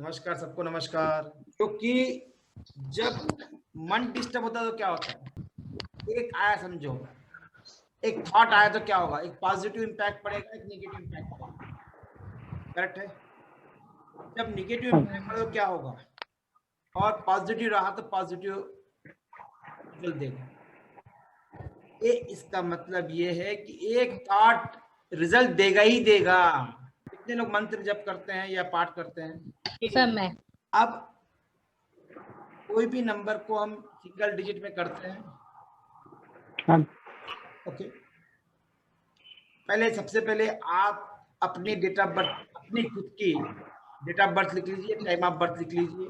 नमस्कार सबको, नमस्कार। क्योंकि जब मन डिस्टर्ब होता है तो क्या होता है, एक आया समझो, एक थॉट आया तो क्या होगा, एक पॉजिटिव इम्पैक्ट पड़ेगा, एक नेगेटिव इम्पैक्ट पड़ेगा। करेक्ट है। जब नेगेटिव इम्पैक्ट पड़ेगा तो क्या होगा, और पॉजिटिव रहा तो पॉजिटिव रिजल्ट देगा। ये इसका मतलब ये है कि एक थॉट रिजल्ट देगा ही देगा। कितने लोग मंत्र जप करते हैं या पाठ करते हैं? सब मैं। अब कोई भी नंबर को हम सिंगल डिजिट में करते हैं। हाँ। ओके, सबसे पहले आप अपनी डेट ऑफ बर्थ, अपनी खुद की डेट ऑफ बर्थ लिख लीजिए, टाइम ऑफ बर्थ लिख लीजिए।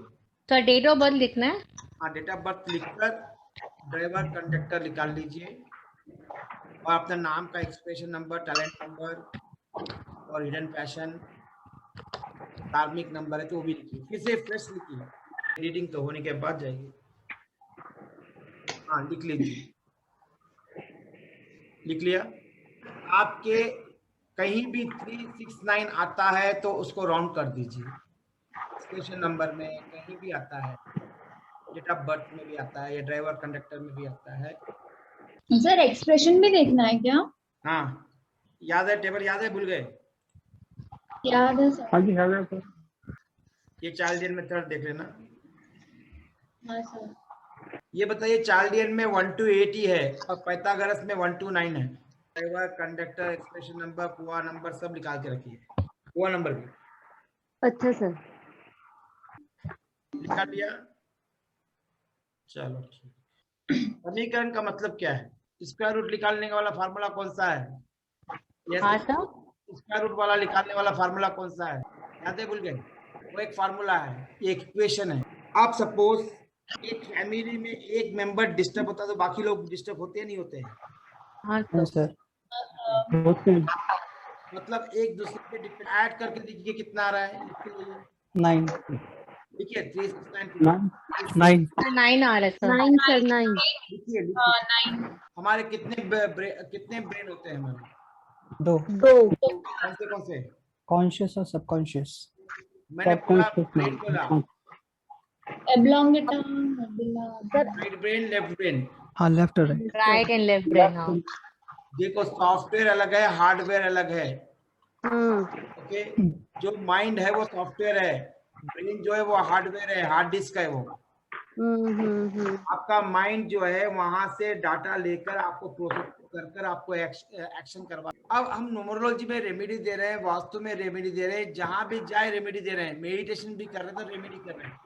तो डेट ऑफ बर्थ लिखना है। हाँ, डेट ऑफ बर्थ लिखकर ड्राइवर कंडक्टर निकाल लीजिए, और अपना नाम का एक्सप्रेशन नंबर, टैलेंट नंबर और हिडन पैशन, धार्मिक नंबर है तो वो भी लिखिए। फिर से फ्रेश लिखिए, एडिटिंग तो होने के बाद जाएगी। हाँ, लिख लीजिए। लिख लिया? आपके कहीं भी 369 आता है तो उसको राउंड कर दीजिए। स्टेशन नंबर में कहीं भी आता है, डेट ऑफ बर्थ में भी आता है, या ड्राइवर कंडक्टर में भी आता है। सर एक्सप्रेशन भी देखना है क्या? हाँ, याद है? टेबल याद है? भूल गए? याद है सर। हाँ जी, हाँ सर। ये चार्लियन मेथड देख लेना। हाँ सर। ये बताइए, चार्लियन में 1 to 8 ही है और पाइथागोरस में 1 to 9 है। ड्राइवर कंडक्टर एक्सप्रेशन नंबर कुआ नंबर सब निकाल के रखिए, कुआ नंबर भी। अच्छा सर। निकाल लिया? चलो ठीक। समीकरण का मतलब क्या है? स्क्वायर रूट निकालने वाला फार्मूला कौन सा है? हाँ सर। स्क्वायर रूट वाला निकालने वाला फार्मूला कौन सा है? याद है? भूल गए? वो एक फार्मूला है, एक इक्वेशन है। आप सपोज एक फैमिली में एक मेंबर डिस्टर्ब होता है तो बाकी लोग डिस्टर्ब होते हैं, नहीं होते हैं? हाँ हाँ सर। सर। मतलब एक दूसरे पे डिपेंड। ऐड करके देखिए कितना आ रहा है, लिखिए। 9 देखिए 369 9 9 आ रहा है सर। 9 सर 9। लिखिए। 9। हमारे कितने ब्रेन होते हैं हमारे? 2 कौन से? कॉन्शियस और सबकॉन्शियस। मैंने पूरा ब्रेन बोला। Oblongata sir right brain, left brain. हाँ, लेफ्ट और right. Right and left brain. हाँ। देखो, सॉफ्टवेयर अलग है, हार्डवेयर अलग है। ओके, जो माइंड है वो सॉफ्टवेयर है, ब्रेन जो है वो हार्डवेयर है, हार्ड डिस्क है वो। आपका माइंड जो है वहां से डाटा लेकर आपको प्रोसेस कर आपको एक्शन करवा। अब हम न्यूमरोलॉजी में रेमेडी दे रहे हैं, वास्तु में रेमेडी दे रहे हैं, जहां भी जाए रेमेडी दे रहे हैं, मेडिटेशन भी कर रहे हैं तो रेमेडी कर रहे हैं।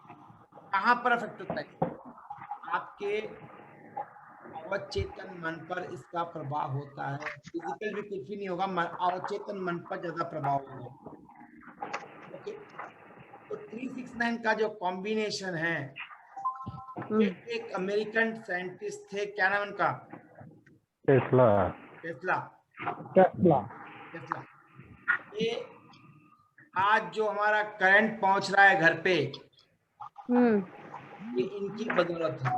कहाँ पर इफेक्ट होता है? आपके अवचेतन मन पर इसका प्रभाव होता है। फिजिकल भी कुछ भी नहीं होगा, अवचेतन मन पर ज्यादा प्रभाव होगा। ओके, तो 369 का जो कॉम्बिनेशन है, एक अमेरिकन साइंटिस्ट थे, क्या नाम उनका? टेस्ला। टेस्ला। टेस्ला। टेस्ला। ये आज जो हमारा करंट पहुंच रहा है घर पे, ये इनकी बदौलत है।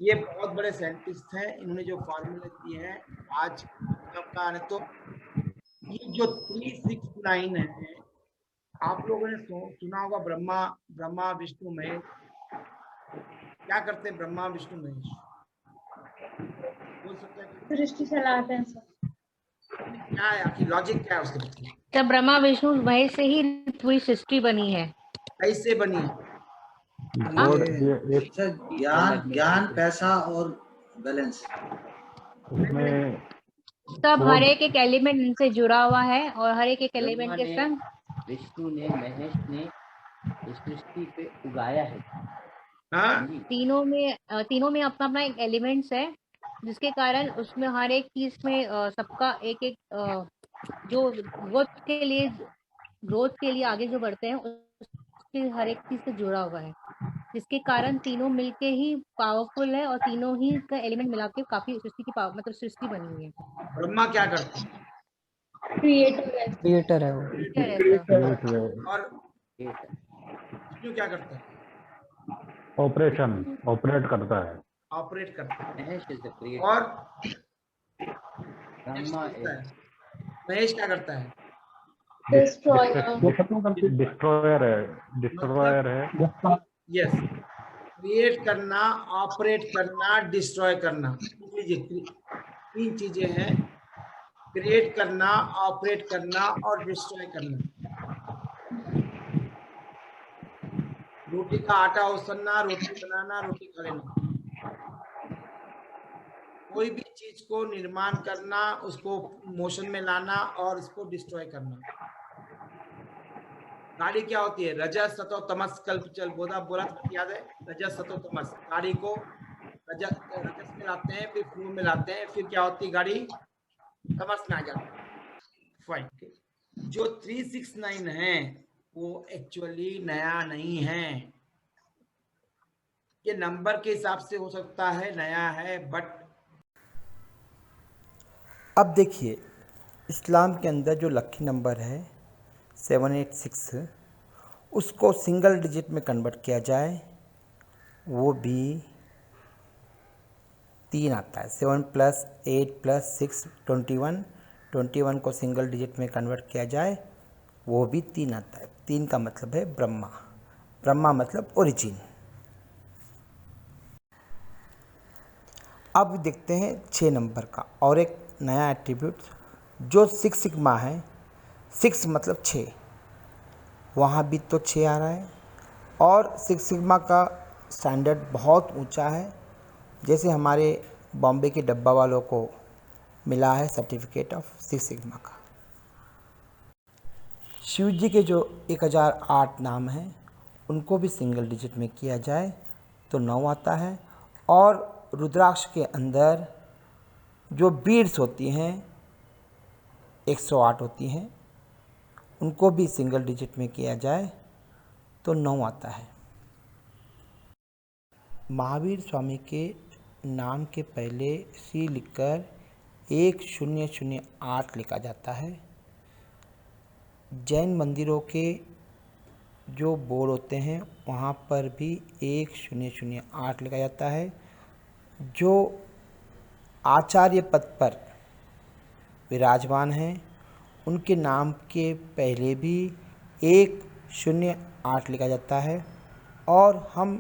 ये बहुत बड़े साइंटिस्ट हैं, इन्होंने जो फार्मूले दिए हैं आज का। तो ये जो 369 है, आप लोगों ने सुना होगा, ब्रह्मा विष्णु महेश। क्या करते हैं ब्रह्मा विष्णु महेश? बोल सकते हैं? सृष्टि चलाते हैं सर। क्या है आखिर लॉजिक, क्या है उसके पीछे? तब ब्रह्मा विष्णु महेश से ही पूरी सृष्टि बनी है। कैसे बनी है? ज्ञान, पैसा और बैलेंस। इसमें सब हर एक एलिमेंट इनसे जुड़ा हुआ है, और हर एक एलिमेंट के संग विष्णु ने, महेश ने इस सृष्टि पे उगाया है। हाँ, तीनों में अपना अपना एक एलिमेंट्स है, जिसके कारण उसमें हर एक चीज में सबका एक एक जो ग्रोथ के लिए आगे जो बढ़ते हैं उसके हर एक चीज से जुड़ा हुआ है, जिसके कारण तीनों मिलके ही पावरफुल है, और तीनों ही का एलिमेंट मिला के काफी सृष्टि की पावर, मतलब सृष्टि बनी हुई है। ब्रह्मा क्या करते हैं? क्रिएटर है वो। और विष्णु क्या करता है? ऑपरेट करता है। ऑपरेट करता है। महेश इज द क्रिएटर और ब्रह्मा महेश क्या करता है? Destroyer. वो खत्म कर डिस्ट्रॉयर है यस, क्रिएट करना, ऑपरेट करना, डिस्ट्रॉय करना। लीजिए, 3 चीजें हैं, क्रिएट करना, ऑपरेट करना और डिस्ट्रॉय करना। रोटी का आटा उसलना, रोटी बनाना, रोटी खा लेना। कोई भी चीज को निर्माण करना, उसको मोशन में लाना और इसको डिस्ट्रॉय करना। गाड़ी क्या होती है? रजस सतो तमस, कल्प चल बोला था, याद है? रजस सतो तमस। गाड़ी को रजस में लाते हैं, फिर फ्लो में लाते हैं, फिर क्या होती है? गाड़ी तमस में आ जाती है। फाइन। जो 369 है वो एक्चुअली नया नहीं है। ये नंबर के हिसाब से हो सकता है नया है, बट अब देखिए, इस्लाम के अंदर जो लकी नंबर है 786, उसको सिंगल डिजिट में कन्वर्ट किया जाए वो भी 3 आता है। 7 + 8 + 6 21, 21 को सिंगल डिजिट में कन्वर्ट किया जाए वो भी 3 आता है। 3 का मतलब है ब्रह्मा। ब्रह्मा मतलब ओरिजिन। अब देखते हैं 6 नंबर का और एक नया एट्रीब्यूट जो 6 सिग्मा है। 6 मतलब 6, वहाँ भी तो 6 आ रहा है और 6 सिग्मा का स्टैंडर्ड बहुत ऊंचा है। जैसे हमारे बॉम्बे के डब्बा वालों को मिला है सर्टिफिकेट ऑफ 6 सिग्मा का। शिव जी के जो 1008 नाम हैं उनको भी सिंगल डिजिट में किया जाए तो 9 आता है। और रुद्राक्ष के अंदर जो बीड्स होती हैं 108 होती हैं, उनको भी सिंगल डिजिट में किया जाए तो 9 आता है। महावीर स्वामी के नाम के पहले सी लिखकर 1008 लिखा जाता है। जैन मंदिरों के जो बोर्ड होते हैं वहाँ पर भी 1008 लिखा जाता है। जो आचार्य पद पर विराजमान हैं उनके नाम के पहले भी 108 लिखा जाता है। और हम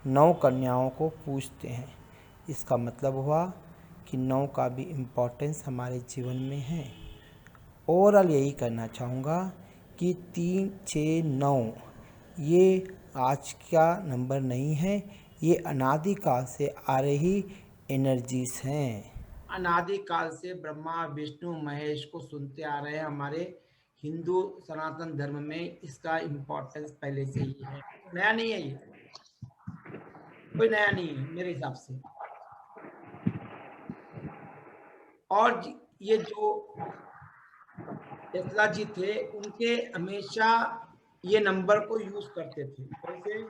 9 कन्याओं को पूजते हैं। इसका मतलब हुआ कि 9 का भी इम्पोर्टेंस हमारे जीवन में है। ओवरऑल यही करना चाहूँगा कि 3, 6, 9 ये आज का नंबर नहीं है, ये अनादिकाल से आ रही एनर्जीज हैं। अनादिकाल से ब्रह्मा विष्णु महेश को सुनते आ रहे हैं। हमारे हिंदू सनातन धर्म में इसका इम्पोर्टेंस पहले से ही है, नया नहीं है। ये कोई नया नहीं है मेरे हिसाब से। और ये जो टेस्ला जी थे उनके हमेशा ये नंबर को यूज करते थे। जैसे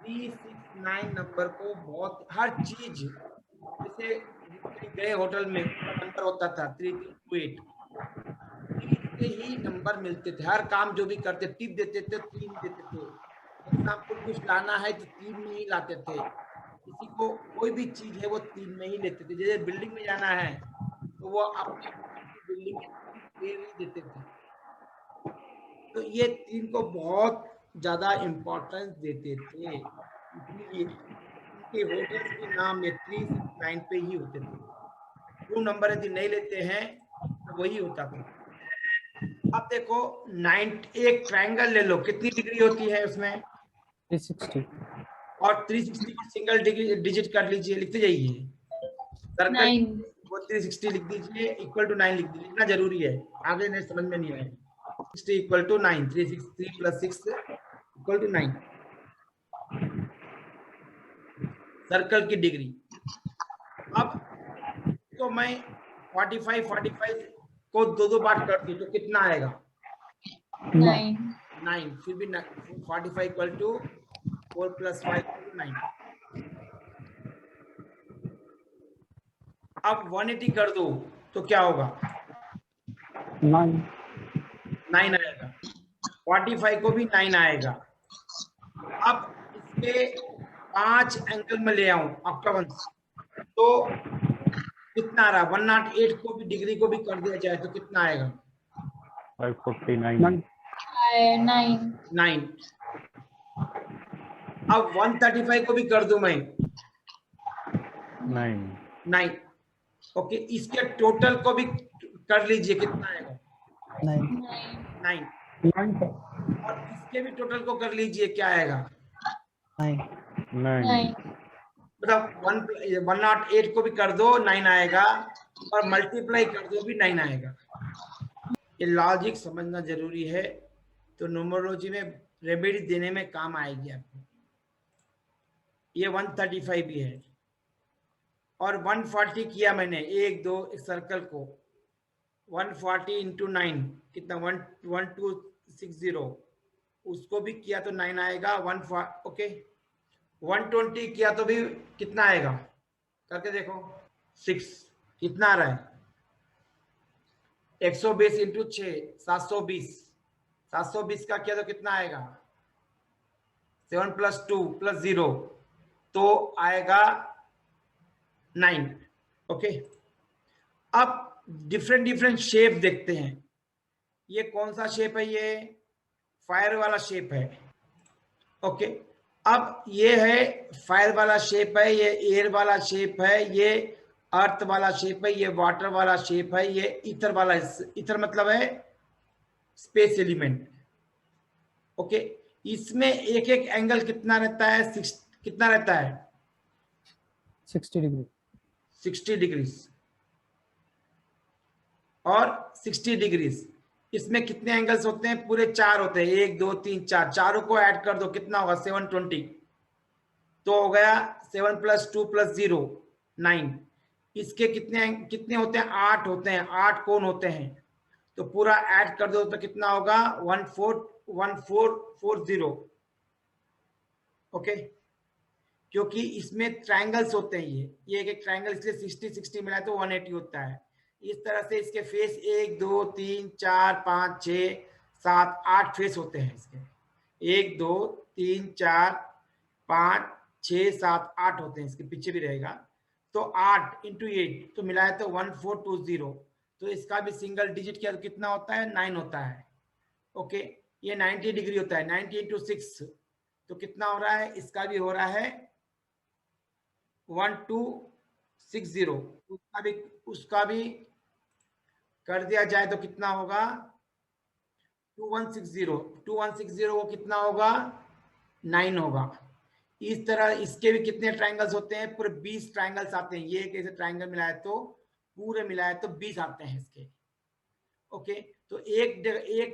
369 नंबर को बहुत हर चीज, जैसे गए होटल में नंबर होता था 3328, 3 से ही नंबर मिलते थे। हर काम जो भी करते टिप देते थे, 3 देते थे। एग्जाम्पल कुछ लाना है तो 3 में ही लाते थे। किसी को कोई भी चीज है वो 3 में ही लेते थे। जैसे बिल्डिंग में जाना है तो वो अपनी बिल्डिंग ही देते थे। तो ये 3 को बहुत ज्यादा इम्पोर्टेंस देते थे, इसलिए उनके होटल्स के नाम ये 369 पे ही होते थे। जो नंबर यदि नहीं लेते हैं तो वही होता था। अब देखो 9, एक ट्रायंगल ले लो, कितनी डिग्री होती है उसमें? 360। और 360 को सिंगल डिजिट कर लीजिए, लिखते जाइए। सर्कल 9. वो 360 लिख दीजिए, इक्वल टू 9 लिख दीजिए। इतना जरूरी है, आगे नहीं समझ में नहीं आएगा। 60 equal to 9, 363 + 6 equal to 9 circle की डिग्री। अब तो मैं 45 को 2 बार कर दूं तो कितना आएगा? 9. फिर भी 45 इक्वल टू 4 + 5 = 9। अब 180 कर दो तो क्या होगा? 9 आएगा। 45 को भी 9 आएगा। अब इसके 5 एंगल में ले आऊं ऑक्टागन्स तो कितना आ रहा? 108 को भी डिग्री को भी कर दिया जाए तो कितना आएगा? 549. 9. 9। अब 135 को भी कर दूं मैं 9. 9। ओके, इसके टोटल को भी कर लीजिए, कितना आएगा? 9। और इसके भी टोटल को कर लीजिए, क्या आएगा? 9. मतलब 108 को भी कर दो 9 आएगा, और मल्टीप्लाई कर दो भी 9 आएगा। ये लॉजिक समझना जरूरी है, तो न्यूमरोलॉजी में रेमेडी देने में काम आएगी आपको। ये 135 भी है, और 140 किया मैंने, 1 2 एक सर्कल को 140 इंटू 9 कितना? 1260। उसको भी किया तो 9 आएगा। ओके, 120 किया तो भी कितना आएगा? करके देखो, 6 कितना आ रहा है? 120 इंटू 6 720। 720 का किया तो कितना आएगा? 7 प्लस 2 प्लस 0 तो आएगा 9। ओके, अब डिफरेंट शेप देखते हैं। ये कौन सा शेप है? ये फायर वाला शेप है। ओके, अब ये है फायर वाला शेप है, ये एयर वाला शेप है, ये अर्थ वाला शेप है, ये वाटर वाला शेप है, ये ईथर वाला। ईथर मतलब है स्पेस एलिमेंट। ओके, इसमें एक एक एंगल कितना रहता है? कितना रहता है? 60 डिग्री। 60 डिग्री और 60 डिग्री। इसमें कितने एंगल्स होते हैं? पूरे 4 होते हैं। 1 2 3 4, चारों को ऐड कर दो, कितना होगा? 720। तो हो गया 7 प्लस 2 प्लस 0 9। इसके कितने होते हैं? 8 होते हैं। 8 कोण होते हैं, तो पूरा ऐड कर दो तो कितना होगा? 1440। ओके, क्योंकि इसमें ट्रायंगल्स होते हैं। ये एक ट्रायंगल, इसलिए 60 60 मिला तो 180 होता है। इस तरह से इसके फेस 1 2 3 4 5 6 7 8 फेस होते हैं इसके। 1 2 3 4 5 6 7 8 होते हैं। इसके पीछे भी रहेगा, तो 8 इंटू 8 तो मिलाए तो 1420। तो इसका भी सिंगल डिजिट क्या कितना होता है? 9 होता है। ओके, ये 90 डिग्री होता है। 90 इंटू 6 तो कितना हो रहा है? इसका भी हो रहा है 1260। उसका भी कर दिया जाए तो कितना होगा? 2160। 2160 वो कितना होगा? 9 होगा। इस तरह इसके भी कितने ट्रायंगल्स होते हैं? पूरे 20 ट्रायंगल्स आते हैं। ये कैसे ट्रायंगल मिलाए तो पूरे मिलाए तो 20 आते हैं इसके। ओके, तो एक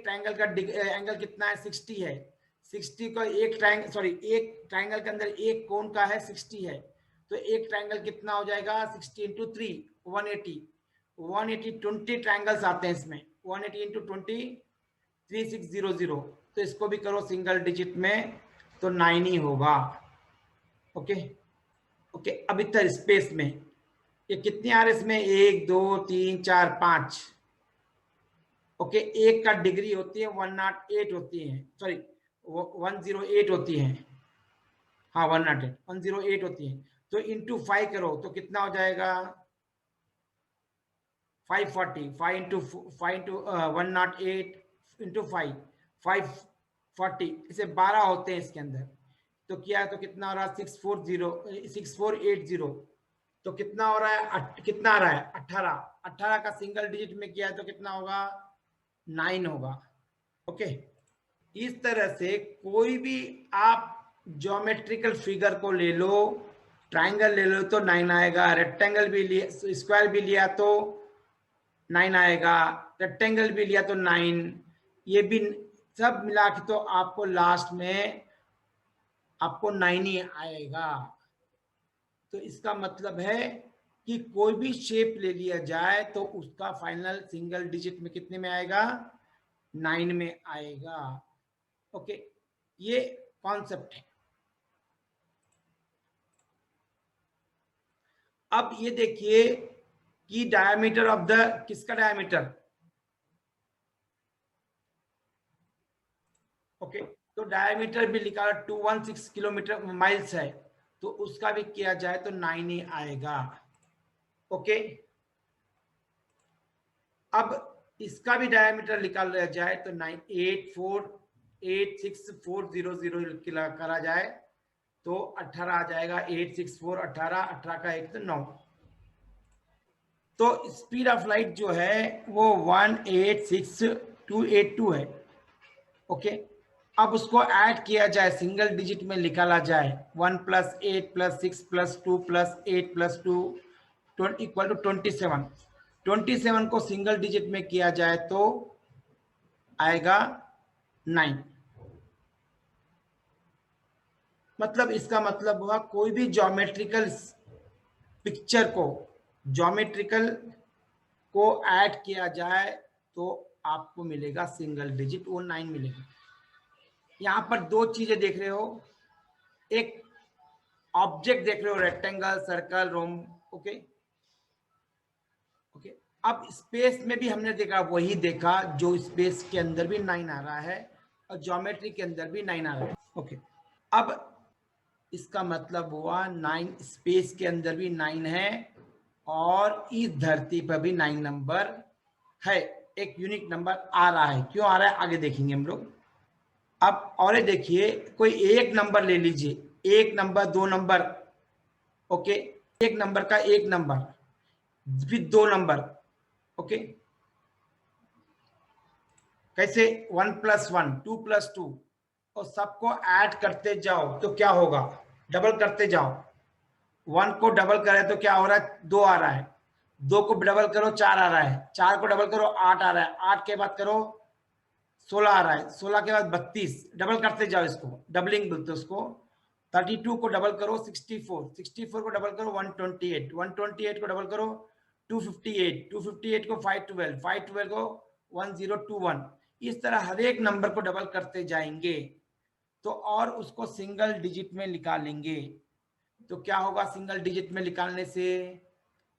ट्रायंगल का एंगल कितना है? 60 है। 60 का एक ट्रायंगल के अंदर एक कोण का है 60 है, तो एक ट्रायंगल कितना हो जाएगा? 60 इंटू 3 180। 20 ट्रायंगल्स आते हैं इसमें। 180 इंटू 20 3600। तो इसको भी करो सिंगल डिजिट में तो 9 ही होगा। ओके ओके, अब इधर स्पेस में ये कितने आ रहे इसमें? 1 2 3 4 5। ओके, एक का डिग्री होती है 108 होती है, सॉरी 108 होती है। हाँ 108 होती है। तो इंटू 5 करो तो कितना हो जाएगा? 540। 5 इंटू 108 इंटू 5 540, इसे 12 होते हैं इसके अंदर। तो किया तो कितना हो रहा है? 6480। तो कितना हो रहा है? कितना आ रहा है? 18 का सिंगल डिजिट में किया तो कितना होगा? 9 होगा। ओके, इस तरह से कोई भी आप ज्योमेट्रिकल फिगर को ले लो, ट्रायंगल ले लो तो 9 आएगा। रेक्टेंगल भी लिया, स्क्वायर भी लिया तो 9 आएगा। रेक्टेंगल भी लिया तो 9। ये भी सब मिला के तो आपको लास्ट में आपको 9 ही आएगा। तो इसका मतलब है कि कोई भी शेप ले लिया जाए तो उसका फाइनल सिंगल डिजिट में कितने में आएगा? 9 में आएगा। ओके, ये कॉन्सेप्ट है। अब ये देखिए कि डायमीटर ऑफ द, किसका डायमीटर? ओके, तो डायमीटर भी लिखा 216 किलोमीटर माइल्स है, तो उसका भी किया जाए तो 9 ही आएगा। ओके, अब इसका भी डायमीटर निकाला जाए तो 9848640 करा जाए तो 18 आ जाएगा। 864 18, 18 का 1 तो 9। तो स्पीड ऑफ लाइट जो है वो 186282 है। ओके, अब उसको ऐड किया जाए, सिंगल डिजिट में निकाला जाए। 1 + 8 + 6 + 2 + 8 + 2 इक्वल टू 27। 27 को सिंगल डिजिट में किया जाए तो आएगा 9। मतलब इसका मतलब हुआ कोई भी ज्योमेट्रिकल पिक्चर को, ज्योमेट्रिकल को ऐड किया जाए तो आपको मिलेगा सिंगल डिजिट, वो 9 मिलेगा। यहां पर दो चीजें देख रहे हो, एक ऑब्जेक्ट देख रहे हो, रेक्टेंगल, सर्कल, रोम। ओके ओके, अब स्पेस में भी हमने देखा, वही देखा जो स्पेस के अंदर भी 9 आ रहा है और ज्योमेट्री के अंदर भी 9 आ रहा है। ओके, अब इसका मतलब हुआ 9 स्पेस के अंदर भी 9 है और इस धरती पर भी 9 नंबर है। एक यूनिक नंबर आ रहा है। क्यों आ रहा है आगे देखेंगे हम लोग। अब और देखिए, कोई एक नंबर ले लीजिए, 1 नंबर, 2 नंबर। ओके, 1 नंबर का 1 नंबर, फिर 2 नंबर। ओके, कैसे 1 + 1 2 + 2 और सबको ऐड करते जाओ तो क्या होगा, डबल करते जाओ। 1 को डबल करे तो क्या हो रहा है, 2 आ रहा है। 2 को डबल करो 4 आ रहा है। 4 को डबल करो 8 आ रहा है। 8 के बाद करो 16 आ रहा है। 16 के बाद 32, डबल करते जाओ, इसको डबलिंग बोलते हैं उसको। 32 को डबल करो 64, 64 को डबल करो 128, 128 को डबल करो 258, 258 को 512, 512 को 1021। इस तरह हर एक नंबर को डबल करते जाएंगे तो और उसको सिंगल डिजिट में निकालेंगे तो क्या होगा, सिंगल डिजिट में निकालने से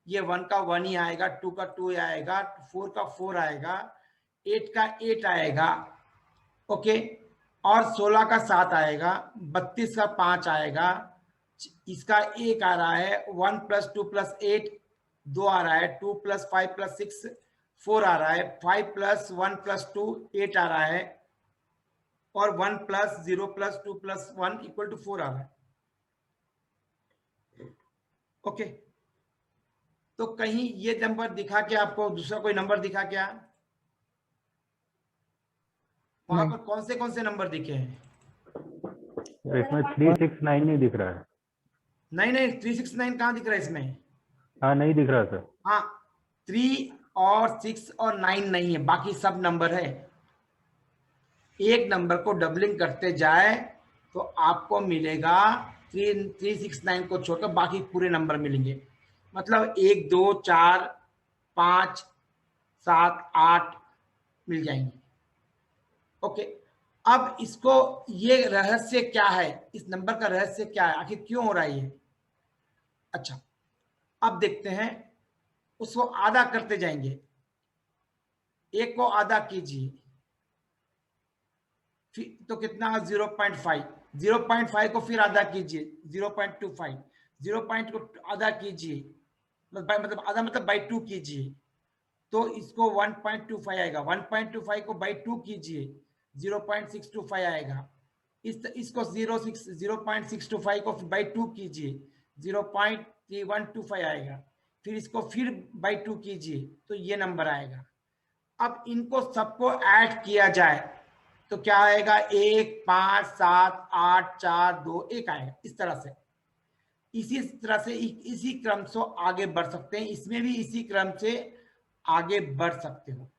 ये 1 का 1 ही आएगा, 2 का 2 आएगा, 4 का 4 आएगा, 8 का 8 आएगा। ओके, और 16 का 7 आएगा, 32 का 5 आएगा, इसका 1 आ रहा है। 1 + 2 + 8 2 आ रहा है। 2 + 5 + 6 4 आ रहा है। 5 + 1 + 2 8 आ रहा है और 1 + 0 + 2 + 1 = 4 आ रहा है। ओके, तो कहीं ये नंबर दिखा क्या आपको, दूसरा कोई नंबर दिखा क्या वहां पर? कौन से नंबर दिखे हैं? इसमें 369 नहीं दिख रहा है। नहीं 369 कहाँ दिख रहा है इसमें? हाँ, नहीं दिख रहा सर। हाँ, 3 और 6 और 9 नहीं है, बाकी सब नंबर है। एक नंबर को डबलिंग करते जाए तो आपको मिलेगा 369 को छोड़कर बाकी पूरे नंबर मिलेंगे। मतलब 1 2 4 5 7 8 मिल जाएंगे। ओके, अब इसको, ये रहस्य क्या है, इस नंबर का रहस्य क्या है, आखिर क्यों हो रहा है ये? अच्छा, अब देखते हैं। उसको आधा करते जाएंगे, 1 को आधा कीजिए तो कितना? 0.5। 0.5 को फिर आधा कीजिए 0.25। 0 को आधा कीजिए, मतलब आधा मतलब बाई 2 कीजिए तो इसको 1.25 आएगा। 1.25 को बाई 2 कीजिए 0.625 आएगा। इसको 0.625 को बाई 2 कीजिए 0.3125 आएगा। फिर इसको फिर बाई 2 कीजिए तो ये नंबर आएगा। अब इनको सबको ऐड किया जाए तो क्या आएगा? 1 5 7 8 4 2 1 आएगा। इस तरह से, इसी तरह से इसी क्रम से आगे बढ़ सकते हैं। इसमें भी इसी क्रम से आगे बढ़ सकते हो।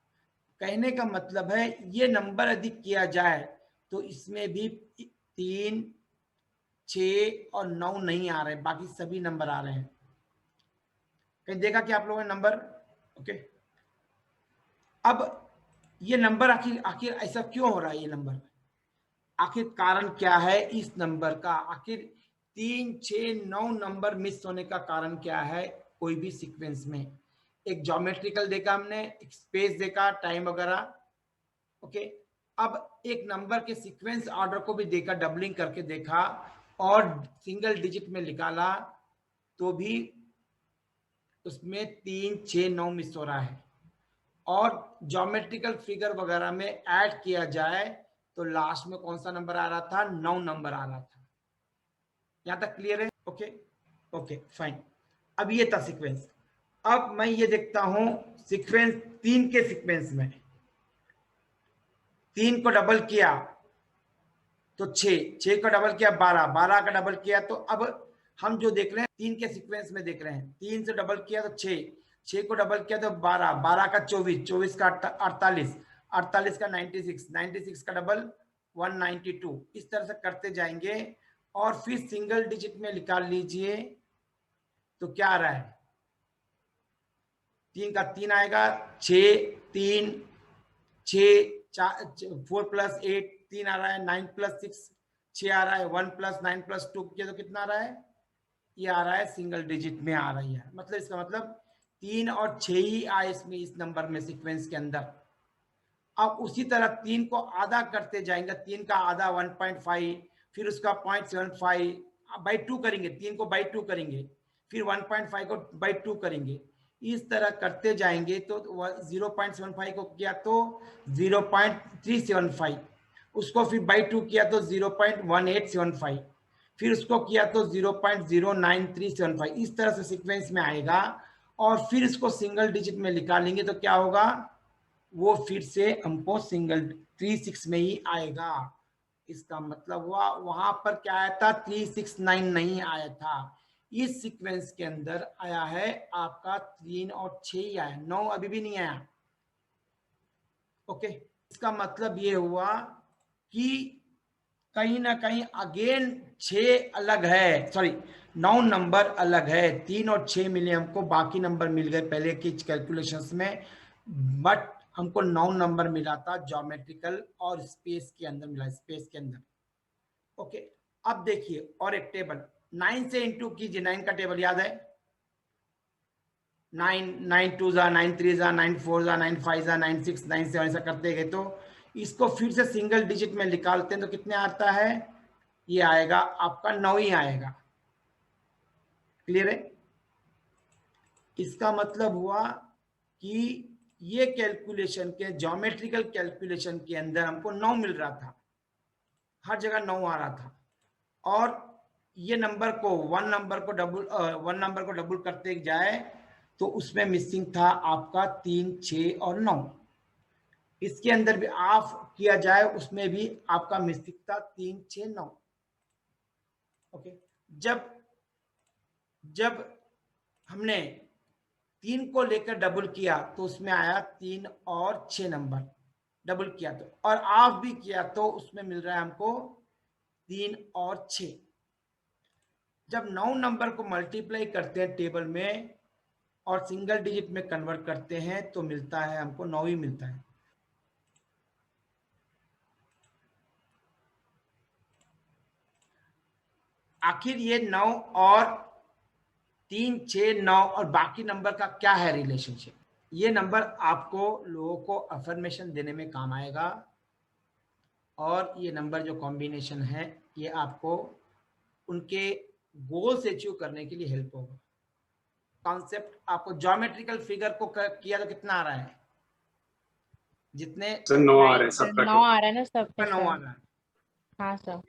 कहने का मतलब है ये नंबर यदि किया जाए तो इसमें भी 3 6 और 9 नहीं आ रहे, बाकी सभी नंबर आ रहे हैं। कहीं देखा कि आप लोगों ने नंबर? ओके, अब ये नंबर आखिर ऐसा क्यों हो रहा है? ये नंबर आखिर कारण क्या है इस नंबर का? आखिर 3 6 9 नंबर मिस होने का कारण क्या है? कोई भी सीक्वेंस में एक ज्योमेट्रिकल देखा हमने, एक स्पेस देखा, टाइम वगैरह। ओके, अब एक नंबर के सीक्वेंस ऑर्डर को भी देखा, डबलिंग करके देखा और सिंगल डिजिट में निकाला तो भी उसमें 3 6 9 मिस हो रहा है। और ज्योमेट्रिकल फिगर वगैरह में ऐड किया जाए तो लास्ट में कौन सा नंबर आ रहा था? 9 नंबर आ रहा था। यहां तक क्लियर है? Okay okay fine. अब ये था सीक्वेंस। अब मैं ये देखता हूं सीक्वेंस 3 के सीक्वेंस में 3 को डबल किया तो 6 को डबल किया 12 का डबल किया तो अब हम जो देख रहे हैं 3 के सीक्वेंस में देख रहे हैं। 3 से डबल किया तो 6 को डबल किया तो 12 का 24 का 48 का 96 का डबल 192। इस तरह से करते जाएंगे और फिर सिंगल डिजिट में निकाल लीजिए तो क्या आ रहा है? 3 का 3 आएगा, 6 3 6 4 + 8 3 आ रहा है, 9 + 6 6 आ रहा है, 1 + 9 + 2 किया तो कितना आ रहा है? ये आ रहा है सिंगल डिजिट में आ रही है। मतलब इसका मतलब 3 और 6 ही आए इसमें, इस नंबर में सीक्वेंस के अंदर। अब उसी तरह 3 को आधा करते जाएंगे, 3 का आधा 1.5, फिर उसका 0.75 बाई 2 करेंगे, 3 को बाई 2 करेंगे, फिर 1.5 को बाई 2 करेंगे। इस तरह करते जाएंगे तो 0.75 को किया तो 0.375, उसको फिर बाई 2 किया तो 0.1875, फिर उसको किया तो 0.09375। इस तरह से सीक्वेंस में आएगा और फिर इसको सिंगल डिजिट में निकालेंगे तो क्या होगा? वो फिर से हमको सिंगल 36 में ही आएगा। इसका मतलब हुआ वहां पर क्या आया था? 369 नहीं आया था। इस सीक्वेंस के अंदर आया है आपका 3 और 6 ही आया, 9 अभी भी नहीं आया। ओके, इसका मतलब ये हुआ कि कहीं ना कहीं अगेन 6 अलग है, सॉरी 9 नंबर अलग है। 3 और 6 मिले हमको, बाकी नंबर मिल गए पहले की कैलकुलेशंस में, बट हमको 9 नंबर मिला था ज्योमेट्रिकल और स्पेस के अंदर मिला, स्पेस के अंदर। ओके, अब देखिए और एक टेबल 9 से इंटू कीजिए। 9 का टेबल याद है? 9 2 जा, 9 3 जा, 9 4 जा, 9 5 जा, 9 6 9 7 ऐसा करते गए तो इसको फिर से सिंगल डिजिट में निकालते हैं तो कितने आता है? ये आएगा आपका 9 ही आएगा। क्लियर है? इसका मतलब हुआ कि ये कैलकुलेशन के ज्योमेट्रिकल कैलकुलेशन के अंदर हमको 9 मिल रहा था, हर जगह 9 आ रहा था। और ये नंबर को 1 नंबर को डबल करते जाए तो उसमें मिसिंग था आपका 3 6 और 9। इसके अंदर भी ऑफ किया जाए उसमें भी आपका मिसिंग था 3 6 9। ओके, जब हमने 3 को लेकर डबल किया तो उसमें आया 3 और 6 नंबर, डबल किया तो, और ऑफ भी किया तो उसमें मिल रहा है हमको 3 और 6। जब 9 नंबर को मल्टीप्लाई करते हैं टेबल में और सिंगल डिजिट में कन्वर्ट करते हैं तो मिलता है हमको 9 ही मिलता है। आखिर ये 9 और 3 6 9 और बाकी नंबर का क्या है रिलेशनशिप? ये नंबर आपको लोगों को अफर्मेशन देने में काम आएगा और ये नंबर जो कॉम्बिनेशन है ये आपको उनके गोल से अचीव करने के लिए हेल्प होगा। कॉन्सेप्ट आपको ज्योमेट्रिकल फिगर को किया तो कितना आ रहा है? जितने 9 आ रहे हैं सब 9 आ रहा है ना सब पे 9 आ सर। रहा है। हाँ सर।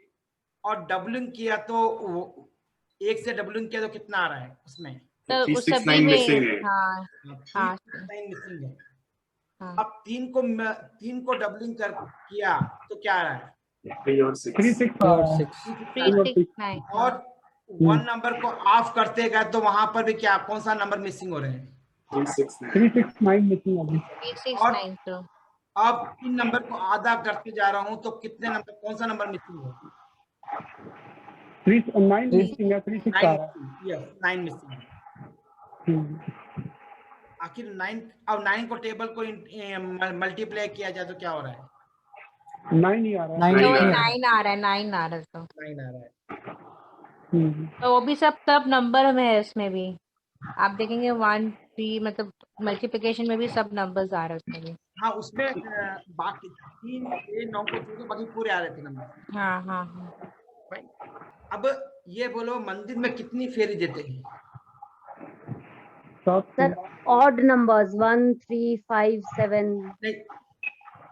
और डबलिंग किया तो 1 से डबलिंग किया तो कितना आ रहा है उसमें? तो उस 369 सभी मिसिंग में है। हाँ हाँ 369 मिसिंग है। हाँ। अब 3 को डबलिंग कर किया तो क्या आ रहा है? 3 और 6 और 6 369 और 1 नंबर को ऑफ करते गए तो वहां पर भी क्या, कौन सा नंबर मिसिंग हो रहे हैं? 369 मिसिंग अभी 369 तो अब 3 नंबर को आधा करते जा रहा हूं तो कितने नंबर, कौन सा नंबर मिसिंग है? 9 मिसिंग है, 36 आ रहा है। यस 9 मिसिंग है। आखिर 9, अब 9 को टेबल को मल्टीप्लाई किया जाए तो क्या हो रहा है? 9 ही आ रहा है। 9 9 आ रहा है। 9 आ रहा है, 9 आ रहा है तो 9 आ रहा है। तो वो भी सब नंबर में है। इसमें भी आप देखेंगे 1 3 मतलब मल्टीप्लिकेशन में भी सब नंबर्स आ रहे हैं उसमें भी। हाँ उसमें बाकी 3 6 9 को छोड़ के बाकी पूरे आ रहे थे नंबर। हाँ हाँ हाँ। अब ये बोलो मंदिर में कितनी फेरी देते हैं? सर ऑड नंबर्स 1 3 5 7 नहीं,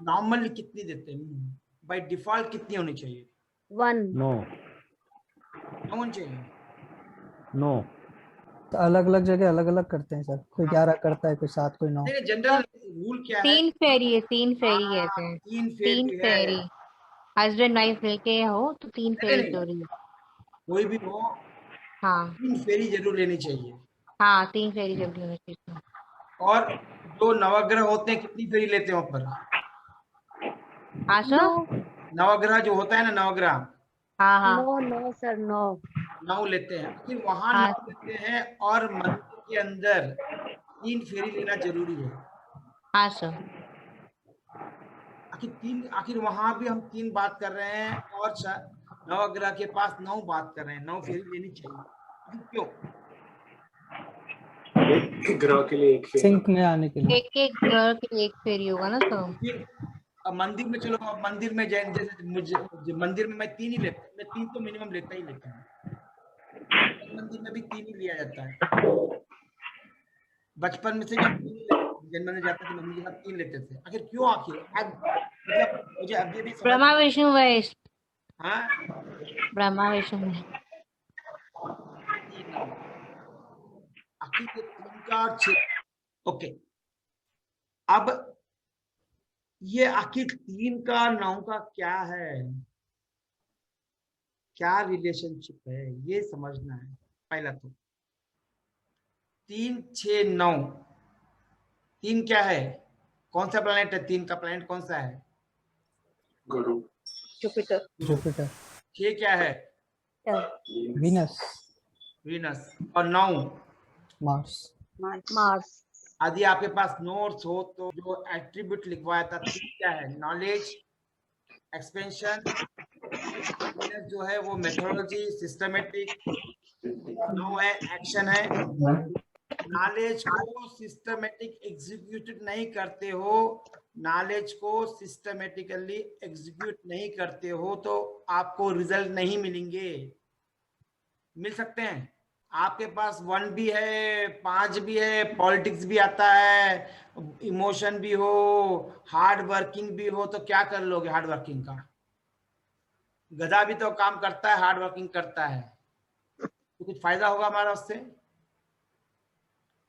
नॉर्मली कितनी देते हैं? बाय डिफॉल्ट कितनी होनी चाहिए? 1 नो होनी चाहिए। नो तो अलग अलग जगह अलग अलग करते हैं सर, कोई 11 करता है, कोई 7, कोई 9। नहीं, जनरल रूल क्या है? 3 फेरी है, 3 फेरी कहते हैं। 3 3 फेरी है। फेरी हस्बैंड वाइफ मिलके हो तो 3 फेरी नहीं, चोरी है। कोई भी हो हाँ 3 फेरी जरूर लेनी चाहिए। हाँ 3 फेरी जरूर होनी चाहिए। और जो नवग्रह होते हैं कितनी फेरी लेते हैं वहां पर? हाँ सर, नवग्रह जो होता है ना, नवग्रह हाँ हाँ 9 सर 9 9 लेते हैं। फिर वहां हाँ 9 लेते हैं और मंदिर के अंदर 3 फेरी लेना जरूरी है। हाँ सर। आखिर वहां भी हम 3 बात कर रहे हैं और नवग्रह के पास 9 बात कर रहे हैं। 9 फेरी लेनी चाहिए। क्यों? एक ग्रह के लिए एक फेरी। सिंक में आने के लिए एक ग्रह के लिए 1 फेरी होगा ना सर। फिर अब मंदिर में चलो, अब मंदिर में जैसे मुझे मंदिर में मैं 3 ही लेता, मैं 3 तो मिनिमम लेता ही लेता हूँ। मंदिर में भी 3 ही लिया जाता है। बचपन में से जब जन्मने जाते थे मम्मी के साथ 3 लेते थे। आखिर क्यों? आखिर मतलब मुझे अभी भी समझ। ब्रह्मा विष्णु महेश। हाँ, ब्रह्मा विष्णु महेश। आखिर ये 3 का और 6। ओके, अब ये आखिर 3 का 9 का क्या है, क्या रिलेशनशिप है, ये समझना है पहला। तो 3 6 9, 3 क्या है? कौन सा प्लैनेट है? 3 का प्लैनेट कौन सा है? गुरु। जुपिटर जुपिटर 6 क्या है? Venus Venus. और 9 मार्स मार्स। यदि आपके पास नोट्स हो तो जो एट्रीब्यूट लिखवाया था 3 क्या है? Knowledge, expansion. वीनस जो है वो मेथोडोलॉजी, सिस्टमेटिक। 9 है एक्शन है। नॉलेज को सिस्टमेटिक एग्जीक्यूट नहीं करते हो, नॉलेज को सिस्टमेटिकली एग्जीक्यूट नहीं करते हो तो आपको रिजल्ट नहीं मिलेंगे। मिल सकते हैं आपके पास 1 भी है, 5 भी है, पॉलिटिक्स भी आता है, इमोशन भी हो, हार्ड वर्किंग भी हो, तो क्या कर लोगे हार्ड वर्किंग का? गधा भी तो काम करता है, हार्ड वर्किंग करता है, तो कुछ फायदा होगा हमारा उससे?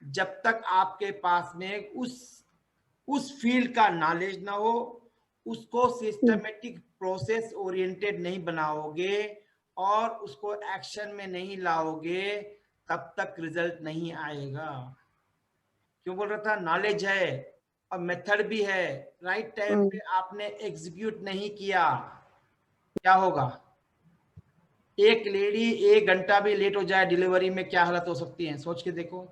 जब तक आपके पास में उस फील्ड का नॉलेज ना हो, उसको सिस्टमेटिक प्रोसेस ओरिएंटेड नहीं बनाओगे और उसको एक्शन में नहीं लाओगे, तब तक रिजल्ट नहीं आएगा। क्यों बोल रहा था? नॉलेज है और मेथड भी है, राइट टाइम पे आपने एग्जीक्यूट नहीं किया, क्या होगा? एक लेडी 1 घंटा भी लेट हो जाए डिलीवरी में, क्या हालत हो सकती है? सोच के देखो।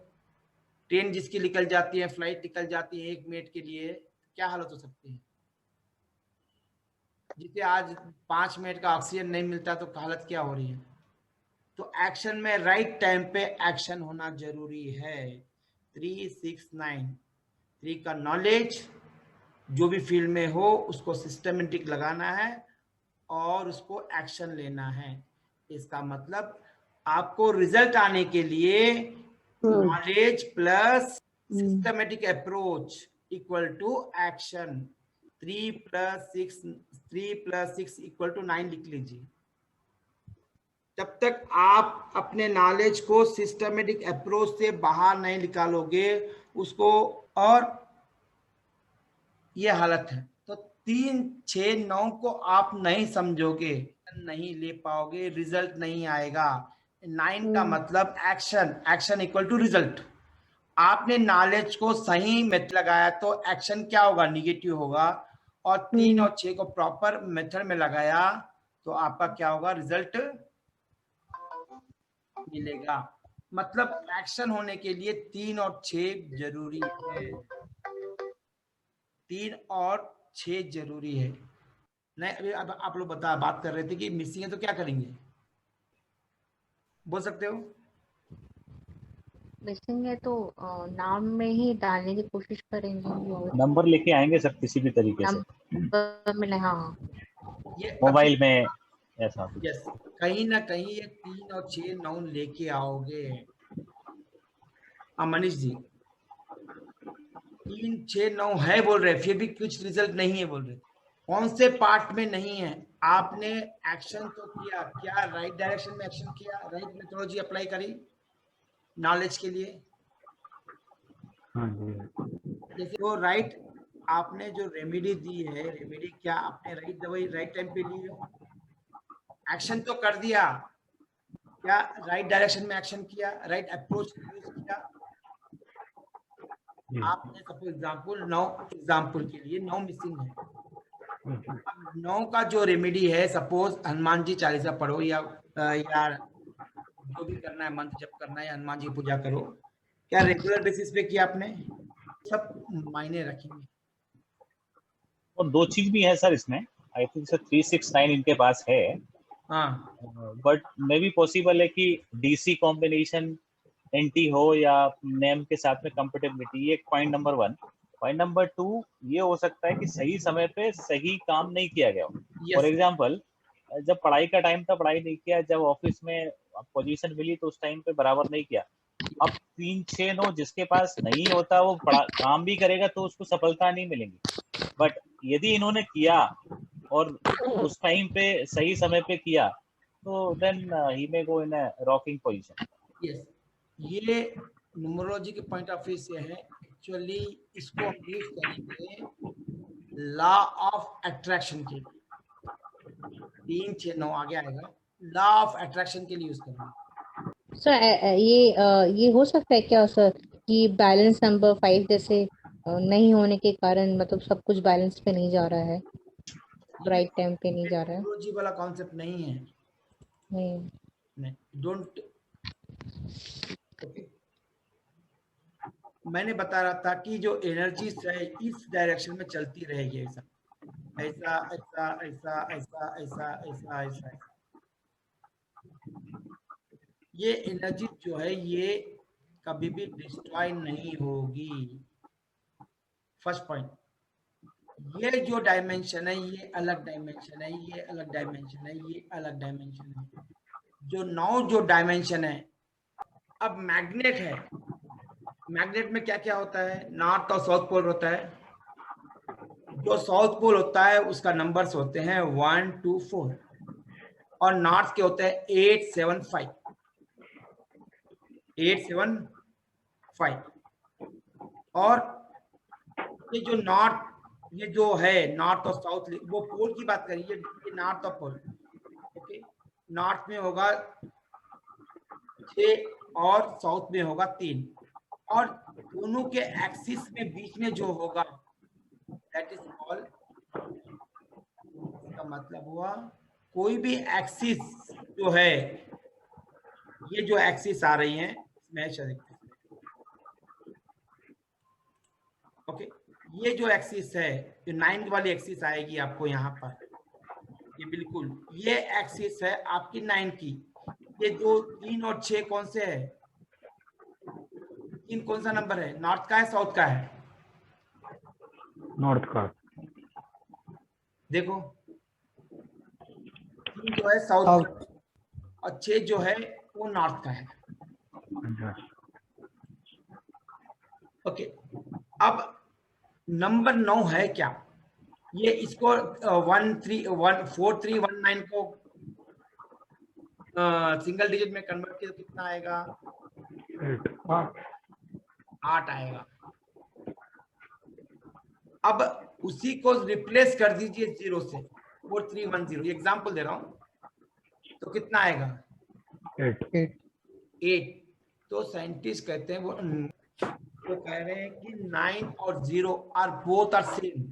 ट्रेन जिसकी निकल जाती है, फ्लाइट निकल जाती है 1 मिनट के लिए, क्या हालत हो सकती है? जिसे आज 5 मिनट का ऑक्सीजन नहीं मिलता तो हालत क्या हो रही है? तो एक्शन में राइट टाइम पे एक्शन होना जरूरी है। 3 6 9, 3 का नॉलेज, जो भी फील्ड में हो उसको सिस्टमेटिक लगाना है और उसको एक्शन लेना है। इसका मतलब आपको रिजल्ट आने के लिए knowledge plus systematic approach equal to action. 3 + 6 equal to 9 लिख लीजिए। जब तक आप अपने नॉलेज को सिस्टमेटिक अप्रोच से बाहर नहीं निकालोगे उसको, और ये हालत है, तो 3 6 9 को आप नहीं समझोगे, नहीं ले पाओगे, रिजल्ट नहीं आएगा। 9 का मतलब action, action equal to result. आपने नॉलेज को सही मेथड लगाया तो एक्शन क्या होगा? निगेटिव होगा। और 3 और 6 को प्रॉपर मेथड में लगाया तो आपका क्या होगा? रिजल्ट मिलेगा। मतलब एक्शन होने के लिए 3 और 6 जरूरी है। 3 और 6 जरूरी है। नहीं, अभी अब आप लोग बात कर रहे थे कि मिसिंग है तो क्या करेंगे, बोल सकते हो? मिसिंग है तो नाम में ही डालने की कोशिश करेंगे। नंबर लेके आएंगे सर किसी भी तरीके से, नंबर मिले, हाँ ये मोबाइल में ऐसा। यस, कहीं ना कहीं ये 3 और 6 9 लेके आओगे। मनीष जी 3 6 9 है बोल रहे, फिर भी कुछ रिजल्ट नहीं है बोल रहे। कौन से पार्ट में नहीं है? आपने एक्शन तो किया, क्या राइट डायरेक्शन में एक्शन किया, राइट मेथोडोलॉजी अप्लाई करी नॉलेज के लिए? हाँ जी। जैसे वो राइट आपने जो रेमेडी दी है, रेमेडी क्या आपने राइट दवाई राइट टाइम पे ली है? एक्शन तो कर दिया, क्या राइट डायरेक्शन में एक्शन किया, राइट अप्रोच यूज किया? आपने सपोज एग्जांपल 9 एग्जांपल के लिए 9 मिसिंग है। अब 9 का जो रेमेडी है, सपोज हनुमान जी चालीसा पढ़ो या जो भी करना है, मंत्र जप करना है, हनुमान जी की पूजा करो, क्या रेगुलर बेसिस पे किया आपने? सब मायने रखेंगे। और दो चीज भी है सर इसमें, आई थिंक सर 369 इनके पास है, हाँ बट मे भी पॉसिबल है कि डीसी कॉम्बिनेशन एंटी हो या नेम के साथ में कंपेटेबिलिटी, ये पॉइंट नंबर 1। पॉइंट नंबर 2 ये हो सकता है कि सही समय पे सही काम नहीं किया गया हो। फॉर एग्जांपल जब पढ़ाई का टाइम था पढ़ाई नहीं किया, जब ऑफिस में पोजीशन मिली तो उस टाइम पे बराबर नहीं किया। अब 3 6 9 जिसके पास नहीं होता वो काम भी करेगा तो उसको सफलता नहीं मिलेगी। बट यदि इन्होंने किया और उस टाइम पे सही समय पे किया तो देन ही may go in a rocking position. Yes, ये न्यूमरोलॉजी के पॉइंट ऑफ व्यू से है। एक्चुअली इसको हम यूज करेंगे लॉ ऑफ अट्रैक्शन के लिए। 3 6 9 आगे आएगा, लॉ ऑफ अट्रैक्शन के लिए यूज करेंगे। सर ये हो सकता है क्या सर कि बैलेंस नंबर 5 जैसे नहीं होने के कारण मतलब सब कुछ बैलेंस पे नहीं जा रहा है, राइट टाइम पे नहीं जा रहा है? न्यूमरोलॉजी वाला कॉन्सेप्ट नहीं है, नहीं, डोंट। ओके, मैंने बता रहा था कि जो एनर्जीज है इस डायरेक्शन में चलती रहेगी, ऐसा ऐसा ऐसा ऐसा ऐसा ऐसा ऐसा ऐसा। ये एनर्जी जो है ये कभी भी डिस्ट्रॉय नहीं होगी। फर्स्ट पॉइंट, ये जो डायमेंशन है ये अलग डायमेंशन है, ये अलग डायमेंशन है, ये अलग डायमेंशन है। जो 9 जो डायमेंशन है, अब मैग्नेट है, मैग्नेट में क्या क्या होता है? नॉर्थ और साउथ पोल होता है। जो साउथ पोल होता है उसका नंबर्स होते हैं 1 2 4 और नॉर्थ के होते हैं 8 7 5 8 7 5। और ये जो नॉर्थ, ये जो है नॉर्थ और साउथ, वो पोल की बात करिए, ये नॉर्थ और पोल। ओके, नॉर्थ में होगा 6 और साउथ में होगा 3, और दोनों के एक्सिस में बीच में जो होगा दैट इज कॉल्ड, इसका मतलब हुआ कोई भी एक्सिस जो है, ये जो एक्सिस आ रही हैं इसमें, ओके, ये जो एक्सिस है, जो 9 वाली एक्सिस आएगी आपको यहाँ पर, ये बिल्कुल ये एक्सिस है आपकी 9 की। ये जो 3 और 6 कौन से है? 3 कौन सा नंबर है? नॉर्थ का है साउथ का है? नॉर्थ का। देखो 3 जो है साउथ का और 6 जो है वो नॉर्थ का है। ओके, अब नंबर 9 है क्या? ये इसको 1 3 1 4 3 1 9 को सिंगल डिजिट में कन्वर्ट किया तो कितना आएगा? 8 आएगा। अब उसी को रिप्लेस कर दीजिए 0 से, 4 3 1 0, एग्जाम्पल दे रहा हूं, तो कितना आएगा? 8। तो साइंटिस्ट कहते हैं वो कह रहे हैं कि 9 और 0 आर बोथ आर सेम।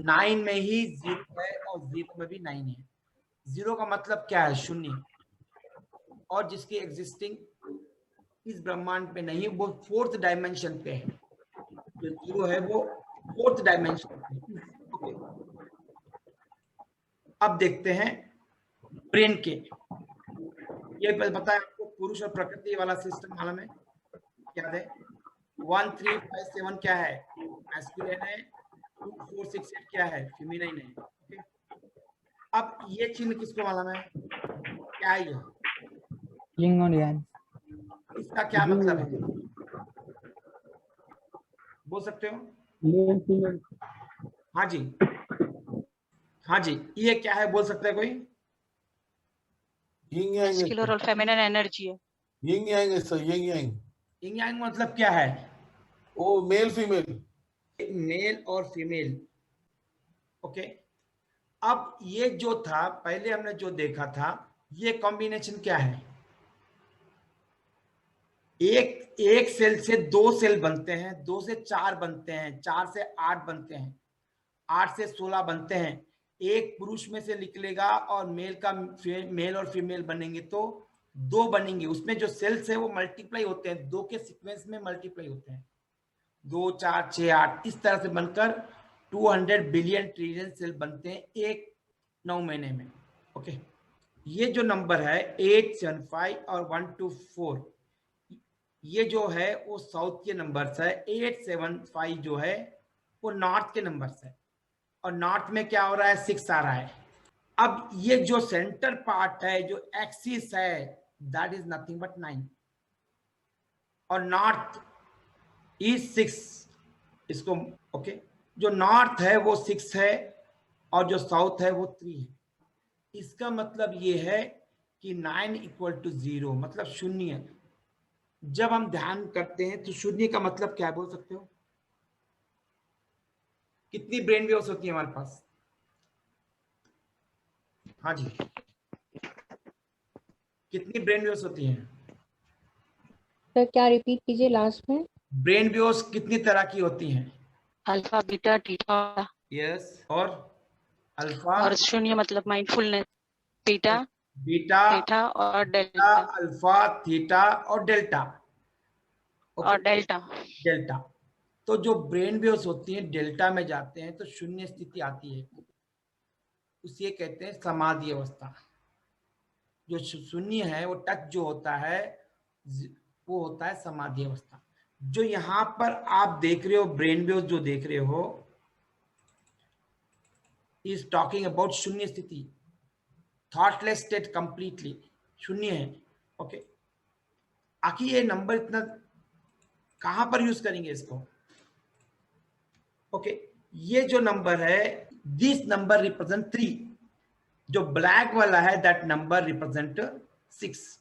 9 में ही 0 है और 0 में भी 9 है। 0 का मतलब क्या है? शून्य, और जिसकी एग्जिस्टिंग इस ब्रह्मांड पे नहीं, वो 4th डायमेंशन पे है। जो 0 है वो 4th डायमेंशन पे। ओके, अब देखते हैं ब्रेन के। ये पता है आपको पुरुष और प्रकृति वाला सिस्टम मालूम है? क्या है? 1 3 5 7 क्या है? मैस्कुलिन है। 2 4 6 8 क्या है? फेमिनिन है। ओके, अब ये चिन्ह किसको मालूम है? क्या है ये? यिंग और यांग। इसका क्या मतलब है? बोल सकते हो? Male female. हाँ जी, हाँ जी, ये क्या है बोल सकता है कोई? यिंग यांग मस्कुलर और फेमिनिन एनर्जी है। यिंग यांग है सर, यिंग यांग। यिंग यांग मतलब क्या है? ओ मेल फीमेल। मेल और फीमेल। ओके, अब ये जो था पहले हमने जो देखा था, ये कॉम्बिनेशन क्या है? एक सेल से 2 सेल बनते हैं, 2 से 4 बनते हैं, 4 से 8 बनते हैं, 8 से 16 बनते हैं। एक पुरुष में से निकलेगा और मेल और फीमेल बनेंगे तो 2 बनेंगे। उसमें जो सेल्स है वो मल्टीप्लाई होते हैं, 2 के सीक्वेंस में मल्टीप्लाई होते हैं, 2 4 6 8 इस तरह से बनकर 200 बिलियन ट्रिलियन सेल बनते हैं एक 9 महीने में। ओके, ये जो नंबर है 875 और 124, ये जो है वो साउथ के नंबर्स है। 875 जो है वो नॉर्थ के नंबर्स है, और नॉर्थ में क्या हो रहा है? 6 आ रहा है। अब ये जो सेंटर पार्ट है, जो एक्सिस है, दैट इज नथिंग बट 9, और नॉर्थ इज 6 इसको। ओके, जो नॉर्थ है वो 6 है और जो साउथ है वो 3 है। इसका मतलब ये है कि 9 इक्वल टू 0, मतलब शून्य। जब हम ध्यान करते हैं तो शून्य का मतलब क्या बोल सकते हो? कितनी ब्रेन वेव्स होती है हमारे पास? हाँ जी, कितनी ब्रेन वेव्स होती हैं? सर क्या रिपीट कीजिए लास्ट में? ब्रेन वेव्स कितनी तरह की होती हैं? Alpha beta theta. यस, और अल्फा और शून्य मतलब माइंडफुलनेस। बीटा बीटा थीटा और डेल्टा। अल्फा थीटा और डेल्टा। और डेल्टा। डेल्टा। तो जो ब्रेन वेव्स होती हैं डेल्टा में जाते हैं तो शून्य स्थिति आती है, उसे कहते हैं समाधि अवस्था। जो शून्य है वो टच जो होता है वो होता है समाधि अवस्था। जो यहाँ पर आप देख रहे हो ब्रेन वेव्स जो देख रहे हो इज टॉकिंग अबाउट शून्य स्थिति, थॉटलेस स्टेट, कंप्लीटली शून्य है। ओके, आखिर ये नंबर इतना कहां पर यूज करेंगे इसको? ओके, ये जो नंबर है, दिस नंबर रिप्रेजेंट 3, जो ब्लैक वाला है that number represent 6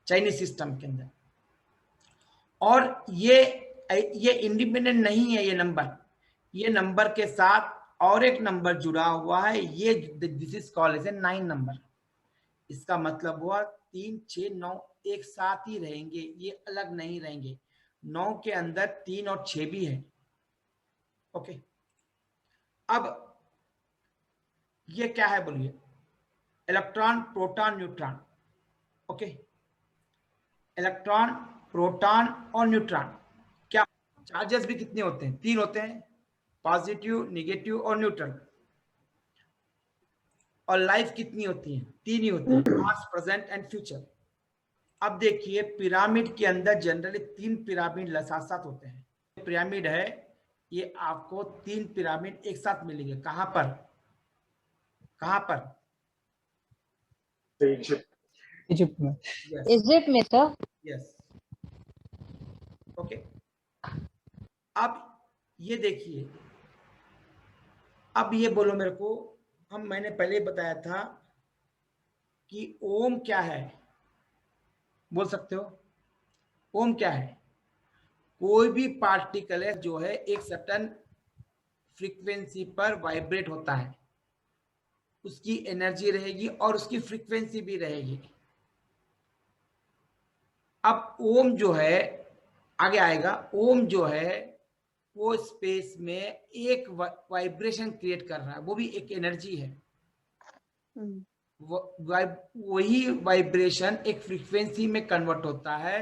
Chinese system के अंदर। और ये इंडिपेंडेंट नहीं है, ये नंबर के साथ और एक नंबर जुड़ा हुआ है, ये this is called as a 9 number. इसका मतलब हुआ 3 6 9 एक साथ ही रहेंगे, ये अलग नहीं रहेंगे। 9 के अंदर 3 और 6 भी है। ओके, अब ये क्या है बोलिए? Electron, proton, neutron. Okay, electron, proton और न्यूट्रॉन। क्या चार्जेस भी कितने होते हैं? 3 होते हैं, पॉजिटिव, नेगेटिव और न्यूट्रल। और लाइफ कितनी होती है? 3 ही होती है, पास्ट, प्रेजेंट एंड फ्यूचर। अब देखिए पिरामिड के अंदर जनरली 3 पिरामिड साथ साथ होते हैं। पिरामिड है, ये आपको 3 पिरामिड एक साथ मिलेंगे। कहां पर? कहां पर? इजिप्ट में। इजिप्ट में सर। यस। ओके, अब ये देखिए, अब ये बोलो मेरे को, मैंने पहले बताया था कि ओम क्या है, बोल सकते हो? ओम क्या है? कोई भी पार्टिकल है जो है एक सर्टेन फ्रीक्वेंसी पर वाइब्रेट होता है, उसकी एनर्जी रहेगी और उसकी फ्रीक्वेंसी भी रहेगी। अब ओम जो है आगे आएगा, ओम जो है वो स्पेस में एक वाइब्रेशन क्रिएट कर रहा है, वो भी एक एनर्जी है। वही वाइब्रेशन एक फ्रीक्वेंसी में कन्वर्ट होता है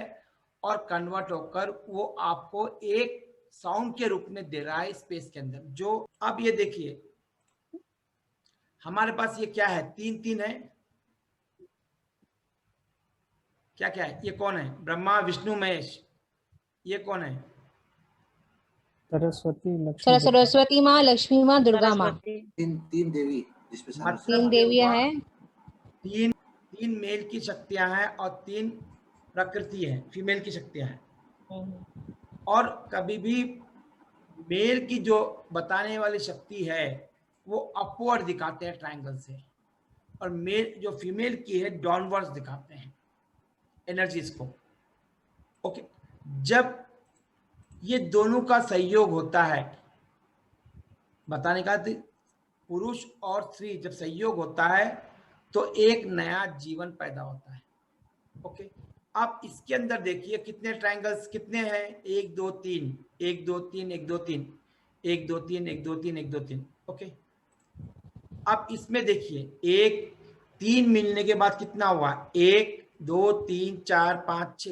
और कन्वर्ट होकर वो आपको एक साउंड के रूप में दे रहा है स्पेस के अंदर। जो अब ये देखिए हमारे पास ये क्या है? 3 3 है, क्या क्या है? ये कौन है? ब्रह्मा, विष्णु, महेश। ये कौन है? सरस्वती माँ, लक्ष्मी माँ, दुर्गा माँ। 3 देवी, जिसमें 3 देवियां हैं। 3 मेल की शक्तियां हैं और 3 प्रकृति है, फीमेल की शक्तियां हैं। और कभी भी मेल की जो बताने वाली शक्ति है वो अपवर्ड दिखाते हैं ट्रायंगल से, और मेल जो फीमेल की है डाउनवर्ड्स दिखाते हैं एनर्जीज को। ओके, जब ये दोनों का सहयोग होता है, बताने का पुरुष और स्त्री जब सहयोग होता है तो एक नया जीवन पैदा होता है। ओके, आप इसके अंदर देखिए कितने ट्रायंगल्स कितने हैं, 1 2 3 1 2 3 1 2 3 1 2 3 1 2 3 1 2 3। ओके, आप इसमें देखिए 1 3 मिलने के बाद कितना हुआ, 1 2 3 4 5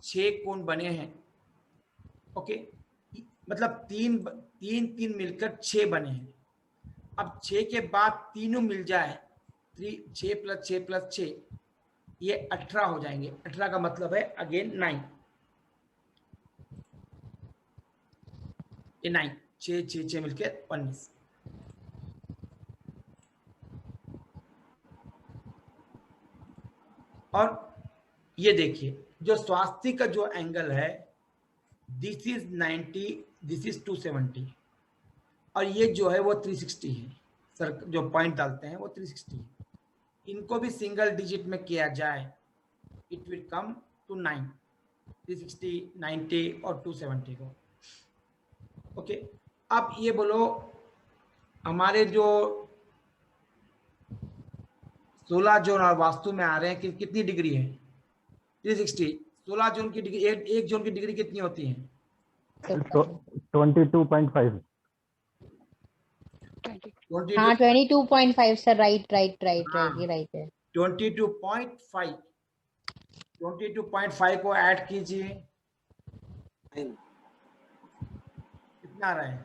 6 कोण बने हैं। ओके, मतलब 3 3 3 मिलकर 6 बने हैं। अब 6 के बाद तीनों मिल जाए, 6 + 6 + 6 ये 18 हो जाएंगे। 18 का मतलब है अगेन 9, ये 9 6 6 6 मिलके 19। और ये देखिए जो स्वास्थ्य का जो एंगल है, दिस इज 90, दिस इज 270, और ये जो है वो 360 है। सर जो पॉइंट डालते हैं वो 360 है। इनको भी सिंगल डिजिट में किया जाए, इट विल कम टू 9, 360 90 और 270 को। ओके, अब ये बोलो हमारे जो 16 जोन और वास्तु में आ रहे हैं कि कितनी डिग्री है, 360। 16 जोन की डिग्री, एक जोन की डिग्री कितनी होती है, 22.5। हाँ 22.5 सर, राइट ये राइट है। 22.5 22.5 को ऐड कीजिए, कितना आ रहा है,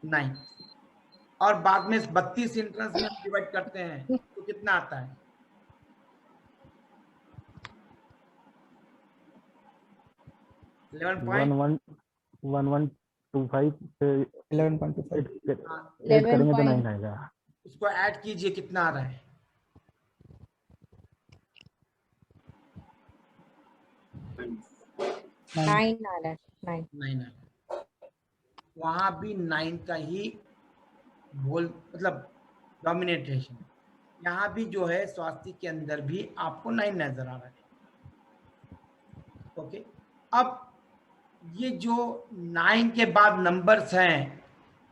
9। और बाद में 32 इंट्रेंस में डिवाइड करते हैं तो कितना आता है, 11.25 से 11.25 ऐड करेंगे तो 9 आएगा। उसको ऐड कीजिए, कितना आ रहा है, 9 आ रहा है, 9 आ रहा है। वहां भी 9 का ही बोल मतलब डोमिनेटेशन, यहाँ भी जो है स्वास्थ्य के अंदर भी आपको 9 नजर आ रहा है। ओके, अब ये जो 9 के बाद नंबर्स हैं,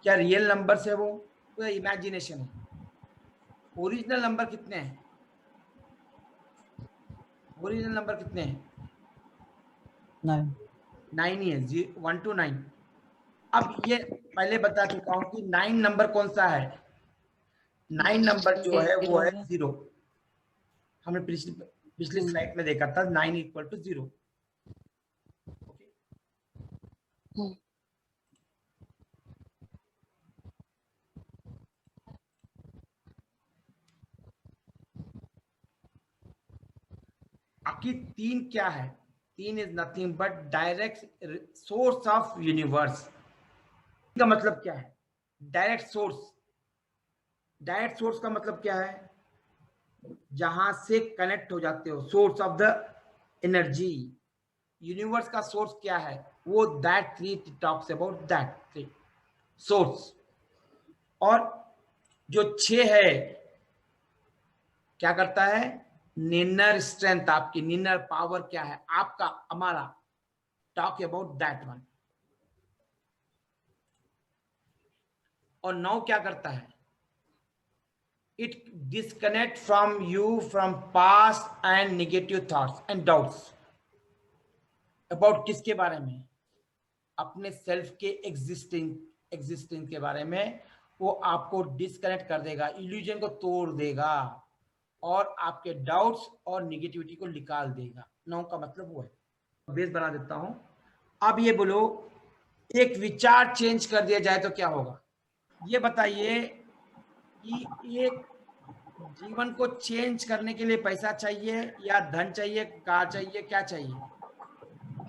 क्या रियल नंबर्स है, वो तो इमेजिनेशन है। ओरिजिनल नंबर कितने हैं, ओरिजिनल नंबर कितने हैं, 9 ही है, 1 to 9। अब ये पहले बता चुका हूं कि 9 नंबर कौन सा है, 9 नंबर जो है वो है 0। हमने पिछली स्लाइड में देखा था 9 = 0। आखिर 3 क्या है, 3 is nothing but direct source of universe. का मतलब क्या है, डायरेक्ट सोर्स। डायरेक्ट सोर्स का मतलब क्या है, जहां से कनेक्ट हो जाते हो, source of the energy. Universe का सोर्स क्या है, वो that 3 talks about that 3 source. और जो 6 है क्या करता है, निनर स्ट्रेंथ, आपकी निनर पावर क्या है, आपका हमारा, टॉक अबाउट दैट वन। और 9 क्या करता है, it disconnect from you from past and negative thoughts and doubts about किसके बारे में, अपने सेल्फ के एग्जिस्टेंस के बारे में। वो आपको डिस्कनेक्ट कर देगा, इल्यूजन को तोड़ देगा और आपके डाउट्स और निगेटिविटी को निकाल देगा। 9 का मतलब वो है। बेस बना देता हूं। अब ये बोलो एक विचार चेंज कर दिया जाए तो क्या होगा, ये बताइए कि एक जीवन को चेंज करने के लिए पैसा चाहिए या धन चाहिए, कार चाहिए, क्या चाहिए,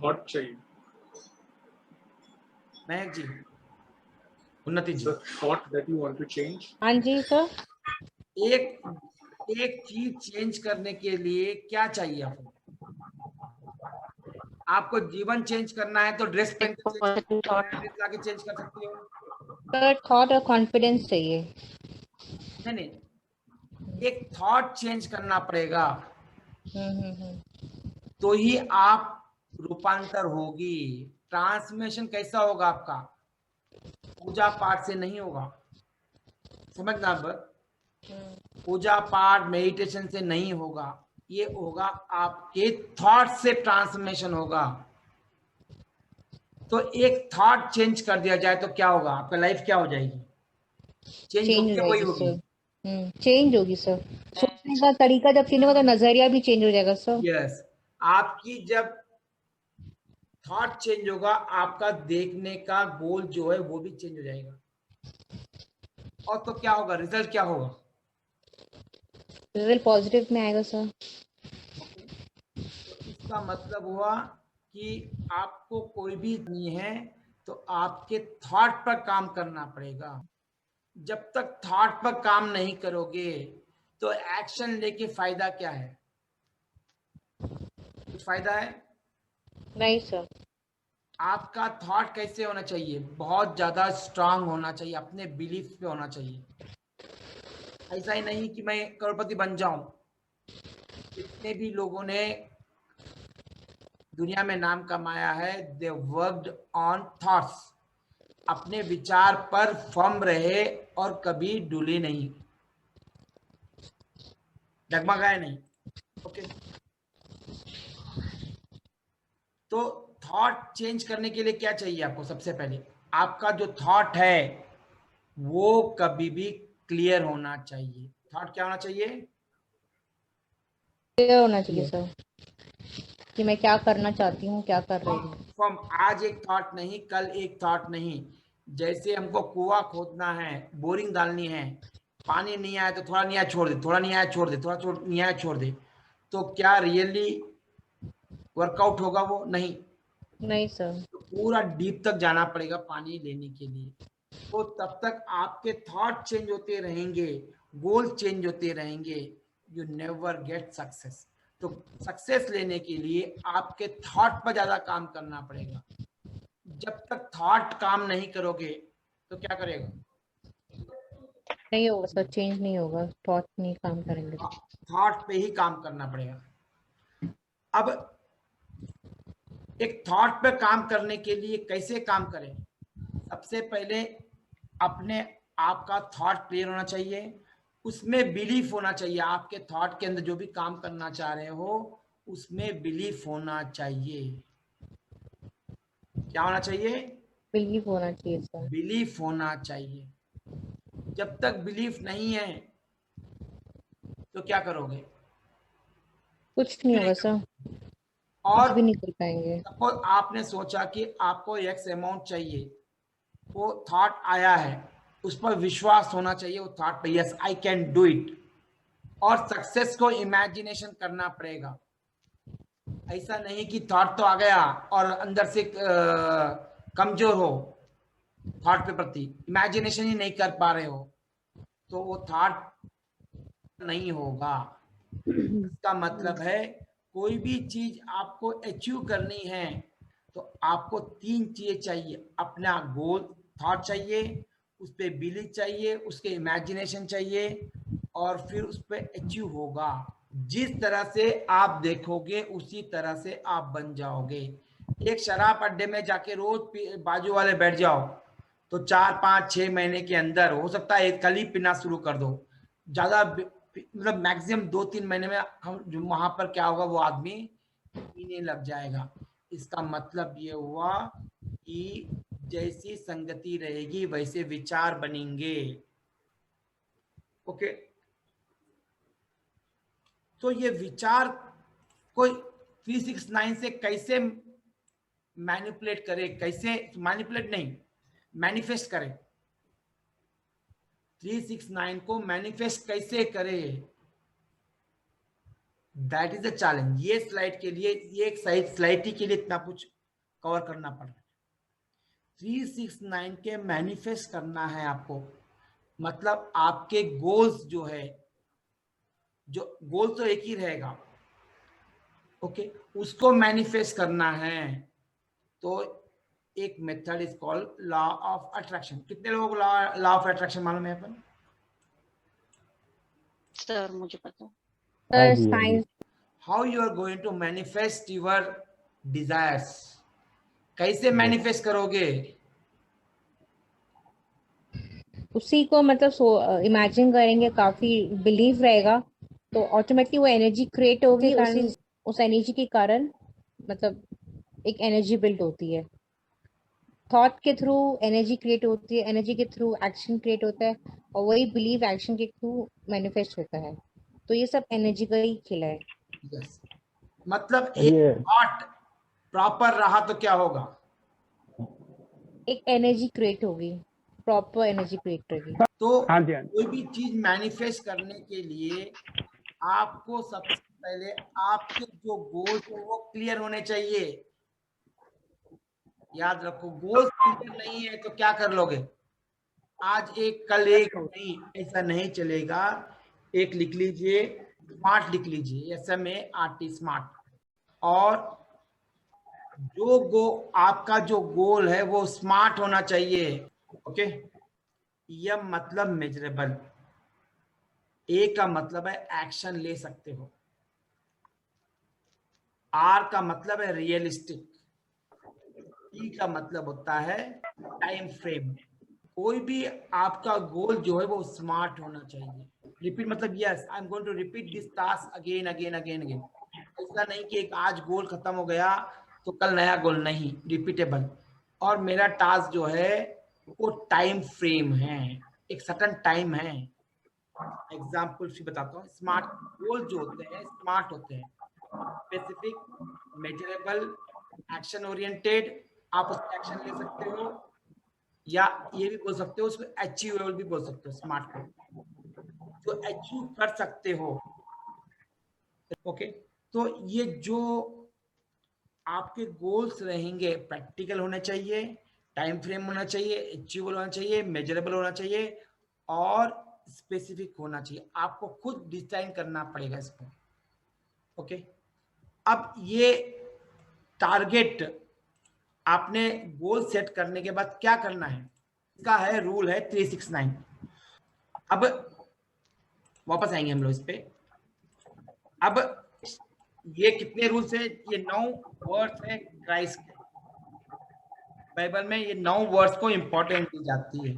थॉट चाहिए, Mahak ji, Unnati ji. Thought that you want to change. हाँ जी सर। एक चीज चेंज करने के लिए क्या चाहिए आपको, आपको जीवन चेंज करना है तो ड्रेस पहन के पॉजिटिव थॉट ड्रेस लाके चेंज कर सकते हो। सर थॉट और कॉन्फिडेंस चाहिए। नहीं नहीं, एक थॉट चेंज करना पड़ेगा तो ही आप रूपांतर होगी। ट्रांसफॉर्मेशन कैसा होगा आपका? पूजा पाठ से नहीं होगा, समझना अब। पूजा पाठ मेडिटेशन से नहीं होगा, ये होगा आपके थॉट से ट्रांसफॉर्मेशन होगा। तो एक थॉट चेंज कर दिया जाए तो क्या होगा? आपका लाइफ क्या हो जाएगी? चेंज चेंज होगी हो वही जाएगी होगी। सर। चेंज होगी सर। सोचने का तरीका जब चेंज होगा तो नजरिया भी चेंज हो जाएगा सर। यस, आपकी जब थॉट चेंज होगा, आपका देखने का गोल जो है वो भी चेंज हो जाएगा। और तो क्या होगा? रिजल्ट क्या होगा? रिजल्ट पॉजिटिव में आएगा सर। तो इसका मतलब हुआ कि आपको कोई भी नहीं है तो आपके थॉट पर काम करना पड़ेगा। जब तक थॉट पर काम नहीं करोगे तो एक्शन लेके फायदा क्या है? कुछ फायदा है नहीं सर। आपका थॉट कैसे होना चाहिए? बहुत ज्यादा स्ट्रांग होना चाहिए, अपने बिलीफ पे होना चाहिए। ऐसा ही नहीं कि मैं करोड़पति बन जाऊं। जितने भी लोगों ने दुनिया में नाम कमाया है, दे वर्कड ऑन थॉट्स। अपने विचार पर फर्म रहे और कभी डूले नहीं, डगमगाए नहीं। ओके, तो थॉट चेंज करने के लिए क्या चाहिए आपको? सबसे पहले आपका जो थॉट है वो कभी भी क्लियर होना चाहिए। थॉट क्या होना चाहिए? क्लियर होना चाहिए सर कि मैं क्या करना चाहती हूँ, क्या कर रही हूँ। फॉर्म आज एक थॉट नहीं, कल एक थॉट नहीं। जैसे हमको कुआं खोदना है, बोरिंग डालनी है, पानी नहीं आया तो थोड़ा नहीं आया छोड़ दे, थोड़ा नहीं आया छोड़ दे, थोड़ा नहीं आया छोड़ दे, तो क्या रियली वर्कआउट होगा? वो नहीं। नहीं सर। तो पूरा डीप तक जाना पड़ेगा पानी लेने के लिए। तो तब तक आपके थॉट चेंज होते रहेंगे, गोल चेंज होते रहेंगे, यू नेवर गेट सक्सेस। तो सक्सेस लेने के लिए आपके थॉट पर ज्यादा काम करना पड़ेगा। जब तक थॉट काम नहीं करोगे तो क्या करेगा? नहीं होगा सर, चेंज नहीं होगा, थॉट नहीं काम करेंगे। थॉट पे ही काम करना पड़ेगा। अब एक थॉट पे काम करने के लिए कैसे काम करें? सबसे पहले अपने आप का थॉट क्लियर होना चाहिए, उसमें बिलीफ होना चाहिए। आपके थॉट के अंदर जो भी काम करना चाह रहे हो उसमें बिलीफ होना चाहिए। क्या होना चाहिए? बिलीफ होना चाहिए सर। बिलीफ होना चाहिए। जब तक बिलीफ नहीं है तो क्या करोगे? कुछ नहीं होगा सर, और कुछ भी नहीं कर पाएंगे। सपोज आपने सोचा कि आपको एक्स अमाउंट चाहिए, वो थॉट आया है, उस पर विश्वास होना चाहिए वो थॉट पे, yes I can do it. और सक्सेस को इमेजिनेशन करना पड़ेगा। ऐसा नहीं कि थॉट तो आ गया और अंदर से कमजोर हो, थॉट के प्रति इमेजिनेशन ही नहीं कर पा रहे हो तो वो थॉट नहीं होगा। इसका मतलब है कोई भी चीज आपको अचीव करनी है तो आपको तीन चीजें चाहिए। अपना गोल थॉट चाहिए, उस पर बिलीव चाहिए, उसके इमेजिनेशन चाहिए, और फिर उस पर अचीव होगा। जिस तरह से आप देखोगे उसी तरह से आप बन जाओगे। एक शराब अड्डे में जाके रोज बाजू वाले बैठ जाओ तो 4, 5, 6 महीने के अंदर हो सकता है कल ही पीना शुरू कर दो। ज्यादा मतलब मैक्सिमम 2-3 महीने में हम वहां पर क्या होगा, वो आदमी पीने लग जाएगा। इसका मतलब ये हुआ कि जैसी संगति रहेगी वैसे विचार बनेंगे। ओके, तो ये विचार कोई 369 से कैसे मैनिपुलेट करे, कैसे मैनिपुलेट नहीं मैनिफेस्ट करे, 369 को मैनिफेस्ट कैसे करे, दैट इज अ चैलेंज। ये स्लाइड के लिए, ये एक स्लाइड के लिए इतना कुछ कवर करना पड़ रहा है। 369 के मैनिफेस्ट करना है आपको, मतलब आपके गोल्स जो है, जो गोल तो एक ही रहेगा, ओके, उसको मैनिफेस्ट करना है तो एक method is called law of attraction. कितने लोगों को लॉ ऑफ अट्रैक्शन मालूम है अपन? सर मुझे पता। Sir science. How you are going to manifest your desires? कैसे मैनिफेस्ट करोगे? उसी को मतलब इमेजिन करेंगे, काफी बिलीव रहेगा तो ऑटोमेटिकली वो एनर्जी क्रिएट होगी। उस एनर्जी के कारण मतलब एक एनर्जी बिल्ड होती है। थॉट के थ्रू एनर्जी क्रिएट होती है, एनर्जी के थ्रू एक्शन क्रिएट होता है और वही बिलीव एक्शन के थ्रू मैनिफेस्ट होता है। तो ये सब एनर्जी का ही खेला है। yes. मतलब एक थॉट प्रॉपर रहा तो क्या होगा? एक एनर्जी क्रिएट होगी, प्रॉपर एनर्जी क्रिएट होगी। तो कोई भी चीज मैनिफेस्ट करने के लिए आपको सबसे पहले आपके जो गोल्स है वो क्लियर होने चाहिए। याद रखो, गोल्स क्लियर नहीं है तो क्या कर लोगे? आज एक कल एक नहीं, ऐसा नहीं चलेगा। एक लिख लीजिए, स्मार्ट लिख लीजिए, SMART स्मार्ट। और आपका जो गोल है वो स्मार्ट होना चाहिए। ओके, यह मतलब मेजरेबल। ए का मतलब है एक्शन ले सकते हो। आर का मतलब है रियलिस्टिक। ई का मतलब होता है टाइम फ्रेम। कोई भी आपका गोल जो है वो स्मार्ट होना चाहिए। रिपीट मतलब yes, I am going to repeat this task again again again again. ऐसा नहीं कि एक आज गोल खत्म हो गया तो कल नया गोल, नहीं, रिपीटेबल। और मेरा टास्क जो है वो टाइम फ्रेम है, एक सर्टेन टाइम है। एग्जाम्पल से बताता हूँ। स्मार्ट गोल जो होते हैं स्मार्ट होते हैं, स्पेसिफिक, मेजरेबल, एक्शन ओरिएंटेड। आप उसका एक्शन ले सकते हो या ये भी बोल सकते हो उसको अचीवेबल भी बोल सकते हो। स्मार्ट को जो अचीव कर सकते हो। ओके, तो ये जो आपके गोल्स रहेंगे प्रैक्टिकल होने चाहिए, टाइम फ्रेम होना चाहिए, अचीवेबल होना चाहिए, मेजरेबल होना चाहिए और स्पेसिफिक होना चाहिए। आपको खुद डिजाइन करना पड़ेगा इसको। ओके, अब ये टारगेट आपने गोल सेट करने के बाद क्या करना है, इसका है रूल है 369। अब वापस आएंगे हम लोग इस पे। अब ये कितने रूल्स है? ये 9 वर्ड्स है क्राइस्ट के। बाइबल में ये 9 वर्ड्स को इंपॉर्टेंट दी जाती है।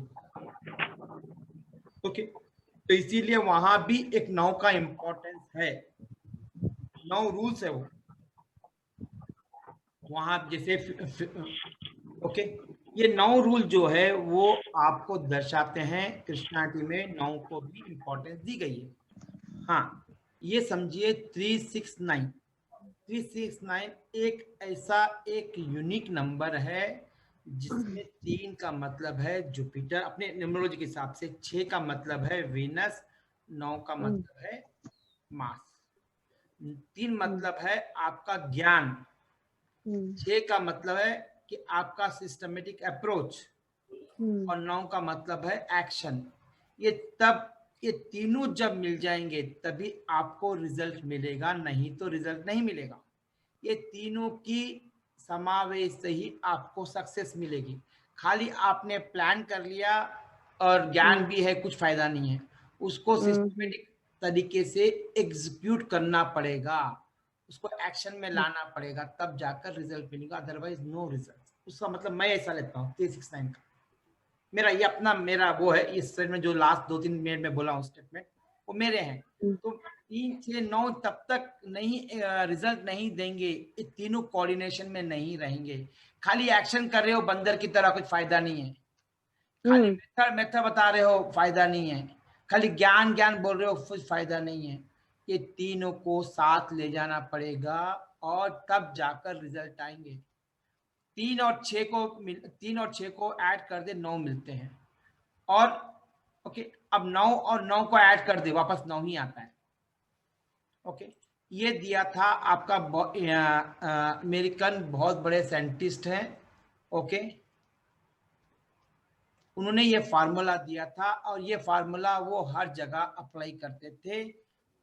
ओके, तो इसीलिए वहां भी एक 9 का इंपॉर्टेंस है। 9 रूल्स है वो वहां जैसे ओके, ये 9 रूल जो है वो आपको दर्शाते हैं क्रिश्चियनिटी में 9 को भी इंपॉर्टेंस दी गई है। हाँ, ये समझिए 369 एक ऐसा एक यूनिक नंबर है जिसमें 3 का मतलब है जुपिटर अपने न्यूमरोलॉजी के हिसाब से, 6 का मतलब है वीनस, 9 का मतलब है मार्स, 3 मतलब है आपका ज्ञान, 6 का मतलब है कि आपका सिस्टमेटिक अप्रोच और 9 का मतलब है एक्शन। ये तीनों जब मिल जाएंगे तभी आपको रिजल्ट मिलेगा, नहीं तो रिजल्ट नहीं मिलेगा। ये तीनों की समावेश से ही आपको सक्सेस मिलेगी। खाली आपने प्लान कर लिया और ज्ञान भी है, कुछ फायदा नहीं है। उसको सिस्टमेटिक तरीके से एग्जीक्यूट करना पड़ेगा, उसको एक्शन में लाना पड़ेगा, तब जाकर रिजल्ट मिलेगा, अदरवाइज नो रिजल्ट। उसका मतलब मैं ऐसा लेता हूँ 369 का। मेरा वो है इस स्टेटमेंट जो लास्ट 2-3 मिनट में बोला हूँ स्टेटमेंट, वो मेरे हैं। तो 3, 6, 9 तब तक नहीं रिजल्ट नहीं देंगे, ये तीनों कोऑर्डिनेशन में नहीं रहेंगे। खाली एक्शन कर रहे हो बंदर की तरह, कुछ फायदा नहीं है। खाली मेथड बता रहे हो, फायदा नहीं है। खाली ज्ञान बोल रहे हो, कुछ फायदा नहीं है। ये तीनों को साथ ले जाना पड़ेगा और तब जाकर रिजल्ट आएंगे। 3 और 6 को ऐड कर दे 9 मिलते हैं। और ओके, अब 9 और 9 को ऐड कर दे वापस 9 ही आता है। ओके, ये दिया था आपका अमेरिकन बहुत बड़े साइंटिस्ट हैं। ओके, उन्होंने ये फार्मूला दिया था और ये फार्मूला वो हर जगह अप्लाई करते थे।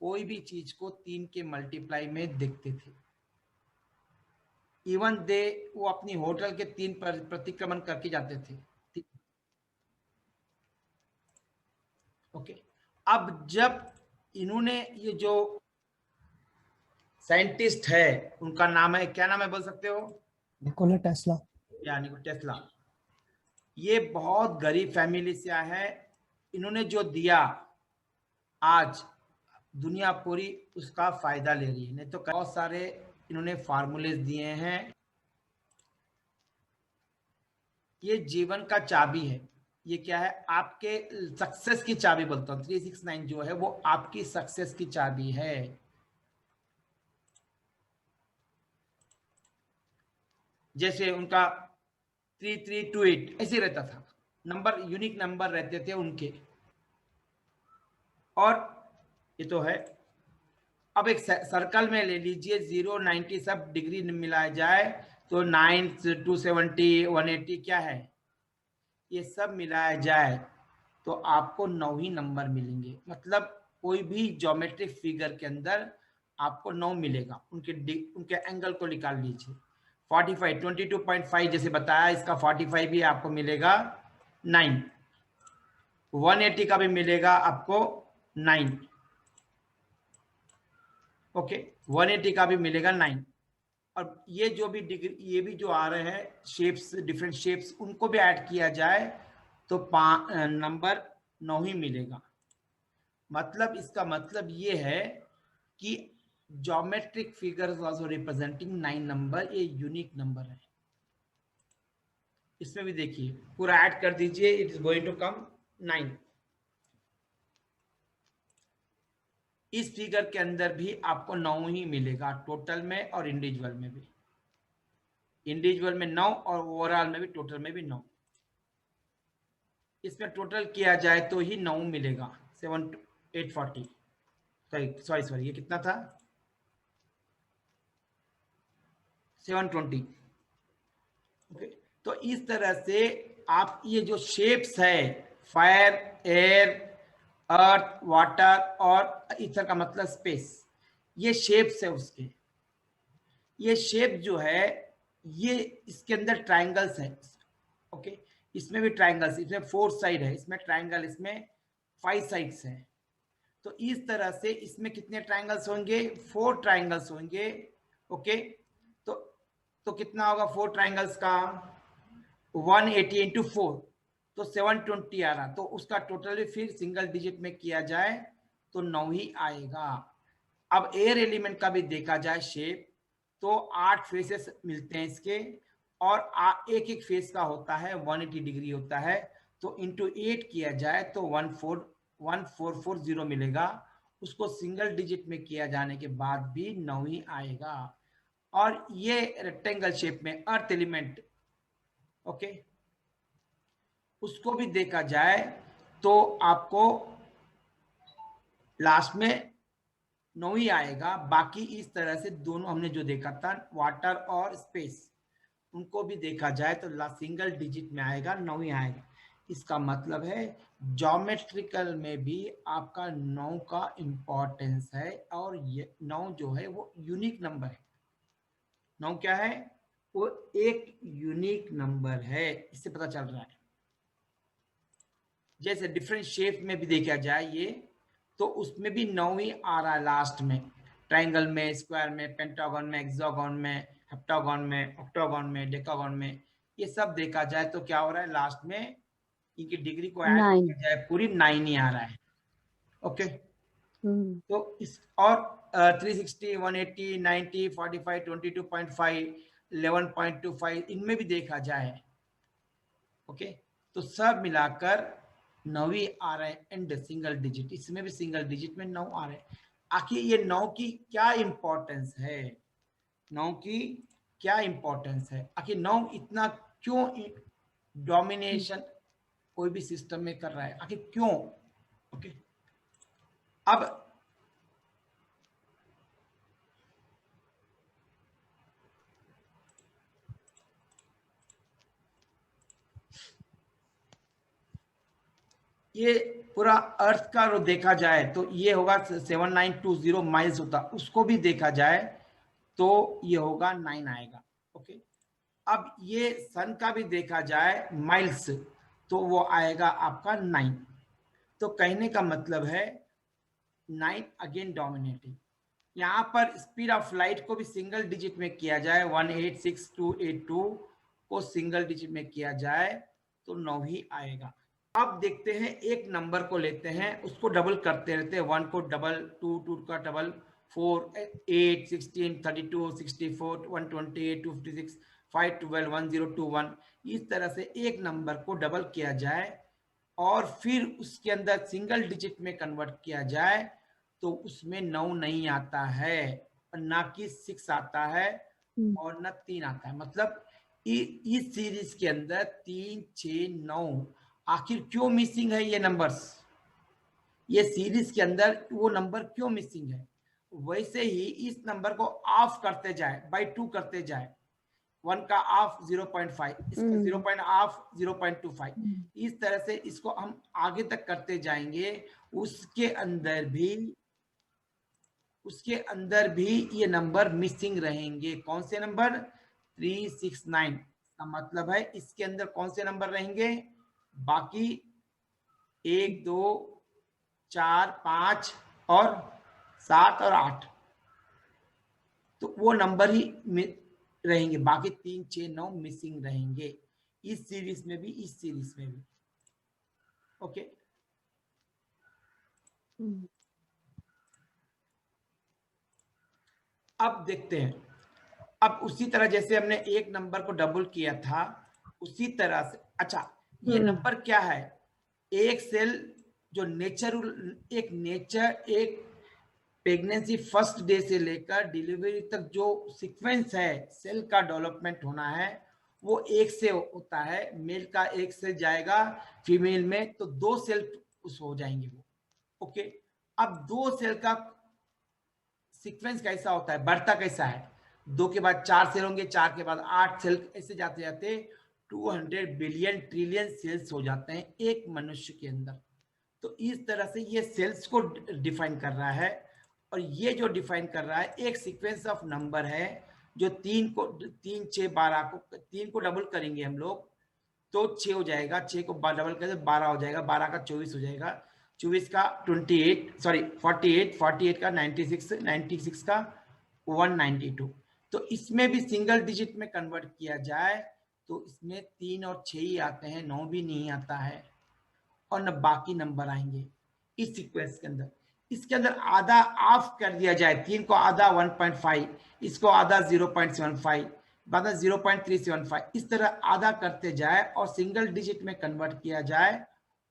कोई भी चीज को 3 के मल्टीप्लाई में देखते थे। इवन दे वो अपनी होटल के 3 प्रतिक्रमण करके जाते थे। ओके, अब जब इन्होंने ये जो साइंटिस्ट है उनका नाम है, क्या नाम है बोल सकते हो? Nikola Tesla. यानी टेस्ला। ये बहुत गरीब फैमिली से आया है। इन्होंने जो दिया आज दुनिया पूरी उसका फायदा ले रही है। नहीं तो बहुत सारे इन्होंने फार्मूले दिए हैं। ये जीवन का चाबी है। ये क्या है? आपके सक्सेस की चाबी बोलता हूँ। 369 जो है वो आपकी सक्सेस की चाबी है। जैसे उनका 3328 ऐसे रहता था, नंबर यूनिक नंबर रहते थे उनके। और ये तो है। अब एक सर्कल में ले लीजिए 0 90 सब डिग्री मिलाया जाए तो 9 270 180 क्या है, ये सब मिलाया जाए तो आपको 9 ही नंबर मिलेंगे। मतलब कोई भी ज्योमेट्रिक फिगर के अंदर आपको 9 मिलेगा। उनके एंगल को निकाल लीजिए। 45 22.5 जैसे बताया, इसका 45 भी आपको मिलेगा 9। 180 का भी मिलेगा आपको 9। ओके, 180 का भी मिलेगा 9। और ये जो भी डिग्री, ये भी जो आ रहे हैं शेप्स, डिफरेंट शेप्स, उनको भी ऐड किया जाए तो नंबर 9 ही मिलेगा। मतलब इसका मतलब ये है कि geometric figures also representing 9 number, ये यूनिक नंबर है। इसमें भी देखिए पूरा ऐड कर दीजिए, it is going to come 9। इस फिगर के अंदर भी आपको 9 ही मिलेगा, टोटल में और इंडिविजुअल में भी। इंडिविजुअल में 9 और ओवरऑल में भी, टोटल में भी 9। इसमें टोटल किया जाए तो ही 9 मिलेगा। 840 सॉरी ये कितना था? 720। ओके, तो इस तरह से आप ये जो शेप्स है, फायर, एयर, अर्थ, वाटर और ईथर का मतलब स्पेस, ये शेप्स है उसके। ये शेप जो है ये इसके अंदर ट्रायंगल्स है। ओके, इसमें भी ट्रायंगल्स, इसमें 4 साइड है, इसमें ट्रायंगल, इसमें 5 साइड्स है। तो इस तरह से इसमें कितने ट्रायंगल्स होंगे? 4 ट्रायंगल्स होंगे। ओके, तो कितना होगा 4 ट्रायंगल्स का? 180 इंटू 4 तो 720 आ रहा। तो उसका टोटल फिर सिंगल डिजिट में किया जाए तो 9 ही आएगा। अब एयर एलिमेंट का भी देखा जाए शेप तो 8 फेसेस मिलते हैं इसके, और एक एक फेस का होता है 180 डिग्री होता है। तो इंटू 8 किया जाए तो 1440 मिलेगा। उसको सिंगल डिजिट में किया जाने के बाद भी 9 ही आएगा। और ये रेक्टेंगल शेप में अर्थ एलिमेंट, ओके, उसको भी देखा जाए तो आपको लास्ट में 9 ही आएगा। बाकी इस तरह से दोनों हमने जो देखा था वाटर और स्पेस, उनको भी देखा जाए तो सिंगल डिजिट में आएगा, 9 ही आएगा। इसका मतलब है ज्योमेट्रिकल में भी आपका 9 का इंपॉर्टेंस है। और ये 9 जो है वो यूनिक नंबर है। 9 क्या है? वो एक यूनिक नंबर है, इससे पता चल रहा है। जैसे डिफरेंट शेप में भी देखा जाए ये, तो उसमें भी 9 ही आ रहा है लास्ट में। ट्रायंगल में, स्क्वायर में, पेंटागन में, हेक्सागन में, हेप्टागन में, ऑक्टागन में, डेकागन में, ये सब देखा जाए तो क्या हो रहा है लास्ट में? इनकी डिग्री को ऐड किया जाए पूरी 9 ही आ रहा है। ओके, तो इस और 360, 180, 90, 45, 22.5, 11.25 इनमें भी देखा जाए, ओके, तो सब मिलाकर 9 ही आ रहे हैं। एंड सिंगल डिजिट, इसमें भी सिंगल डिजिट में 9 आ रहे हैं। आखिर ये 9 की क्या इंपॉर्टेंस है? 9 की क्या इंपॉर्टेंस है? आखिर 9 इतना क्यों डोमिनेशन कोई भी सिस्टम में कर रहा है? आखिर क्यों? ओके, अब ये पूरा अर्थ का जो देखा जाए तो ये होगा 7920 माइल्स होता, उसको भी देखा जाए तो ये होगा 9 आएगा। अब ये सन का भी देखा जाए माइल्स तो वो आएगा आपका 9। तो कहने का मतलब है 9 अगेन डोमिनेटिंग। यहाँ पर स्पीड ऑफ लाइट को भी सिंगल डिजिट में किया जाए, 186.282 को सिंगल डिजिट में किया जाए तो 9 ही आएगा। अब देखते हैं एक नंबर को लेते हैं, उसको डबल करते रहते हैं, 1 को डबल, 2 का डबल, 4, 8, 16, 32, 64, 128, 256, 5, 12, 1021। इस तरह से एक नंबर को डबल किया जाए और फिर उसके अंदर सिंगल डिजिट में कन्वर्ट किया जाए तो उसमें 9 नहीं आता है, और ना कि 6 आता है और ना 3 आता है। मतलब इस सीरीज के अंदर 3, 6, 9 आखिर क्यों मिसिंग है ये नंबर्स, ये सीरीज के अंदर वो नंबर क्यों मिसिंग है। वैसे ही इस नंबर को ऑफ करते जाए, बाय 2 करते जाए, 1 का ऑफ 0.5, इसका 0.25, इस तरह से इसको हम आगे तक करते जाएंगे। उसके अंदर भी ये नंबर मिसिंग रहेंगे। कौन से नंबर? 369 का मतलब है इसके अंदर कौन से नंबर रहेंगे? बाकी 1, 2, 4, 5 और 7 और 8, तो वो नंबर ही रहेंगे। बाकी 3, 6, 9 मिसिंग रहेंगे, इस सीरीज में भी, इस सीरीज में भी। ओके, अब देखते हैं। अब उसी तरह जैसे हमने एक नंबर को डबल किया था, उसी तरह से, अच्छा ये नंबर क्या है? एक सेल जो एक प्रेगनेंसी फर्स्ट डे से लेकर डिलीवरी तक जो सीक्वेंस है सेल का डेवलपमेंट होना है, वो एक से होता है। मेल का एक से जाएगा फीमेल में तो 2 सेल उस हो जाएंगे वो। ओके, अब 2 सेल का सीक्वेंस कैसा होता है, बढ़ता कैसा है? 2 के बाद 4 सेल होंगे, 4 के बाद 8 सेल, ऐसे जाते जाते 200 बिलियन ट्रिलियन सेल्स हो जाते हैं एक मनुष्य के अंदर। तो इस तरह से ये सेल्स को डिफाइन कर रहा है। और ये जो डिफाइन कर रहा है एक सीक्वेंस ऑफ नंबर है जो 3, 6, 12 को 3 को डबल करेंगे हम लोग तो 6 हो जाएगा, 6 को डबल करेंगे 12 हो जाएगा, 12 का 24 हो जाएगा, 24 का 48, 48 का 96, 96 का 192। तो इसमें भी सिंगल डिजिट में कन्वर्ट किया जाए तो इसमें 3 और 6 ही आते हैं, 9 भी नहीं आता है और न बाकी नंबर आएंगे इस सीक्वेंस के अंदर। इसके अंदर आधा ऑफ कर दिया जाए, 3 को आधा 1.5, इसको आधा 0.75, बाद 0.375, इस तरह आधा करते जाए और सिंगल डिजिट में कन्वर्ट किया जाए,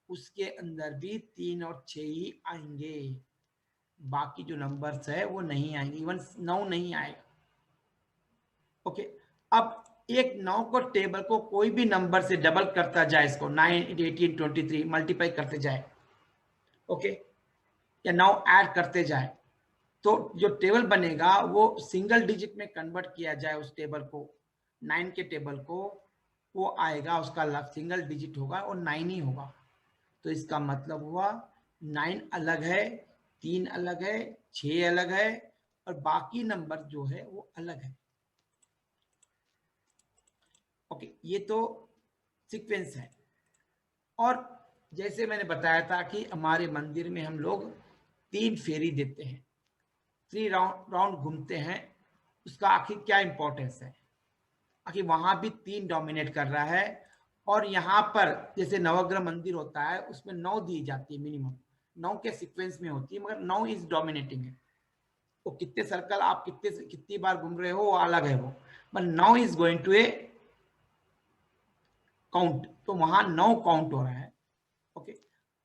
उसके अंदर भी 3 और 6 ही आएंगे, बाकी जो नंबर्स है वो नहीं आएंगे, इवन 9 नहीं आएगा। ओके, अब एक 9 को टेबल को कोई भी नंबर से डबल करता जाए, इसको 9, 18, 23 मल्टीप्लाई करते जाए, ओके, या 9 ऐड करते जाए तो जो टेबल बनेगा वो सिंगल डिजिट में कन्वर्ट किया जाए उस टेबल को, 9 के टेबल को, वो आएगा, उसका सिंगल डिजिट होगा और 9 ही होगा। तो इसका मतलब हुआ 9 अलग है, 3 अलग है, 6 अलग है और बाकी नंबर जो है वो अलग है। ओके, ये तो सीक्वेंस है। और जैसे मैंने बताया था कि हमारे मंदिर में हम लोग 3 फेरी देते हैं, 3 राउंड घूमते हैं, उसका आखिर क्या इंपॉर्टेंस है? आखिर वहां भी 3 डोमिनेट कर रहा है और यहाँ पर जैसे नवग्रह मंदिर होता है उसमें 9 दी जाती है, मिनिमम 9 के सीक्वेंस में होती है, मगर 9 इज डोमिनेटिंग है। वो कितने सर्कल आप कितनी बार घूम रहे हो वो अलग है वो, but 9 is going to a count, तो वहां 9 काउंट हो रहा है। ओके,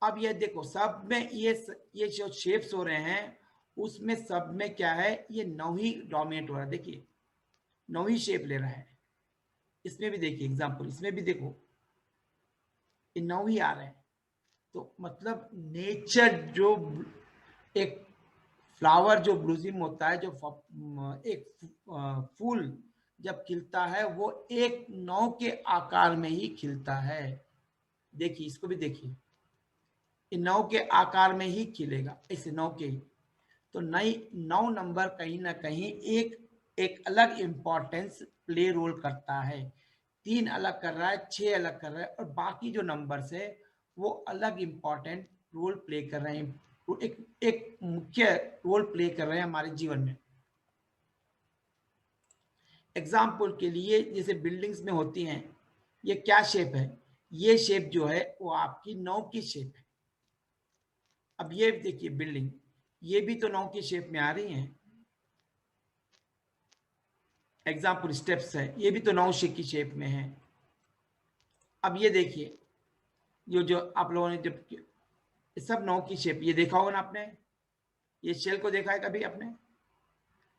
अब ये देखो सब में ये जो शेप्स हो रहे हैं उसमें सब में क्या है, ये 9 ही डोमिनेट हो रहा है। देखिए 9 ही शेप ले रहा है। इसमें भी देखिए एग्जांपल, इसमें भी देखो ये 9 ही आ रहे हैं। तो मतलब नेचर जो एक फ्लावर जो ब्लूजिम होता है, जो एक फूल जब खिलता है वो एक 9 के आकार में ही खिलता है। देखिए इसको भी देखिए, ये 9 के आकार में ही खिलेगा, ऐसे 9 के ही। तो 9 नंबर कहीं ना कहीं एक एक अलग इंपॉर्टेंस प्ले रोल करता है। 3 अलग कर रहा है, 6 अलग कर रहा है, और बाकी जो नंबर्स है वो अलग इंपॉर्टेंट रोल प्ले कर रहे हैं, एक मुख्य रोल प्ले कर रहे हैं हमारे जीवन में। एग्जाम्पल के लिए जैसे बिल्डिंग्स में होती हैं, ये क्या शेप है? ये शेप जो है वो आपकी 9 की शेप है। अब ये देखिए बिल्डिंग, ये भी तो 9 की शेप में आ रही है। एग्जाम्पल स्टेप्स है, ये भी तो 9 की शेप में है। अब ये देखिए जो आप लोगों ने जब सब 9 की शेप, ये देखा होगा ना आपने, ये शेल को देखा है कभी आपने?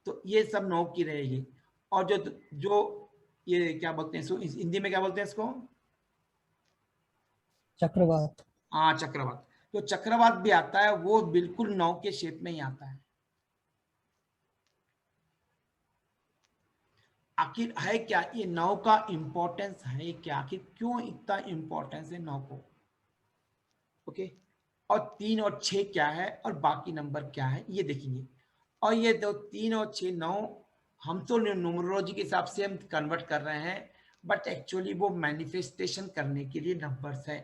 तो ये सब 9 की रहेगी। और जो ये क्या बोलते हैं इसको, हिंदी में क्या बोलते हैं इसको? चक्रवात। हाँ, चक्रवात। तो चक्रवात भी आता है, वो बिल्कुल 9 के शेप में ही आता है। आखिर है क्या ये 9 का इंपॉर्टेंस है क्या? आखिर क्यों इतना इंपॉर्टेंस है 9 को? ओके, और 3 और 6 क्या है और बाकी नंबर क्या है ये देखेंगे। और ये 3 और 6 9 हम तो न्यूमरोलॉजी के हिसाब से हम कन्वर्ट कर रहे हैं, बट एक्चुअली वो मैनिफेस्टेशन करने के लिए नंबर्स है।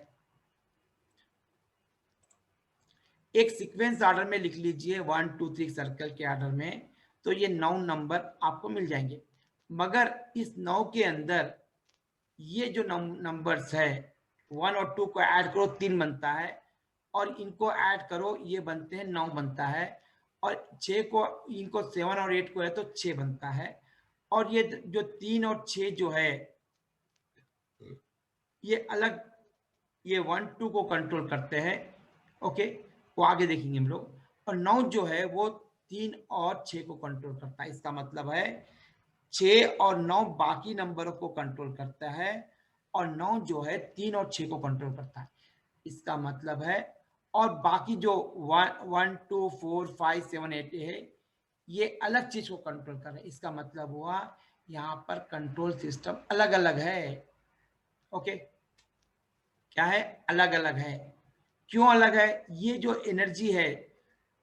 एक सीक्वेंस ऑर्डर में लिख लीजिए 1 2 3 सर्कल के ऑर्डर में, तो ये 9 नंबर आपको मिल जाएंगे। मगर इस 9 के अंदर ये जो नंबर्स है 1 और 2 को ऐड करो 3 बनता है, और इनको ऐड करो ये बनते हैं 9 बनता है, और 6 को इनको 7 और 8 को है तो 6 बनता है। और ये जो 3 और 6 जो है ये अलग, ये 1 2 को कंट्रोल करते हैं। ओके, वो आगे देखेंगे हम लोग। और 9 जो है वो 3 और 6 को कंट्रोल करता है। इसका मतलब है 6 और 9 बाकी नंबरों को कंट्रोल करता है, और 9 जो है 3 और 6 को कंट्रोल करता है। इसका मतलब है, और बाकी जो 1 2 4 5 7 8 है ये अलग चीज को कंट्रोल कर रहे हैं। इसका मतलब हुआ यहाँ पर कंट्रोल सिस्टम अलग अलग है। ओके, क्या है? अलग अलग है। क्यों अलग है? ये जो एनर्जी है,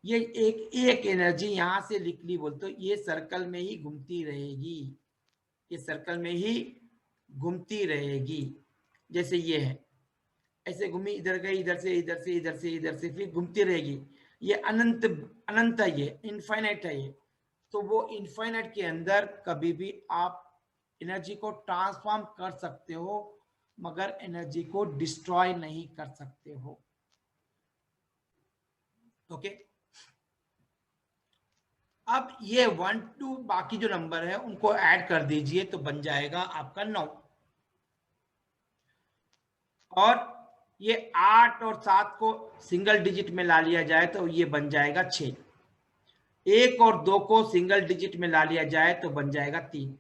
ये एक एनर्जी यहाँ से लिख ली बोल तो ये सर्कल में ही घूमती रहेगी, ये सर्कल में ही घूमती रहेगी। जैसे ये है, ऐसे घूमी, इधर गई, इधर से इधर से इधर से इधर से, फिर घूमती रहेगी। ये अनंत अनंत है, ये इनफाइनाइट है। ये तो वो इनफाइनाइट के अंदर कभी भी आप एनर्जी को ट्रांसफॉर्म कर सकते हो, मगर एनर्जी को डिस्ट्रॉय नहीं कर सकते हो। ओके, अब ये 1 2 बाकी जो नंबर है उनको ऐड कर दीजिए तो बन जाएगा आपका 9। और ये 8 और 7 को सिंगल डिजिट में ला लिया जाए तो ये बन जाएगा 6। 1 और 2 को सिंगल डिजिट में ला लिया जाए तो बन जाएगा 3।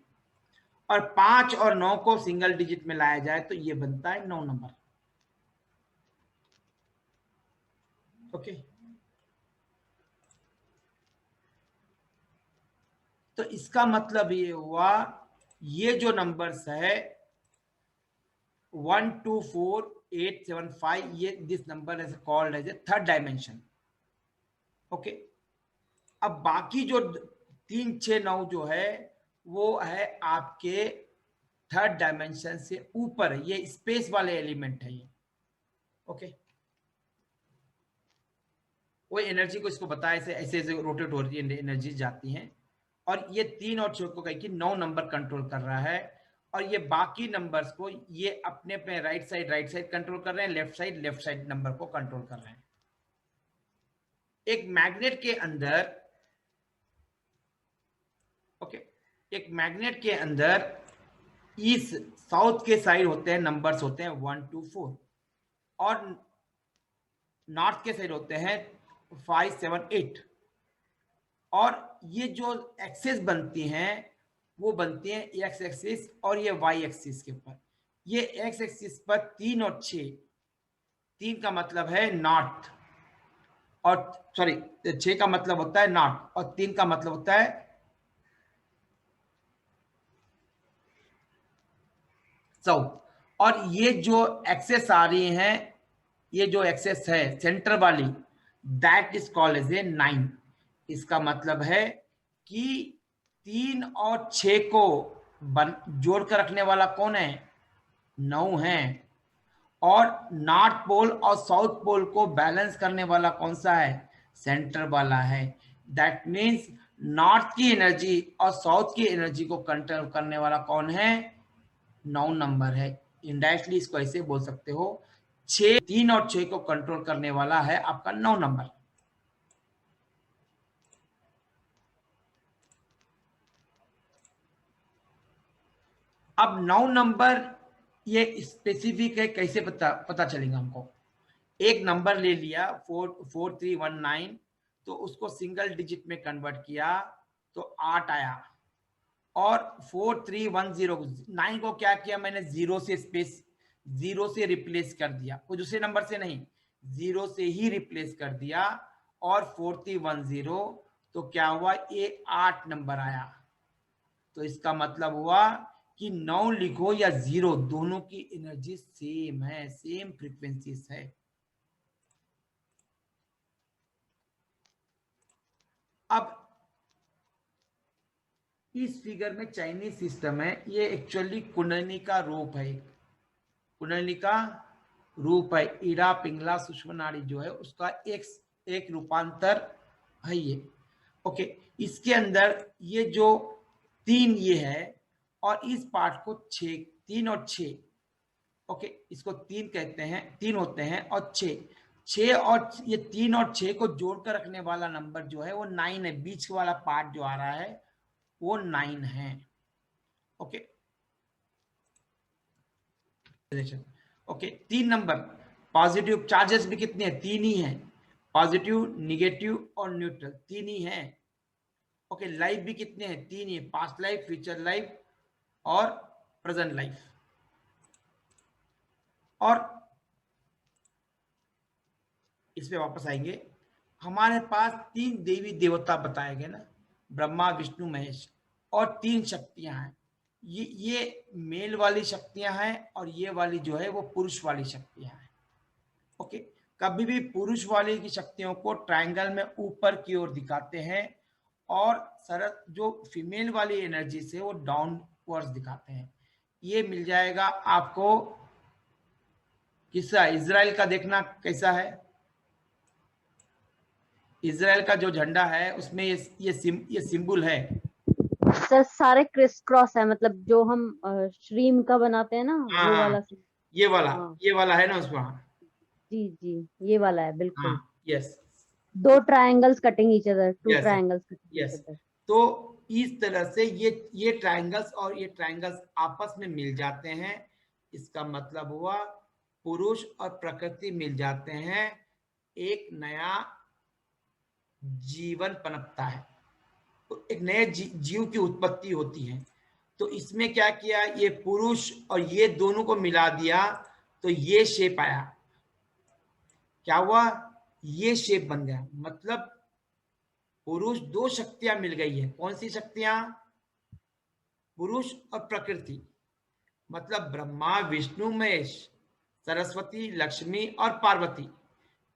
और 5 और 9 को सिंगल डिजिट में लाया जाए तो ये बनता है 9 नंबर। ओके, तो इसका मतलब ये हुआ ये जो नंबर्स है 1 2 4 8 7 5, ये this number is called as a third dimension. Okay, अब बाकी जो 3 6 9 जो है वो है आपके थर्ड डायमेंशन से ऊपर, ये स्पेस वाले एलिमेंट है ये। ओके, वो एनर्जी को इसको बताया ऐसे ऐसे रोटेट हो रही है, एनर्जी जाती हैं। और ये 3 और 6 को कह कि 9 नंबर कंट्रोल कर रहा है, और ये बाकी नंबर्स को ये अपने अपने राइट साइड कंट्रोल कर रहे हैं, लेफ्ट साइड नंबर को कंट्रोल कर रहे हैं। एक मैग्नेट के अंदर, ओके, एक मैग्नेट के अंदर ईस्ट साउथ के साइड होते हैं, नंबर्स होते हैं 1 2 4, और नॉर्थ के साइड होते हैं 5 7 8। और ये जो एक्सेस बनती हैं वो बनती हैं एक्स एक्सिस और ये वाई एक्सिस के ऊपर। ये एक्स एक्सिस पर 3 और 6, 3 का मतलब है नॉर्थ, और सॉरी 6 का मतलब होता है नॉर्थ, और 3 का मतलब होता है साउथ। और ये जो एक्सेस आ रही हैं, ये जो एक्सेस है सेंटर वाली, that is called as a 9। इसका मतलब है कि 3 और 6 को जोड़ कर रखने वाला कौन है? 9 है। और नॉर्थ पोल और साउथ पोल को बैलेंस करने वाला कौन सा है? सेंटर वाला है। दैट मीन्स नॉर्थ की एनर्जी और साउथ की एनर्जी को कंट्रोल करने वाला कौन है? 9 नंबर है। इनडायरेक्टली इसको ऐसे बोल सकते हो, 3 और 6 को कंट्रोल करने वाला है आपका 9 नंबर। अब 9 नंबर ये स्पेसिफिक है, कैसे पता चलेगा हमको? एक नंबर ले लिया 4319, तो उसको सिंगल डिजिट में कन्वर्ट किया तो 8 आया। और 4310 को क्या किया मैंने? जीरो से रिप्लेस कर दिया, कोई दूसरे नंबर से नहीं, जीरो से ही रिप्लेस कर दिया। और 4310 तो क्या हुआ? ये 8 नंबर आया। तो इसका मतलब हुआ कि 9 लिखो या 0, दोनों की एनर्जी सेम है, सेम फ्रीक्वेंसीज है। अब इस फिगर में चाइनीज सिस्टम है, ये एक्चुअली कुंडलिनी का रूप है, कुंडलिनी का रूप है। ईड़ा पिंगला सूक्ष्म नाड़ी जो है उसका एक रूपांतर है ये। ओके, इसके अंदर ये जो 3 ये है और इस पार्ट को 6, 3 और 6, ओके, इसको 3 कहते हैं, 3 होते हैं और 6 और ये 3 और 6 को जोड़कर रखने वाला नंबर जो है वो 9 है। बीच वाला पार्ट जो आ रहा है वो 9 है। Okay okay, 3 number. Positive charges भी कितने हैं? 3 ही हैं। पॉजिटिव, निगेटिव और न्यूट्रल 3 ही हैं। ओके, लाइफ भी कितने हैं? 3 ही, पास्ट लाइफ, फ्यूचर लाइफ और प्रेजेंट लाइफ। और इस पे वापस आएंगे। हमारे पास 3 देवी देवता बताए गए ना, ब्रह्मा विष्णु महेश, और 3 शक्तियां हैं। ये मेल वाली शक्तियां हैं और ये वाली जो है वो पुरुष वाली शक्तियां हैं। ओके, कभी भी पुरुष वाली की शक्तियों को ट्रायंगल में ऊपर की ओर दिखाते हैं और सरल जो फीमेल वाली एनर्जी से वो डाउनवर्ड्स दिखाते हैं। ये मिल जाएगा आपको। किस्सा इजराइल का देखना कैसा है। इजराइल का जो झंडा है उसमें ये सिंबल है सर, सारे क्रिस क्रॉस है, मतलब जो हम श्रीम का बनाते हैं ना, वो वाला। ये वाला, हाँ। ये वाला है ना उसमें। जी जी, ये वाला है बिल्कुल। Yes, 2 triangles cutting each other, 2 triangles cutting yes. Each other. तो इस तरह से ये ट्रायंगल्स और ये ट्रायंगल्स आपस में मिल जाते हैं। इसका मतलब हुआ पुरुष और प्रकृति मिल जाते हैं, एक नया जीवन पनपता है, एक नए जीव की उत्पत्ति होती है। तो इसमें क्या किया? ये पुरुष और ये दोनों को मिला दिया तो ये शेप आया। क्या हुआ? ये शेप बन गया। मतलब पुरुष, 2 शक्तियां मिल गई है। कौन सी शक्तियां? पुरुष और प्रकृति। मतलब ब्रह्मा विष्णु महेश, सरस्वती, लक्ष्मी और पार्वती,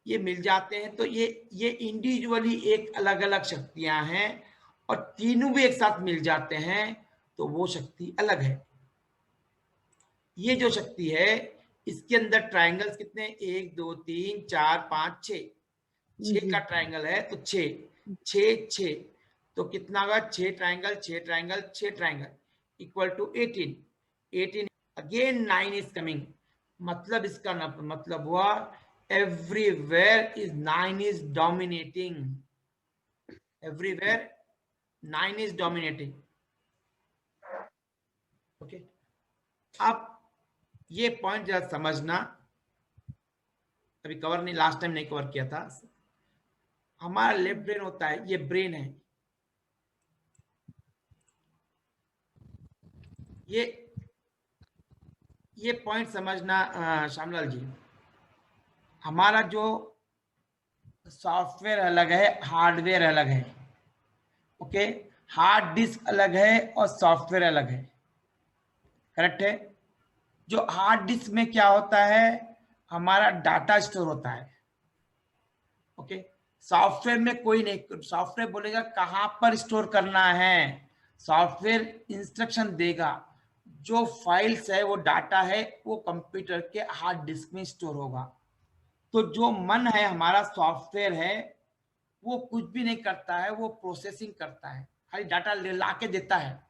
ये मिल जाते हैं। तो ये इंडिविजुअली एक अलग अलग शक्तियां हैं और तीनों भी एक साथ मिल जाते हैं तो वो शक्ति अलग है। ये जो शक्ति है इसके अंदर ट्रायंगल्स कितने? 1 2 3 4 5 6, 6 का ट्रायंगल है तो 6 तो कितना होगा? 6 triangle 6 triangle 6 triangle equal to 18। Again 9 is coming. मतलब इसका मतलब हुआ everywhere is 9 is dominating. Everywhere 9 is dominating. Okay, अब ये पॉइंट जरा समझना, अभी कवर नहीं, लास्ट टाइम नहीं कवर किया था। हमारा लेफ्ट ब्रेन होता है, ये ब्रेन है, ये पॉइंट समझना श्यामलाल जी। हमारा जो सॉफ्टवेयर अलग है, हार्डवेयर अलग है। ओके, हार्ड डिस्क अलग है और सॉफ्टवेयर अलग है, करेक्ट है। जो हार्ड डिस्क में क्या होता है? हमारा डाटा स्टोर होता है। ओके, सॉफ्टवेयर में कोई नहीं, सॉफ्टवेयर बोलेगा कहां पर स्टोर करना है, सॉफ्टवेयर इंस्ट्रक्शन देगा, जो फाइल्स है वो डाटा है वो कंप्यूटर के हार्ड डिस्क में स्टोर होगा। तो जो मन है हमारा सॉफ्टवेयर है वो कुछ भी नहीं करता है, वो प्रोसेसिंग करता है, खाली डाटा ला के देता है।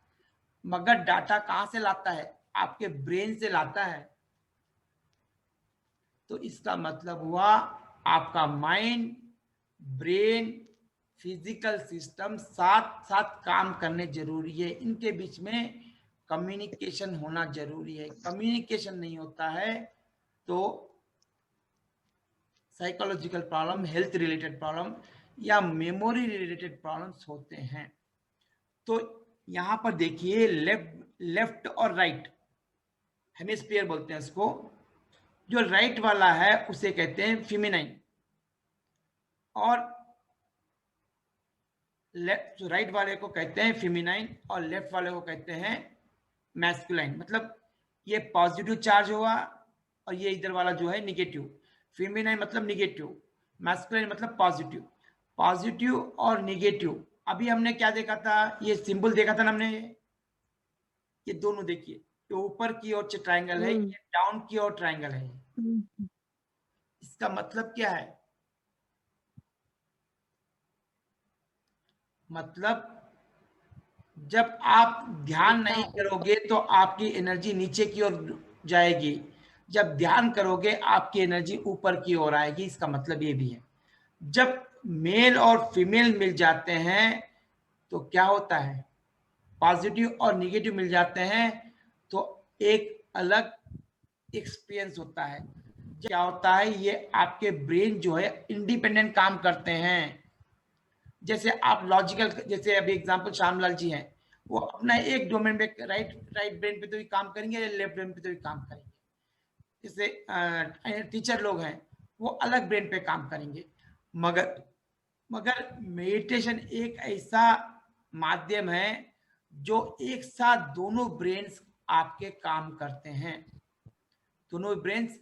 मगर डाटा कहाँ से लाता है? आपके ब्रेन से लाता है। तो इसका मतलब हुआ आपका माइंड, ब्रेन, फिजिकल सिस्टम साथ साथ काम करने जरूरी है। इनके बीच में कम्युनिकेशन होना जरूरी है। कम्युनिकेशन नहीं होता है तो psychological problem, health related problem या मेमोरी रिलेटेड प्रॉब्लम्स होते हैं। तो यहाँ पर देखिए लेफ्ट और राइट हेमिस्फीयर बोलते हैं इसको। जो राइट वाला है उसे कहते हैं फेमिनाइन और लेफ्ट, राइट वाले को कहते हैं फेमिनाइन और लेफ्ट वाले को कहते हैं मैस्कुलाइन। मतलब ये पॉजिटिव चार्ज हुआ और ये इधर वाला जो है निगेटिव। फेमिनाइन मतलब निगेटिव, मैस्कुलाइन मतलब पॉजिटिव। पॉजिटिव और निगेटिव, अभी हमने क्या देखा था, ये सिंबल देखा था ना हमने, ये दोनों देखिए, ये ऊपर की ओर ट्रायंगल है, ये डाउन की ओर ट्रायंगल है। इसका मतलब क्या है? मतलब जब आप ध्यान नहीं करोगे तो आपकी एनर्जी नीचे की ओर जाएगी, जब ध्यान करोगे आपकी एनर्जी ऊपर की ओर आएगी। इसका मतलब ये भी है जब मेल और फीमेल मिल जाते हैं तो क्या होता है, पॉजिटिव और निगेटिव मिल जाते हैं तो एक अलग एक्सपीरियंस होता है। क्या होता है, ये आपके ब्रेन जो है इंडिपेंडेंट काम करते हैं। जैसे आप लॉजिकल, जैसे अभी एग्जांपल श्यामलाल जी हैं, वो अपना एक डोमेन पे राइट ब्रेन पे तो भी काम करेंगे, लेफ्ट ब्रेन पे तो भी काम करेंगे। जैसे टीचर लोग हैं वो अलग ब्रेन पे काम करेंगे। मगर मेडिटेशन एक ऐसा माध्यम है जो एक साथ दोनों ब्रेन्स आपके काम करते हैं, दोनों ब्रेन्स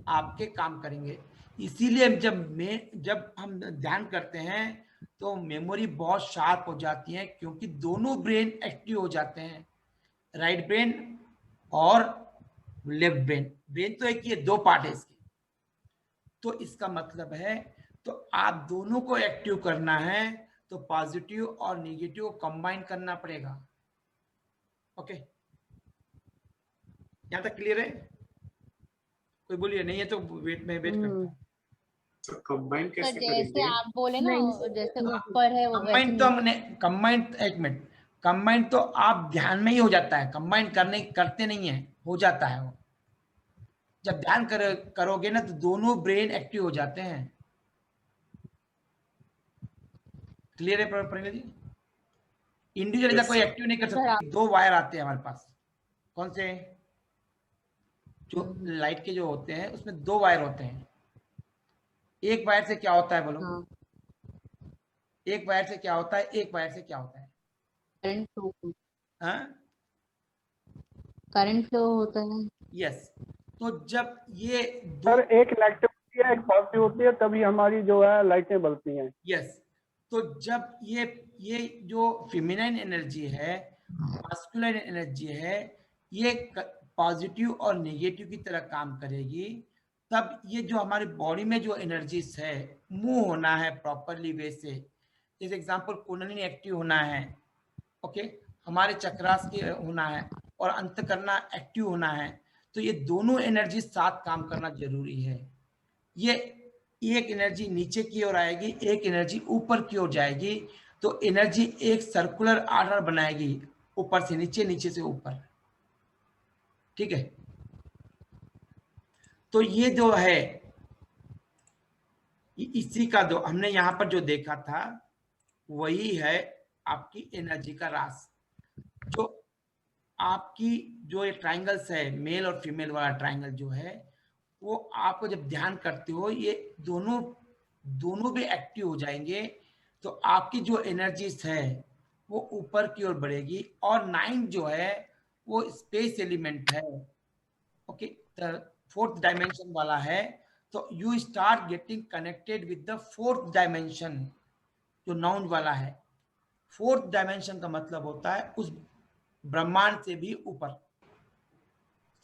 आपके काम करेंगे। इसीलिए जब हम ध्यान करते हैं तो मेमोरी बहुत शार्प हो जाती है, क्योंकि दोनों ब्रेन एक्टिव हो जाते हैं, राइट ब्रेन और लेफ्ट ब्रेन। ब्रेन तो एक ही है, दो पार्ट है इसके। तो इसका मतलब है तो आप दोनों को एक्टिव करना है तो पॉजिटिव और नेगेटिव कंबाइन करना पड़ेगा। ओके, यहां तक क्लियर है? कोई बोलिए नहीं है तो वेट करता हूं। तो कंबाइन कैसे जैसे करेंगे? आप बोले ना, जैसे ऊपर है वो कंबाइन तो हमने एक मिनट, कंबाइन तो आप ध्यान में ही हो जाता है, कंबाइन करते नहीं है, हो जाता है वो। जब ध्यान करोगे ना तो दोनों ब्रेन एक्टिव हो जाते हैं। क्लियर है प्रणीता जी? इंडिविजुअली कोई एक्टिव नहीं कर सकता। दो वायर आते हैं हमारे पास, कौन से, जो लाइट के जो होते हैं उसमें दो वायर होते हैं। एक वायर से क्या होता है बोलो? एक वायर से क्या होता है? एक वायर से क्या होता है? करंट फ्लो, हाँ, करंट फ्लो होता है। यस। तो जब ये सर एक नेगेटिव होती है एक पॉजिटिव होती है, तभी हमारी जो है लाइटें बलती हैं। यस, तो जब ये जो फेमिनाइन एनर्जी है, मास्कुलाइन एनर्जी है, ये पॉजिटिव और नेगेटिव की तरह काम करेगी, तब ये जो हमारी बॉडी में जो एनर्जीज है, मूव होना है प्रॉपरली वे से। जैसे एग्जांपल कुंडलिनी एक्टिव होना है, ओके, हमारे चक्रास के होना है और अंतःकरण एक्टिव होना है, तो ये दोनों एनर्जी साथ काम करना जरूरी है। ये एक एनर्जी नीचे की ओर आएगी, एक एनर्जी ऊपर की ओर जाएगी, तो एनर्जी एक सर्कुलर आर्डर बनाएगी, ऊपर से नीचे, नीचे से ऊपर। ठीक है, तो ये जो है इसी का जो हमने यहां पर जो देखा था वही है आपकी एनर्जी का रास। जो आपकी जो ये ट्रायंगल्स है, मेल और फीमेल वाला ट्रायंगल जो है, वो आपको जब ध्यान करते हो ये दोनों भी एक्टिव हो जाएंगे, तो आपकी जो एनर्जीज है वो ऊपर की ओर बढ़ेगी। और 9 जो है वो स्पेस एलिमेंट है, ओके, फोर्थ डायमेंशन वाला है। तो you start getting connected with the fourth dimension जो नाउन वाला है। फोर्थ डायमेंशन का मतलब होता है उस ब्रह्मांड से भी ऊपर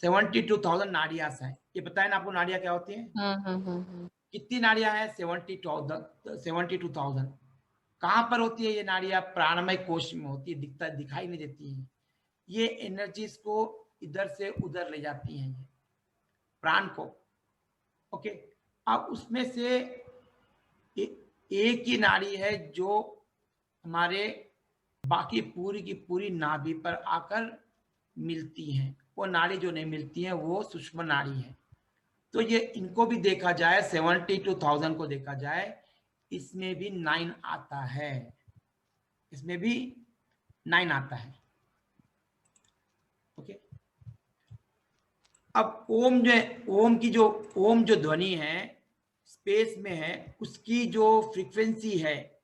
72,000 नाड़ियां हैं। ये पता है ना आपको नाड़ियां क्या होती हैं? कितनी नाड़ियां हैं? 72,000। कहां पर होती है ये नाड़ियां? प्राणमय कोश में होती है, दिखाई नहीं देती है। ये एनर्जीज को इधर से उधर ले जाती हैं, ये प्राण को। ओके, अब उसमें से एक ही नाड़ी है जो हमारे बाकी पूरी की पूरी नाभि पर आकर मिलती हैं। वो नाड़ी जो नहीं मिलती है वो सूक्ष्म नाड़ी है। तो ये इनको भी देखा जाए, 72,000 को देखा जाए, इसमें भी 9 आता है, इसमें भी 9 आता है। ओके, अब ओम जो ध्वनि है स्पेस में है, उसकी जो फ्रीक्वेंसी है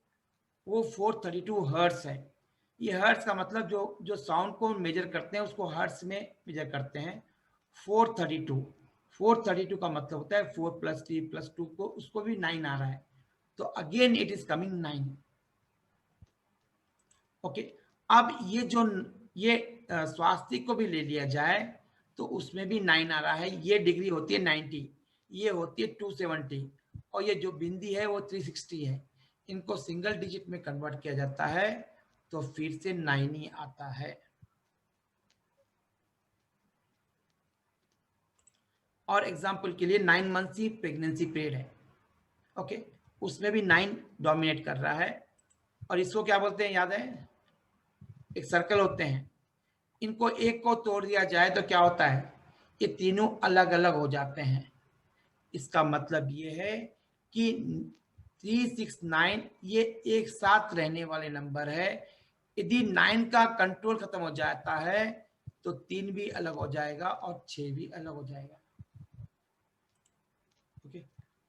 वो 432 हर्ट्ज है। ये हर्ट्ज का मतलब जो साउंड को मेजर करते हैं उसको हर्ट्ज में मेजर करते हैं। 432 का मतलब होता है 4 + 3 + 2 को, उसको भी 9 आ रहा है, तो again it is coming 9। Okay, अब ये स्वास्तिक को भी ले लिया जाए तो उसमें भी 9 आ रहा है। ये डिग्री होती है 90, ये होती है 270, और ये जो बिंदी है वो 360 है। इनको सिंगल डिजिट में कन्वर्ट किया जाता है तो फिर से 9 ही आता है। और एग्जाम्पल के लिए 9 मंथ्स की प्रेगनेंसी पीरियड है। ओके, उसमें भी 9 डोमिनेट कर रहा है। और इसको क्या बोलते हैं याद है? एक सर्कल होते हैं, इनको एक को तोड़ दिया जाए तो क्या होता है? ये तीनों अलग अलग हो जाते हैं। इसका मतलब ये है कि 369 ये एक साथ रहने वाले नंबर है। यदि 9 का कंट्रोल खत्म हो जाता है तो 3 भी अलग हो जाएगा और 6 भी अलग हो जाएगा। ओके,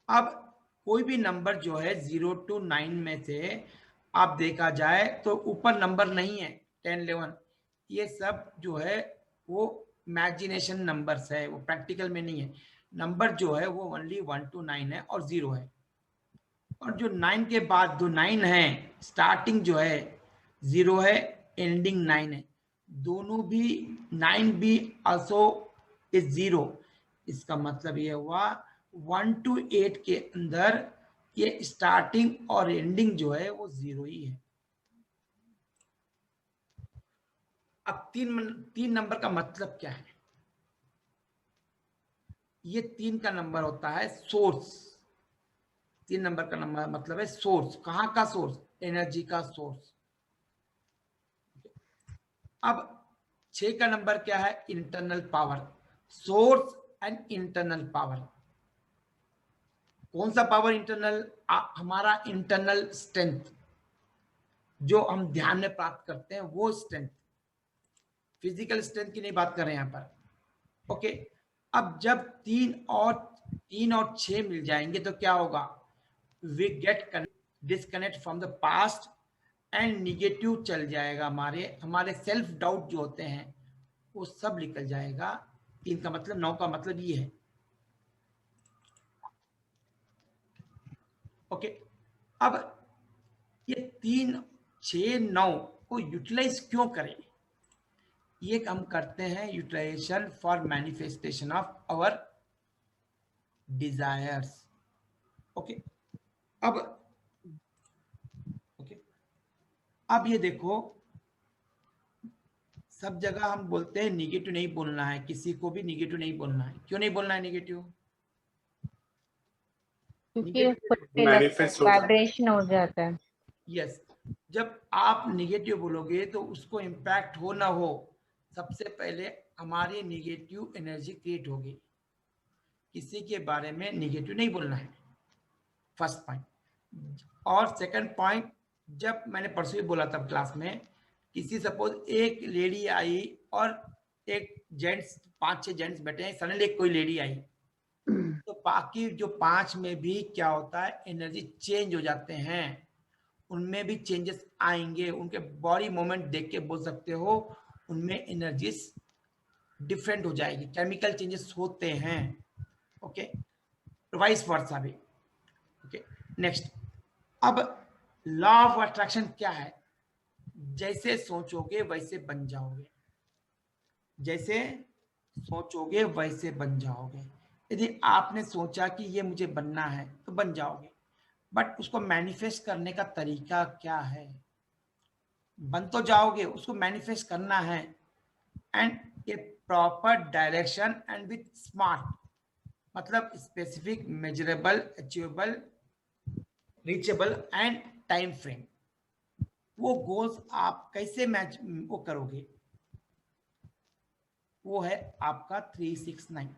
अब कोई भी नंबर जो है 0 to 9 में से आप देखा जाए तो ऊपर नंबर नहीं है 10, 11, ये सब जो है वो इमेजिनेशन नंबर्स है, वो प्रैक्टिकल में नहीं है। नंबर जो है वो ओनली 1 to 9 है और 0 है। और जो 9 के बाद जो 9 है, स्टार्टिंग जो है 0 है, एंडिंग 9 है, दोनों भी 9 भी आल्सो इज 0। इसका मतलब ये हुआ 1 to 8 के अंदर ये स्टार्टिंग और एंडिंग जो है वो 0 ही है। अब 3 नंबर का मतलब क्या है? ये 3 का नंबर होता है सोर्स। 3 नंबर का नंबर मतलब है सोर्स। कहां का सोर्स? एनर्जी का सोर्स। अब 6 का नंबर क्या है? Internal power. Source and internal power. कौन सा पावर? इंटरनल, हमारा इंटरनल स्ट्रेंथ जो हम ध्यान में प्राप्त करते हैं वो स्ट्रेंथ, फिजिकल स्ट्रेंथ की नहीं बात कर रहे हैं यहां पर। ओके, अब जब 3 और 6 मिल जाएंगे तो क्या होगा? We get disconnect from the past and negative चल जाएगा। हमारे सेल्फ डाउट जो होते हैं वो सब निकल जाएगा। 3 का मतलब 9 का मतलब ये है। ओके, अब ये 3, 6, 9 को यूटिलाइज क्यों करें? ये हम करते हैं utilisation for manifestation of our desires. Okay, अब ये देखो, सब जगह हम बोलते हैं निगेटिव नहीं बोलना है, किसी को भी निगेटिव नहीं बोलना है। क्यों नहीं बोलना है निगेटिव? क्योंकि वाइब्रेशन हो जाता है। यस, जब आप निगेटिव बोलोगे तो उसको इम्पैक्ट हो ना हो, सबसे पहले हमारी निगेटिव एनर्जी क्रिएट होगी। किसी के बारे में निगेटिव नहीं बोलना है, फर्स्ट पॉइंट। और सेकंड पॉइंट, जब मैंने परसों ही बोला था क्लास में, किसी सपोज एक लेडी आई और एक जेंट्स, 5-6 जेंट्स बैठे हैं, सडनली कोई लेडी आई, तो बाकी जो 5 में भी क्या होता है? एनर्जी चेंज हो जाते हैं, उनमें भी चेंजेस आएंगे। उनके बॉडी मूवमेंट देख के बोल सकते हो उनमें एनर्जीज डिफरेंट हो जाएगी, केमिकल चेंजेस होते हैं। ओके, वाइस वर्सा भी। ओके, नेक्स्ट, अब लॉ ऑफ अट्रैक्शन क्या है? जैसे सोचोगे वैसे बन जाओगे, जैसे सोचोगे वैसे बन जाओगे। यदि आपने सोचा कि ये मुझे बनना है तो बन जाओगे, बट उसको मैनिफेस्ट करने का तरीका क्या है? बन तो जाओगे, उसको मैनिफेस्ट करना है and a proper direction and with smart, मतलब specific, measurable, achievable, reachable and time frame. वो गोल्स आप कैसे मैच वो करोगे, वो है आपका 369।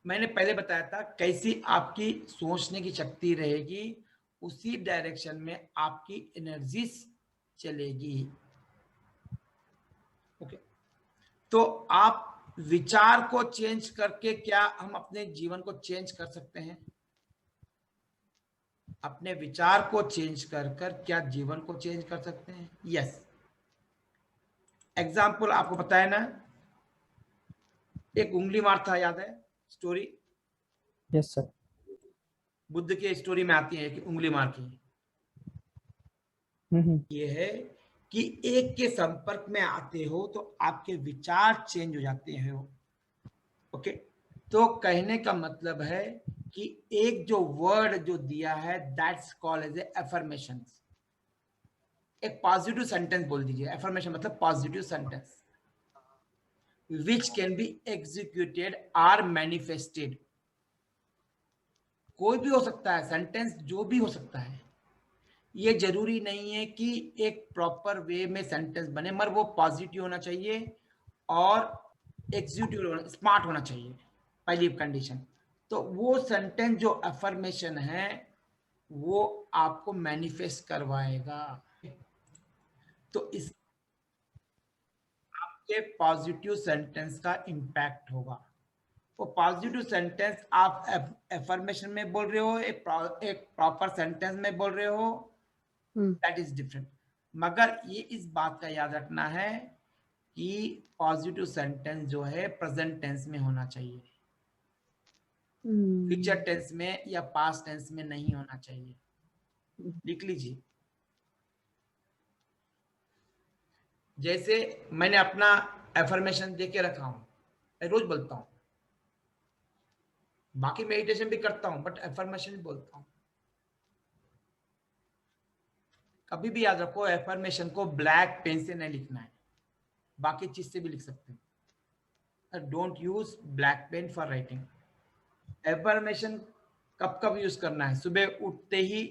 मैंने पहले बताया था कैसी आपकी सोचने की शक्ति रहेगी, उसी डायरेक्शन में आपकी एनर्जीज चलेगी। ओके, तो आप विचार को चेंज करके क्या हम अपने जीवन को चेंज कर सकते हैं? अपने विचार को चेंज कर क्या जीवन को चेंज कर सकते हैं? यस। एग्जाम्पल आपको पता है ना, एक उंगली मार था, याद है स्टोरी? Yes sir. बुद्ध के स्टोरी में आती है कि उंगली मार की। ये है कि एक के संपर्क में आते हो तो आपके विचार चेंज हो जाते हैं। ओके, तो कहने का मतलब है कि एक जो वर्ड जो दिया है, that's called as a affirmation. एक पॉजिटिव सेंटेंस बोल दीजिए। अफर्मेशन मतलब positive sentence which can be executed or manifested. कोई भी हो सकता है सेंटेंस, जो भी हो सकता है। ये जरूरी नहीं है कि एक प्रॉपर वे में सेंटेंस बने, मगर वो पॉजिटिव होना चाहिए और एग्जीक्यूटिव स्मार्ट होना चाहिए, पहली कंडीशन। तो वो सेंटेंस जो अफर्मेशन है वो आपको मैनिफेस्ट करवाएगा। तो इस आपके पॉजिटिव सेंटेंस का इम्पैक्ट होगा। वो पॉजिटिव सेंटेंस आप अफर्मेशन में बोल रहे हो, एक प्रॉपर सेंटेंस में बोल रहे हो, दैट इज डिफरेंट। मगर ये इस बात का याद रखना है कि पॉजिटिव सेंटेंस जो है प्रेजेंट टेंस में होना चाहिए, फ्यूचर टेंस में या पास्ट टेंस में नहीं होना चाहिए। लिख लीजिए। जैसे मैंने अपना अफर्मेशन दे के रखा हूं, मैं रोज बोलता हूं, बाकी मेडिटेशन भी करता हूं, बट अफर्मेशन भी बोलता हूं। कभी भी याद रखो, अफर्मेशन को ब्लैक पेन से नहीं लिखना है, बाकी चीज से भी लिख सकते हैं। Don't use black pen for writing. Affirmation कब कब यूज करना है? सुबह उठते ही,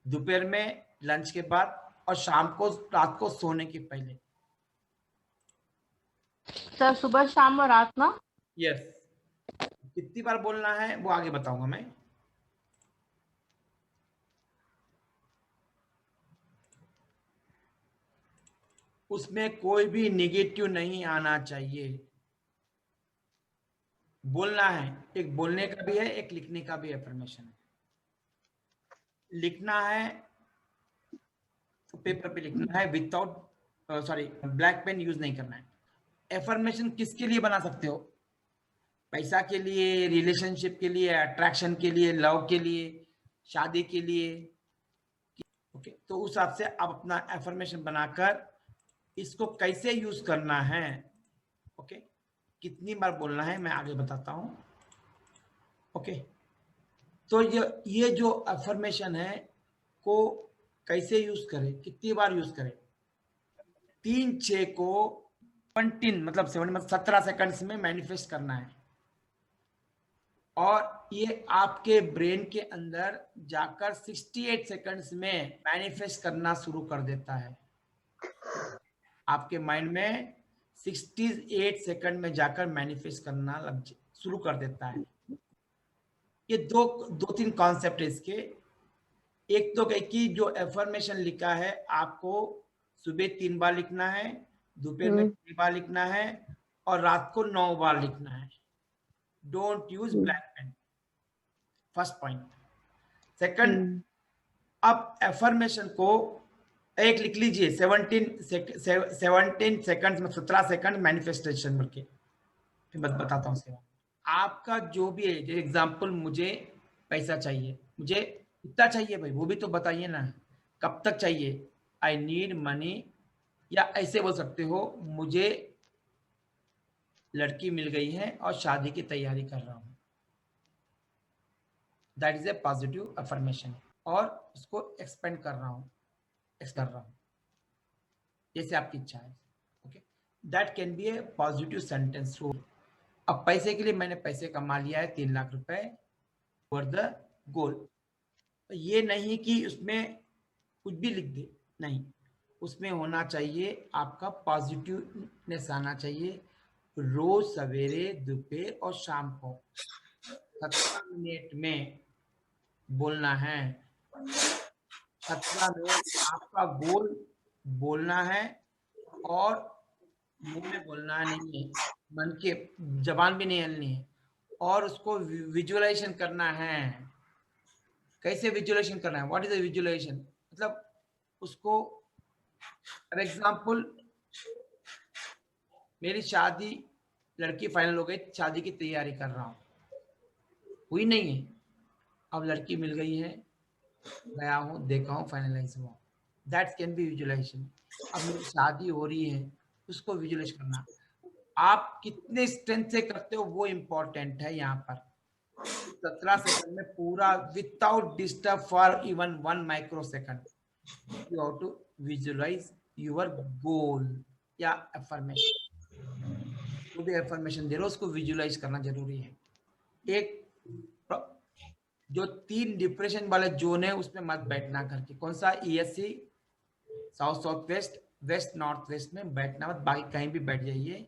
दोपहर में, लंच के बाद, और शाम को, रात को सोने के पहले। सर सुबह शाम और रात ना? यस। कितनी बार बोलना है वो आगे बताऊंगा मैं। उसमें कोई भी नेगेटिव नहीं आना चाहिए। बोलना है, एक बोलने का भी है, एक लिखने का भी अफर्मेशन है। लिखना है तो पेपर पे लिखना है, विदाउट ब्लैक पेन यूज नहीं करना है। अफर्मेशन किसके लिए बना सकते हो? पैसा के लिए, रिलेशनशिप के लिए, अट्रैक्शन के लिए, लव के लिए, शादी के लिए। ओके, तो उस हिसाब से आप अपना अफर्मेशन बनाकर इसको कैसे यूज करना है, ओके, कितनी बार बोलना है, मैं आगे बताता हूं। ओके, तो ये जो अफर्मेशन है को कैसे यूज करें, कितनी बार यूज करें? 3-6 को 17 मतलब 17 सेकंड्स में मैनिफेस्ट करना है, और ये आपके ब्रेन के अंदर जाकर 68 सेकंड्स में मैनिफेस्ट करना शुरू कर देता है। आपके माइंड में 68 सेकंड में जाकर मैनिफेस्ट करना शुरू कर देता है। ये दो तीन कॉन्सेप्ट है इसके। एक तो कि जो एफर्मेशन लिखा है आपको सुबह 3 बार लिखना है, दोपहर में 3 बार लिखना है, और रात को 9 बार लिखना है। Don't use black pen, first point. Second, अब एफर्मेशन को एक लिख लीजिए 17 सेकंड में 17 सेकंड मैनिफेस्टेशन करके, फिर बताता हूँ उसके बाद। आपका जो भी है, जैसे एग्जांपल, मुझे पैसा चाहिए, मुझे इतना चाहिए भाई, वो भी तो बताइए ना, कब तक चाहिए? आई नीड मनी, या ऐसे बोल सकते हो मुझे लड़की मिल गई है और शादी की तैयारी कर रहा हूं। That is a positive affirmation, और उसको एक्सपेंड कर रहा हूं, जैसे आपकी इच्छा है। Okay, that can be A positive sentence. अब पैसे के लिए मैंने पैसे कमा लिया है 3 लाख रुपए फॉर द गोल। ये नहीं कि उसमें कुछ भी लिख दे, नहीं, उसमें होना चाहिए आपका पॉजिटिवनेस आना चाहिए। रोज सवेरे, दोपहर और शाम को 17 मिनट में बोलना है। 17 मिनट आपका गोल बोलना है, और मुंह में बोलना नहीं है, मन के जबान भी नहीं हिलनी है, और उसको विजुअलाइजेशन करना है। कैसे विजुअलाइजेशन करना है? What is the visualisation? मतलब उसको, फॉर एग्जाम्पल, मेरी शादी, लड़की फाइनल हो गई, शादी की तैयारी कर रहा हूं, हुई नहीं है, अब लड़की मिल गई है, गया हूं, देखा हूं, फाइनलाइज हुआ, दैट कैन बी विजुअलाइजेशन। अब मेरी शादी हो रही है, उसको विजुअलाइज करना। आप कितने स्ट्रेंथ से करते हो वो इम्पोर्टेंट है यहाँ पर। 17 सेकंड में पूरा without disturb for even 1 micro second you have to visualise your goal या अफर्मेशन। जो भी अफर्मेशन दे रहे हो उसको विजुअलाइज करना जरूरी है। एक जो 3 डिप्रेशन वाले जोन है उसमें मत बैठना करके। कौन सा? ESC, south south west, west north west में बैठना मत, बाकी कहीं भी बैठ जाइए,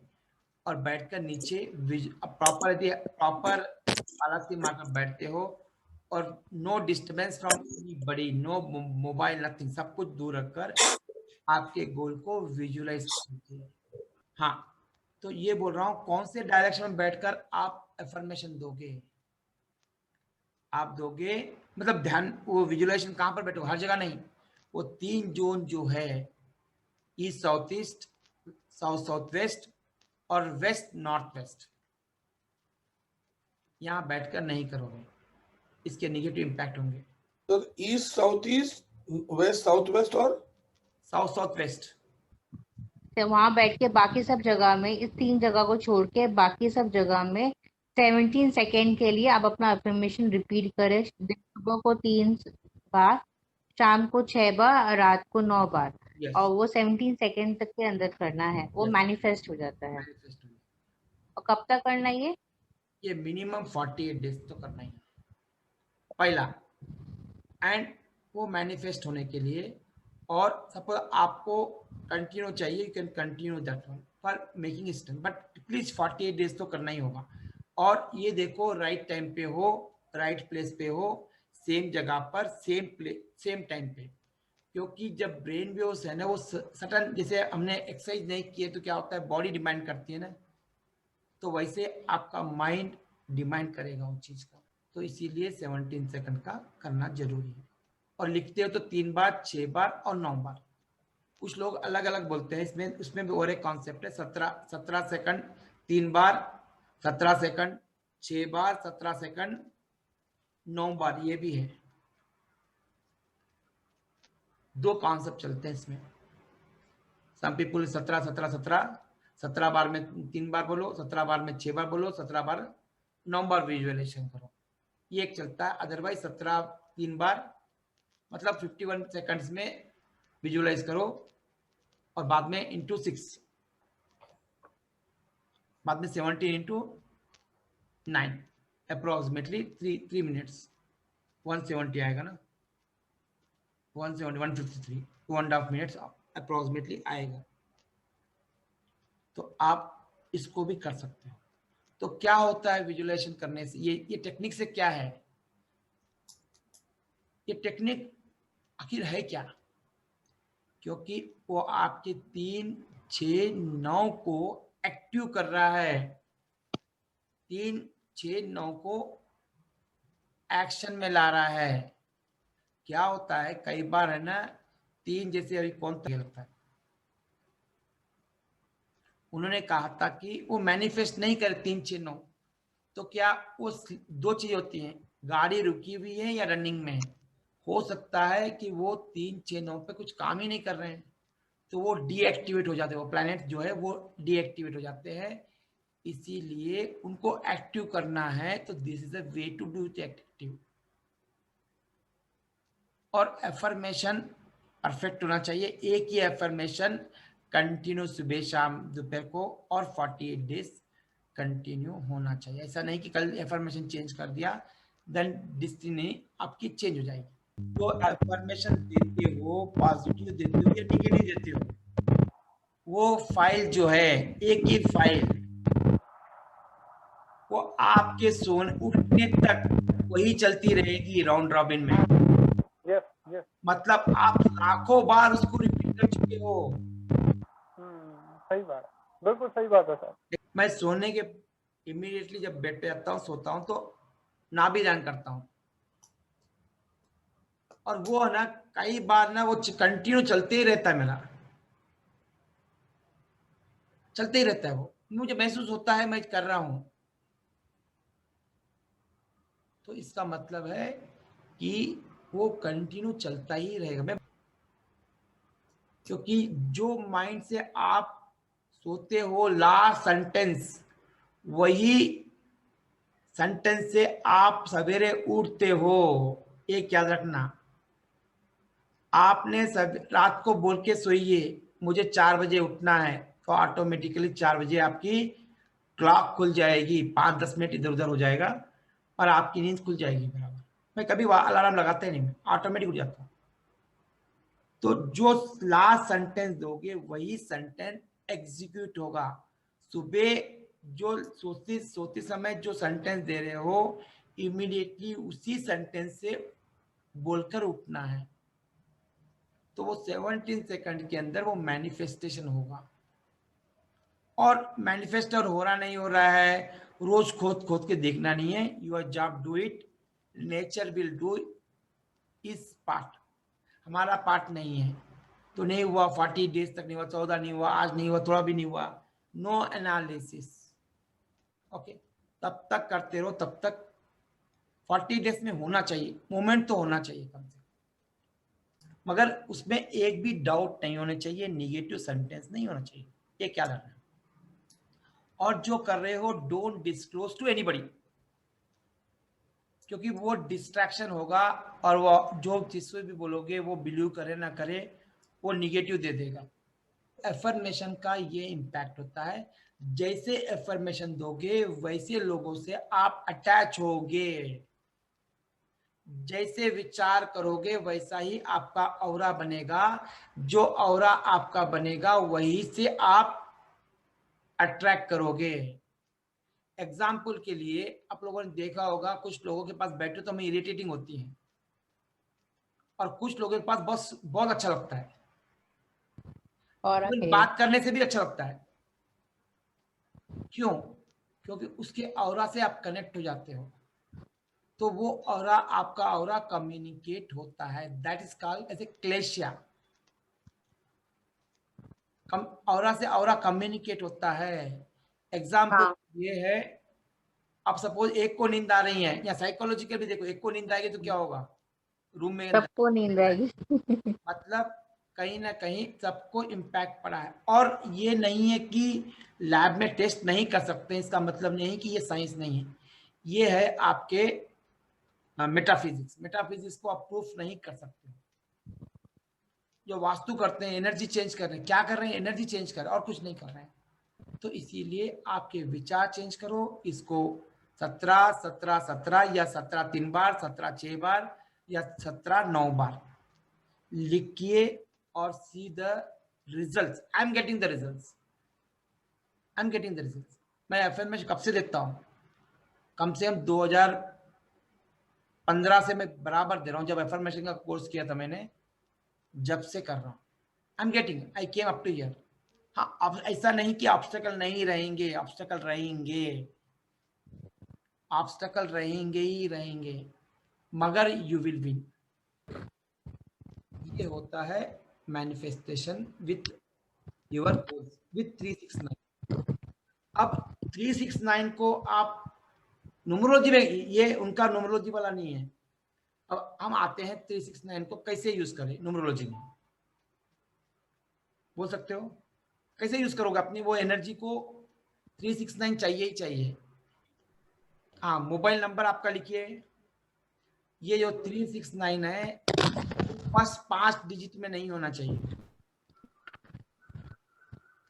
और बैठकर नीचे प्रॉपर, यदि प्रॉपर हालत की मारकर बैठते हो, और no disturbance from anybody, no mobile, nothing, सब कुछ दूर रखकर आपके गोल को विजुअलाइज कीजिए। हाँ, तो ये बोल रहा हूँ, कौन से डायरेक्शन में बैठकर आप अफर्मेशन दोगे? आप दोगे मतलब ध्यान, वो विजुअलाइजेशन कहाँ पर बैठोगे? हर जगह नहीं, वो 3 जोन जो है, east south east, south south west और वेस्ट नॉर्थ वेस्ट, यहाँ बैठकर नहीं करोगे, इसके नेगेटिव इम्पैक्ट होंगे। तो east south east, west south west और साउथ साउथ वेस्ट, तो वहां बैठ के बाकी सब जगह में, इस 3 जगह को छोड़ के बाकी सब जगह में 17 सेकेंड के लिए आप अपना अफर्मेशन रिपीट करें। सुबह को 3 बार, शाम को 6 बार, रात को 9 बार, और वो 17 सेकेंड तक के अंदर करना है, वो मैनिफेस्ट हो जाता है। और कब तक करना है ये मिनिमम 48 डेज तो करना ही पहला। एंड वो मैनिफेस्ट होने के लिए, और सपोज आपको कंटिन्यू चाहिए, you can continue that one for making stand, but please 48 days तो करना ही होगा। और ये देखो, राइट टाइम पे हो, राइट प्लेस पे हो, सेम जगह पर, सेम टाइम पे, क्योंकि जब ब्रेन वेव्स है ना, वो सडन, जैसे हमने एक्सरसाइज नहीं किए तो क्या होता है, बॉडी डिमांड करती है ना, तो वैसे आपका माइंड डिमांड करेगा उस चीज का। तो इसीलिए 17 सेकंड का करना जरूरी है। और लिखते हो तो 3 बार, 6 बार और 9 बार। कुछ लोग अलग अलग बोलते हैं, इसमें उसमें भी और एक कॉन्सेप्ट है, 17 सेकंड 3 बार, 17 सेकंड 6 बार, 17 सेकंड 9 बार, ये भी है। 2 कॉन्सेप्ट चलते हैं इसमें। सम पीपुल 17 17 17 17 बार में 3 बार बोलो, 17 बार में 6 बार बोलो, 17 बार 9 बार विजुअलाइजेशन करो, ये एक चलता है। अदरवाइज 17 3 बार मतलब 51 सेकंड्स में विजुअलाइज करो, और बाद में इंटू 6, बाद में 17 इंटू 9, अप्रोक्सीमेटली 3 मिनट्स, 170 आएगा ना, 170 153, 2.5 मिनट्स अप्रोक्सीमेटली आएगा। तो आप इसको भी कर सकते हो। तो क्या होता है विजुअलाइजेशन करने से? ये टेक्निक से क्या है? ये टेक्निक आखिर है क्या? क्योंकि वो आपके 3 6 9 को एक्टिव कर रहा है, 3 6 9 को एक्शन में ला रहा है। क्या होता है, कई बार है ना, 3 जैसे अभी कौन लगता है, उन्होंने कहा था कि वो मैनिफेस्ट नहीं करे 3 6 9, तो क्या वो 2 चीज होती हैं, गाड़ी रुकी हुई है या रनिंग में है, हो सकता है कि वो 3-6 9 पे कुछ काम ही नहीं कर रहे हैं, तो वो डीएक्टिवेट हो जाते हैं, वो प्लैनेट जो है वो डीएक्टिवेट हो जाते हैं। इसीलिए उनको एक्टिव करना है, तो this is a way to do it active. और एफर्मेशन परफेक्ट होना चाहिए, एक ही एफर्मेशन कंटिन्यू सुबह शाम दोपहर को और 48 डेज कंटिन्यू होना चाहिए। ऐसा नहीं कि कल एफर्मेशन चेंज कर दिया देन डेस्टिनी आपकी चेंज हो जाएगी। तो एफर्मेशन देते हो, पॉजिटिव देते हो या नेगेटिव देते हो, वो फाइल जो है, एक ही फाइल वो आपके सोने उठने तक वही चलती रहेगी राउंड रॉबिन में। यस यस, मतलब आप लाखों बार उसको रिपीट कर चुके हो। सही बात है, बिल्कुल सही बात है सर। मैं सोने के इमीडिएटली जब बेड पे आता हूँ, सोता हूँ, तो नाभिदान करता हूँ, और वो है ना कई बार ना वो कंटिन्यू चलते ही रहता है, मेरा चलते ही रहता है। वो मुझे महसूस होता है मैं कर रहा हूँ, तो इसका मतलब है कि वो कंटिन्यू चलता ही रहेगा। मैं क्योंकि जो माइंड से आप सोते हो लास्ट सेंटेंस, वही सेंटेंस से आप सवेरे उठते हो। एक याद रखना, आपने सब रात को बोल के सोइए मुझे 4 बजे उठना है, तो ऑटोमेटिकली 4 बजे आपकी क्लॉक खुल जाएगी, 5-10 मिनट इधर उधर हो जाएगा और आपकी नींद खुल जाएगी बराबर। मैं कभी अलार्म लगाते नहीं, ऑटोमेटिक उठ जाता हूँ। तो जो लास्ट सेंटेंस दोगे वही सेंटेंस एग्जीक्यूट होगा। सुबह जो सोते समय जो सेंटेंस दे रहे हो, इमीडिएटली उसी सेंटेंस से बोलकर उठना है, तो वो 17 सेकंड के अंदर वो मैनिफेस्टेशन होगा। और मैनिफेस्टर हो रहा नहीं हो रहा है, रोज खोद के देखना नहीं है। Your job do it, nature will do his part, हमारा पार्ट नहीं है। तो नहीं हुआ 40 डेज तक नहीं हुआ, 14 नहीं हुआ, आज नहीं हुआ, थोड़ा भी नहीं हुआ, नो एनालिसिस। ओके, तब तक करते रहो, तब तक 40 डेज में होना चाहिए, मोमेंट तो होना चाहिए कम से कम, मगर उसमें एक भी डाउट नहीं होने चाहिए, निगेटिव सेंटेंस नहीं होना चाहिए, ये क्या करना है। और जो कर रहे हो डोंट डिस्क्लोज टू एनीबॉडी, क्योंकि वो डिस्ट्रैक्शन होगा और वो जो जिससे भी बोलोगे वो बिलीव करे ना करे वो निगेटिव दे देगा। एफर्मेशन का ये इम्पैक्ट होता है, जैसे एफर्मेशन दोगे वैसे लोगों से आप अटैच होगे, जैसे विचार करोगे वैसा ही आपका ऑरा बनेगा, जो ऑरा आपका बनेगा वही से आप अट्रैक्ट करोगे। एग्जाम्पल के लिए आप लोगों ने देखा होगा, कुछ लोगों के पास बैठे तो हमें इरिटेटिंग होती है, और कुछ लोगों के पास बस बहुत अच्छा लगता है, और बात करने से भी अच्छा लगता है। क्यों? क्योंकि उसके ऑरा से आप कनेक्ट हो जाते हो, तो वो ऑरा आपका ऑरा कम्युनिकेट होता है। That is called as a क्लेशिया। ऑरा से ऑरा कम्युनिकेट होता है। एग्जाम्पल ये है, अब सपोज एक को नींद आ रही है, या साइकोलॉजिकल भी देखो, एक को नींद आएगी तो क्या होगा, रूम में सबको नींद आएगी। मतलब कहीं ना कहीं सबको इम्पैक्ट पड़ा है। और ये नहीं है कि लैब में टेस्ट नहीं कर सकते, इसका मतलब नहीं है कि ये साइंस नहीं है, ये है आपके मेटाफिजिक्स। मेटाफिजिक्स को आप प्रूफ नहीं कर सकते। जो वास्तु करते हैं, एनर्जी चेंज कर रहे हैं, क्या कर रहे हैं, एनर्जी चेंज कर रहे हैं और कुछ नहीं कर रहे हैं। तो इसीलिए आपके विचार चेंज करो। इसको 17 17 17 या 17 3 बार, 17 6 बार या 17 9 बार लिखिए और see the results. I am getting the results, I am getting the results. मैं एफर्मेशन कब से देता हूँ, कम से कम 2015 से मैं बराबर दे रहा हूँ। जब एफर्मेशन का कोर्स किया था मैंने, जब से कर रहा हूँ। I am getting, I came up to here. हाँ, अब ऐसा नहीं कि ऑब्स्टेकल नहीं रहेंगे, ऑब्स्टेकल रहेंगे, ऑब्स्टेकल रहेंगे ही रहेंगे, मगर यू विल विन। ये होता है manifestation with your goals, with 369। अब 369 को आप न्यूमरोलॉजी में, ये उनका न्यूमरोलॉजी वाला नहीं है, अब हम आते हैं 369 को कैसे यूज करें न्यूमरोलॉजी में, बोल सकते हो कैसे यूज करोगे अपनी वो एनर्जी को? 369 चाहिए ही चाहिए। हाँ, मोबाइल नंबर आपका लिखिए, ये जो 369 है फर्स्ट 5 डिजिट में नहीं होना चाहिए,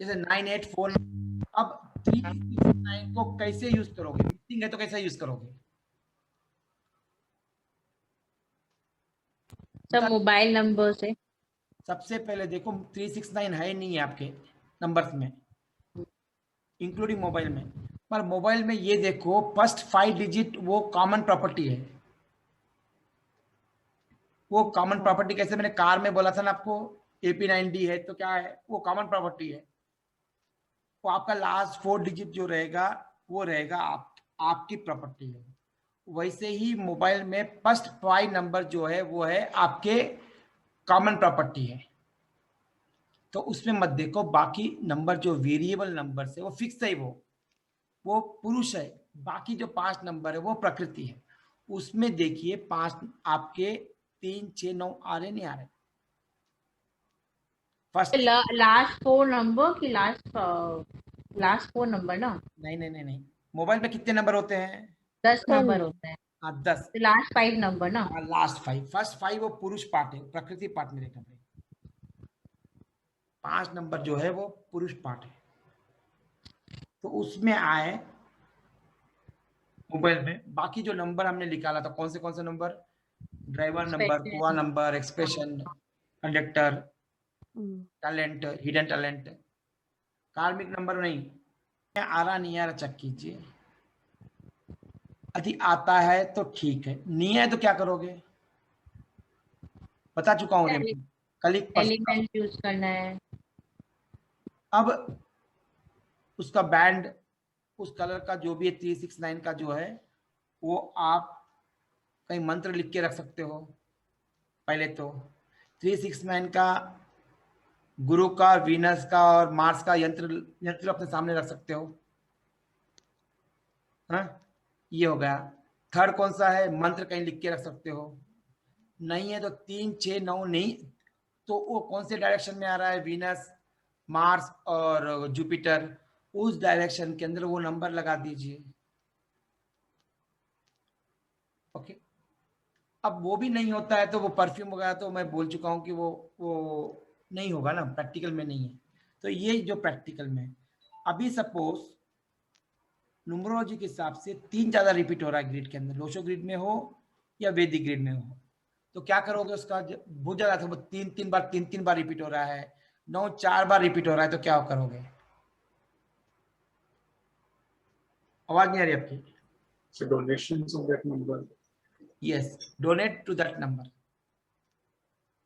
जैसे 984। अब 369 को कैसे यूज करोगे? मिसिंग है तो कैसे यूज करोगे? सब मोबाइल नंबर से। सबसे पहले देखो 369 है नहीं है आपके नंबर्स में, इंक्लूडिंग मोबाइल में, पर मोबाइल में ये देखो फर्स्ट 5 डिजिट वो कॉमन प्रॉपर्टी है। वो कॉमन प्रॉपर्टी कैसे, मैंने कार में बोला था ना आपको, AP9D है तो क्या है, वो कॉमन प्रॉपर्टी है। वो आपका लास्ट 4 डिजिट जो रहेगा वो रहेगा आपकी प्रॉपर्टी है। वैसे ही मोबाइल में फर्स्ट 5 नंबर जो है वो है आपके कॉमन प्रॉपर्टी है, तो उसमें मत देखो। बाकी नंबर जो वेरिएबल नंबर है वो फिक्स है, वो पुरुष है। बाकी जो 5 नंबर है वो प्रकृति है। उसमें देखिए 5 आपके 3, 6, 9 आ रहे नहीं आ रहे? फर्स्ट लास्ट 4 नंबर की लास्ट 4 नंबर ना? नहीं, मोबाइल में कितने नंबर होते हैं? 10 नंबर होते हैं। हाँ 10। लास्ट 5 नंबर ना? हाँ लास्ट 5, फर्स्ट 5 वो पुरुष पार्ट है, प्रकृति पार्ट में देखना पड़ेगा। 5 नंबर जो है वो पुरुष पार्ट है, तो उसमें आए मोबाइल में। बाकी जो नंबर हमने निकाला था कौन से नंबर? ड्राइवर नंबर, कुआ number, expression, conductor, talent, hidden talent, कार्मिक नंबर नहीं आ रहा, नहीं आ रहा चेक कीजिए। यदि आता है तो ठीक है, नहीं है तो क्या करोगे? बता चुका हूँ कल एलिमेंट यूज करना है। अब उसका बैंड, उस कलर का जो भी है 369 का जो है वो आप कहीं मंत्र लिख के रख सकते हो। पहले तो 369 का गुरु का, वीनस का और मार्स का यंत्र अपने सामने रख सकते हो। हाँ, ये हो गया। थर्ड कौन सा है? मंत्र कहीं लिख के रख सकते हो। नहीं है तो 3, 6, 9 नहीं तो वो कौन से डायरेक्शन में आ रहा है? वीनस, मार्स और जुपिटर, उस डायरेक्शन के अंदर वो नंबर लगा दीजिए। ओके। अब वो भी नहीं होता है तो वो परफ्यूम वगैरह तो मैं बोल चुका हूँ कि वो नहीं होगा ना, प्रैक्टिकल में नहीं है। तो ये जो प्रैक्टिकल में, अभी सपोज न्यूमरोलॉजी के हिसाब से 3 ज्यादा रिपीट हो रहा है ग्रिड के अंदर, लोशो ग्रिड में हो या वैदिक ग्रिड में हो, तो क्या करोगे? उसका बहुत ज्यादा था, वो 3 बार रिपीट हो रहा है, 9 4 बार रिपीट हो रहा है, तो क्या करोगे? आवाज नहीं आ रही आपकी? So donations of that number. Yes, donate to that number.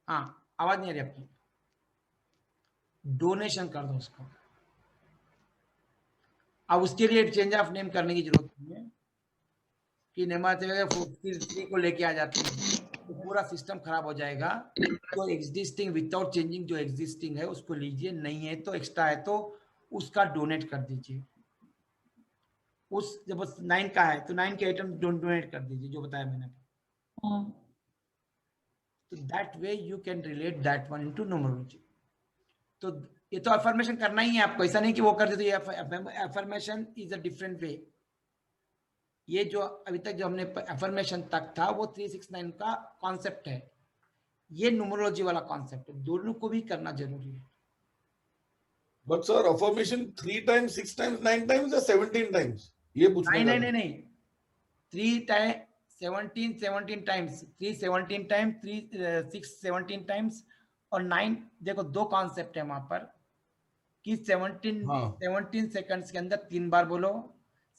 हाँ, आवाज नहीं आ रही आपकी? डोनेशन कर दो उसको। अब उसके लिए चेंज ऑफ नेम करने की जरूरत नहीं है कि नेमा को लेके आ जाते हैं, तो पूरा सिस्टम खराब हो जाएगा। तो एग्जिस्टिंग विदाउट चेंजिंग जो एग्जिस्टिंग है उसको लीजिए, नहीं है तो एक्स्ट्रा है तो उसका डोनेट कर दीजिए। उस जब 9 का है तो 9 के आइटम डोनेट कर दीजिए जो बताया मैंने। तो that way you can relate that one into numerology. तो ये तो अफर्मेशन करना ही है आपको, ऐसा नहीं कि वो कर दे। तो ये affirmation is a different way. ये जो अभी तक जो हमने अफर्मेशन तक था वो 369 का कॉन्सेप्ट है, ये न्यूमरोलॉजी वाला कॉन्सेप्ट है। दोनों को भी करना जरूरी है। But sir, affirmation 3 times, 6 times, 9 times or 17 times? ये पूछने का नहीं 3 टाइम 17 टाइम्स, 3 17 टाइम्स, 3 6 17 टाइम्स और 9। देखो 2 कॉन्सेप्ट है वहां पर कि 17 सेकंड्स के अंदर 3 बार बोलो,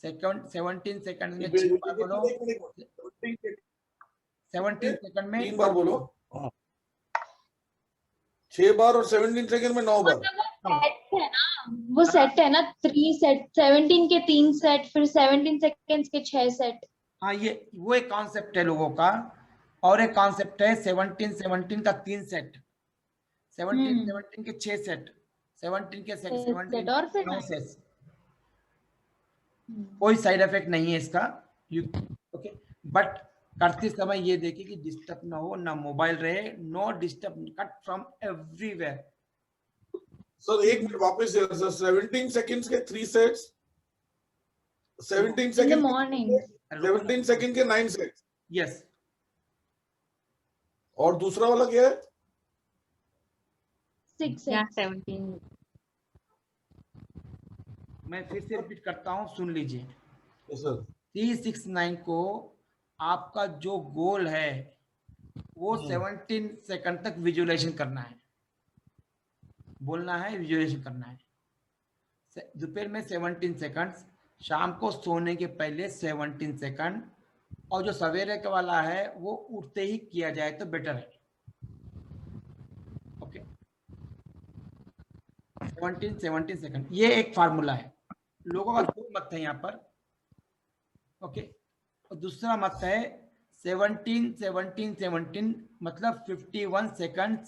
17 सेकंड में 6 बार बोलो, 17 सेकंड में 3 बार बोलो, 6 बार और 17 सेकंड में 9 बार। वो सेट है ना, 3 सेट, 17 के 3 सेट, फिर 17 सेकंड्स के 6 सेट। हाँ, ये वो एक कॉन्सेप्ट है लोगों का। और एक कॉन्सेप्ट है 17 का 3 सेट, 17 के 6 सेट, 17 के 17 9 सेट। कोई साइड इफेक्ट नहीं है इसका। ओके, बट करते समय ये देखिए कि डिस्टर्ब ना हो, ना मोबाइल रहे, no disturb, cut from everywhere. Sir एक मिनट वापस सर, 17 सेकंड्स के 3 sets, 17 In the second morning. 17 second के 9 सेट्स, यस। और दूसरा वाला क्या है? 6 या sets. 17। मैं फिर से रिपीट करता हूँ, सुन लीजिए। सर 369 को आपका जो गोल है वो 17 सेकंड तक विजुअलाइजेशन करना है, बोलना है, विजुअलाइजेशन करना है। दोपहर में 17 सेकंड, शाम को सोने के पहले 17 सेकंड, और जो सवेरे का वाला है वो उठते ही किया जाए तो बेटर है। ओके, 17 सेकंड, ये एक फार्मूला है। लोगों का दो मत है यहाँ पर। ओके, और दूसरा मत है 17 मतलब 51 सेकंड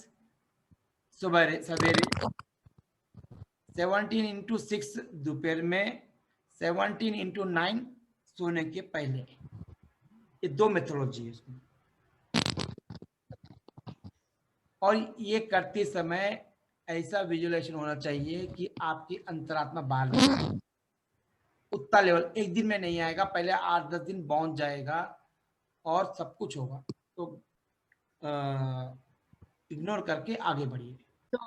सवेरे, 17 इंटू 6 दोपहर में, 17 इंटू 9 सोने के पहले। ये दो मेथोडोलॉजी है इसमें, और ये करते समय ऐसा विजुअलाइजेशन होना चाहिए कि आपकी अंतरात्मा बाहर निकले। उतना लेवल एक दिन में नहीं आएगा, पहले 8-10 दिन बाउंड जाएगा और सब कुछ होगा। तो इग्नोर करके आगे बढ़िए। तो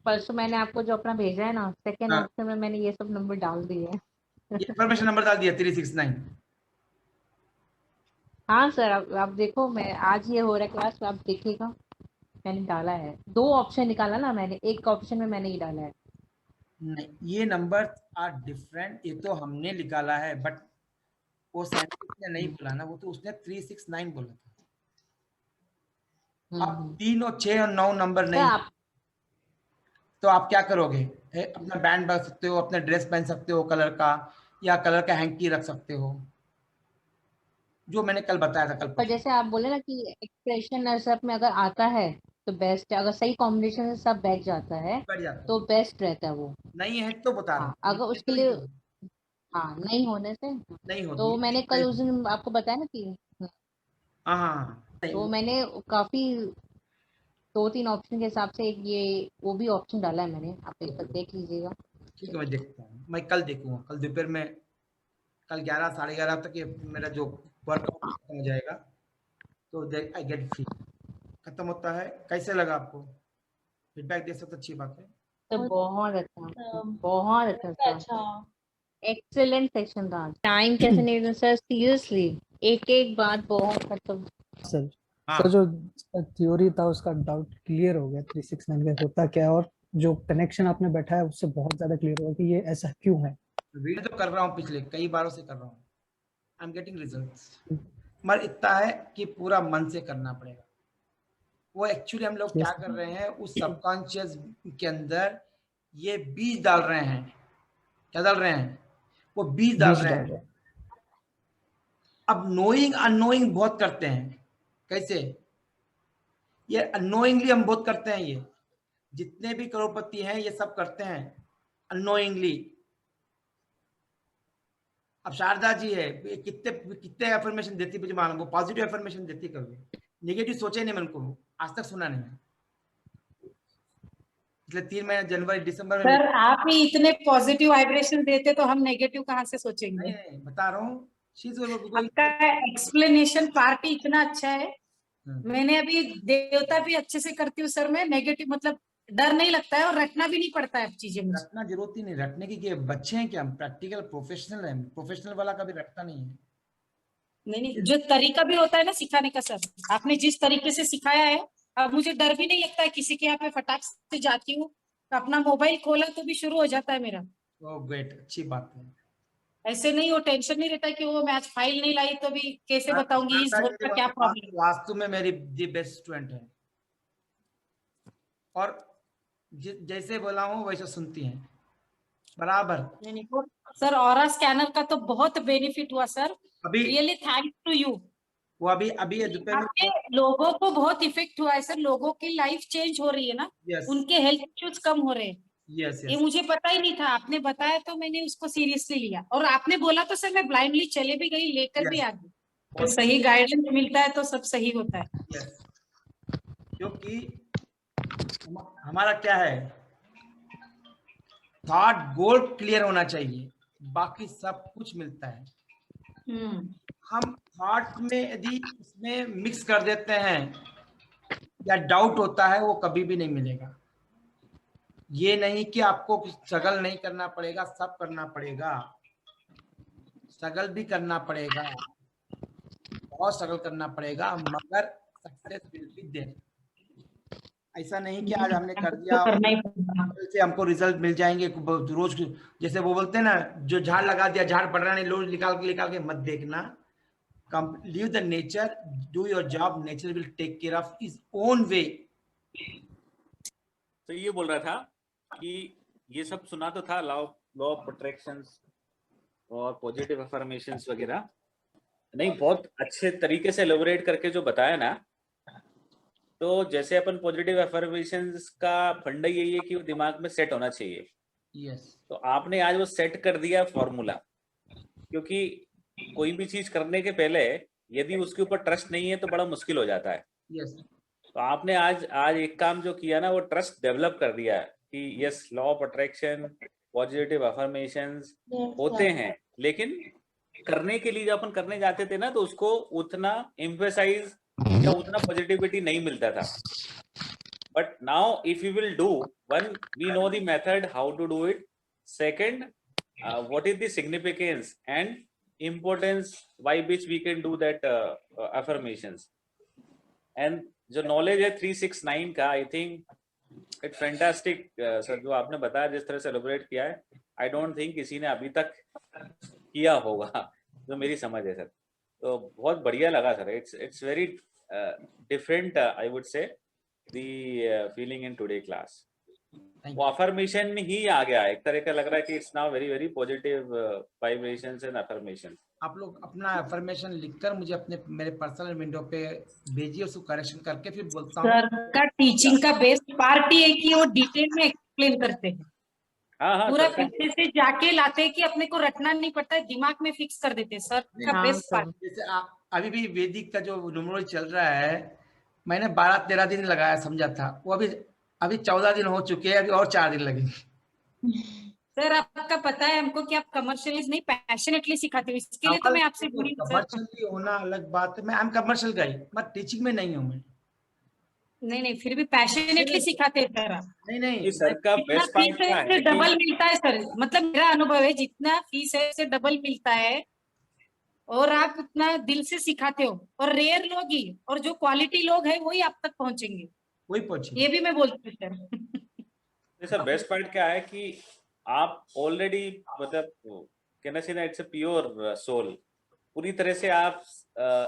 परसों मैंने आपको जो अपना भेजा है ना, सेकंड हाँ। ऑप्शन में मैंने ये सब नंबर डाल दिए हैं। ये इन्फॉर्मेशन नंबर डाल दिया 369। हाँ सर, आप देखो, मैं आज ये हो रहा है क्लास में, आप देखिएगा मैंने डाला है। 2 ऑप्शन निकाला ना मैंने, एक ऑप्शन में मैंने ये डाला है। नहीं, ये नंबर आर डिफरेंट, ये तो हमने निकाला है, बट वो साइंटिस्ट ने नहीं बोला ना, वो तो उसने 369 बोला था। अब 3 और 6 और 9 नंबर नहीं, तो आप क्या करोगे? अपना बैंड रख सकते हो, अपना ड्रेस पहन सकते हो कलर का, या कलर का हैंकी रख सकते हो, जो मैंने कल बताया था। कल पर जैसे आप बोले ना कि एक्सप्रेशन सब में अगर आता है तो बेस्ट है, अगर सही कॉम्बिनेशन से सब बैठ जाता है तो बेस्ट रहता है वो। नहीं है तो बता रहा हूँ, अगर उसके लिए हाँ नहीं होने से, नहीं होती तो मैंने कल उस दिन आपको बताया ना कि हाँ, तो मैंने काफी 2-3 ऑप्शन के हिसाब से एक ये वो भी ऑप्शन डाला है मैंने, आप एक बार देख लीजिएगा। ठीक है, मैं देखता हूँ, मैं कल देखूंगा, कल दोपहर में, कल 11 साढ़े 11 तक ये मेरा जो वर्कआउट खत्म हो जाएगा, तो आई गेट फ्री, खत्म होता है। कैसे लगा आपको? फीडबैक दे सकते, अच्छी बात है। तो बहुत अच्छा था, एक्सीलेंट सेक्शन था। टाइम कैसे नहीं देना सर, सीरियसली एक बात बहुत मतलब सर। सर जो थ्योरी था उसका डाउट क्लियर हो गया 369 का होता क्या है, और जो कनेक्शन आपने बैठा है उससे बहुत ज्यादा क्लियर हो गया कि ये ऐसा क्यों है। वीडियो तो कर रहा हूँ, पिछले कई बारों से कर रहा हूँ, आई एम गेटिंग रिजल्ट्स। मगर इतना है कि पूरा मन से करना पड़ेगा। वो एक्चुअली हम लोग क्या कर रहे हैं, उस सबकॉन्शियस के अंदर ये बीज डाल रहे हैं। क्या डाल रहे हैं? वो बीज डाल रहे हैं। अब नोइंग अननोइंग बहुत करते हैं। कैसे? ये अननोइंगली हम बहुत करते हैं। ये जितने भी करोड़पति हैं ये सब करते हैं अननोइंगली। अब शारदा जी है, कितने एफर्मेशन देती मुझे मालूम, वो पॉजिटिव एफर्मेशन देती, कभी नेगेटिव सोचे नहीं, मन को आज तक सुना नहीं है। इसलिए 3 महीने जनवरी दिसंबर में सर आप ही इतने पॉजिटिव वाइब्रेशन देते तो हम नेगेटिव कहाँ से सोचेंगे? नहीं, बता रहा हूँ। आपका एक्सप्लेनेशन पार्ट ही इतना अच्छा है। मैंने अभी देवता भी अच्छे से करती हूँ सर, मैं नेगेटिव मतलब डर नहीं लगता है और रटना भी नहीं पड़ता है चीजें मुझे। रटना जरूरत ही नहीं, रटने की बच्चे हैं क्या? प्रैक्टिकल प्रोफेशनल है, प्रोफेशनल वाला कभी रटता नहीं है। नहीं, जो तरीका भी होता है ना सिखाने का सर, आपने जिस तरीके से सिखाया है, अब मुझे डर भी नहीं लगता है। किसी के यहाँ पे फटाक से जाती हूँ तो अपना मोबाइल खोला तो भी शुरू हो जाता है मेरा। ओह ग्रेट, अच्छी बात है। ऐसे नहीं, वो टेंशन नहीं रहता कि वो मैं आज फाइल नहीं लाई तो भी कैसे बताऊंगी इस धुन का क्या प्रॉब्लम। वास्तु में मेरी दी बेस्ट स्टूडेंट है, और जैसे बोला हूँ वैसे सुनती हैं बराबर। नहीं, सर ऑरा स्कैनर का तो बहुत बेनिफिट हुआ सर, अभी रियली थैंक्स टू यू। वो अभी लोगों को बहुत इफेक्ट हुआ है सर, लोगों की लाइफ चेंज हो रही है ना। उनके हेल्थ इश्यूज कम हो रहे हैं। ये मुझे पता ही नहीं था, आपने बताया तो मैंने उसको सीरियसली लिया, और आपने बोला तो सर मैं ब्लाइंडली चले भी गई, लेकर भी आ गई। तो सही गाइडेंस मिलता है तो सब सही होता है। Yes. क्योंकि हमारा क्या है, थॉट गोल क्लियर होना चाहिए, बाकी सब कुछ मिलता है। हम थॉट में यदि इसमें मिक्स कर देते हैं या डाउट होता है, वो कभी भी नहीं मिलेगा। ये नहीं कि आपको स्ट्रगल नहीं करना पड़ेगा, सब करना पड़ेगा, स्ट्रगल भी करना पड़ेगा, बहुत स्ट्रगल करना पड़ेगा, मगर सक्सेस विल बी देयर। ऐसा नहीं कि आज हमने कर दिया से हमको रिजल्ट मिल जाएंगे रोज। जैसे वो बोलते हैं ना, जो झाड़ लगा दिया झाड़ बढ़ रहा नहीं, रोज निकाल के मत देखना। Leave the nature, do your job, nature will take care of his own way. तो ये बोल रहा था कि ये सब सुना तो था, लॉ ऑफ अट्रैक्शंस और पॉजिटिव अफर्मेशंस वगैरह, नहीं बहुत अच्छे तरीके से एलोबरेट करके जो बताया ना। तो जैसे अपन पॉजिटिव अफर्मेशंस का फंडा यही है कि वो दिमाग में सेट होना चाहिए। Yes. तो आपने आज वो सेट कर दिया फॉर्मूला, क्योंकि कोई भी चीज करने के पहले यदि उसके ऊपर ट्रस्ट नहीं है तो बड़ा मुश्किल हो जाता है। Yes. तो आपने आज एक काम जो किया ना, वो ट्रस्ट डेवलप कर दिया कि yes, law of attraction, positive affirmations होते हैं, लेकिन करने के लिए जब अपन करने जाते थे ना, तो उसको उतना एम्फेसाइज या उतना पॉजिटिविटी नहीं मिलता था। But now if you will do, one, we know the method how to do it, second, what is the significance and importance by which we can do that affirmations. And जो knowledge है 369 का, I think it's fantastic sir, जो आपने बताया, जिस तरह से elaborate किया है, आई डोंट थिंक किसी ने अभी तक किया होगा, जो मेरी समझ है सर। तो बहुत बढ़िया लगा sir, it's very different, I would say, the feeling in today class. वो अफर्मेशन में ही आ गया, एक तरह का लग रहा है कि it's now very very positive vibrations and affirmation. आप लोग अपना अफर्मेशन लिखकर मुझे अपने मेरे पर्सनल विंडो पे भेजिए, उसको करेक्शन करके फिर बोलता हूँ। सर का टीचिंग का बेस्ट पार्ट ये है कि वो डिटेल में एक्सप्लेन करते हैं। हाँ, पूरा पीछे से जाके लाते हैं कि अपने को रटना नहीं पड़ता है, दिमाग में फिक्स कर देते हैं। सर का बेस्ट पार्ट। जैसे अभी भी वैदिक का जो न्यूमरोलॉजी चल रहा है, मैंने 12-13 दिन लगाया, समझा था, वो अभी 14 दिन हो चुके हैं, अभी और 4 दिन लगेंगे। सर आपका पता है हमको कि आप कमर्शियलाइज नहीं, पैशनेटली सिखाते हो, इसके लिए तो मैं आपसे बोली। कमर्शियली होना अलग बात है, मैं आई एम कमर्शियल गाई, मैं टीचिंग में नहीं हूँ। मैं नहीं, फिर भी पैशनेटली सिखाते हैं सर आप। नहीं सर का बेस्ट पार्ट क्या है, डबल मिलता है सर, मतलब मेरा अनुभव है, जितना फीस है उससे डबल मिलता है, और आप उतना दिल से सिखाते हो, और रेयर लोग ही, और जो क्वालिटी लोग हैं वही आप तक पहुंचेंगे, वही पहुंचेंगे, ये भी मैं बोलती हूँ सर। बेस्ट पार्ट क्या है कि आप ऑलरेडी, मतलब कहना चाहिए ना, इट्स अ प्योर सोल, पूरी तरह से आप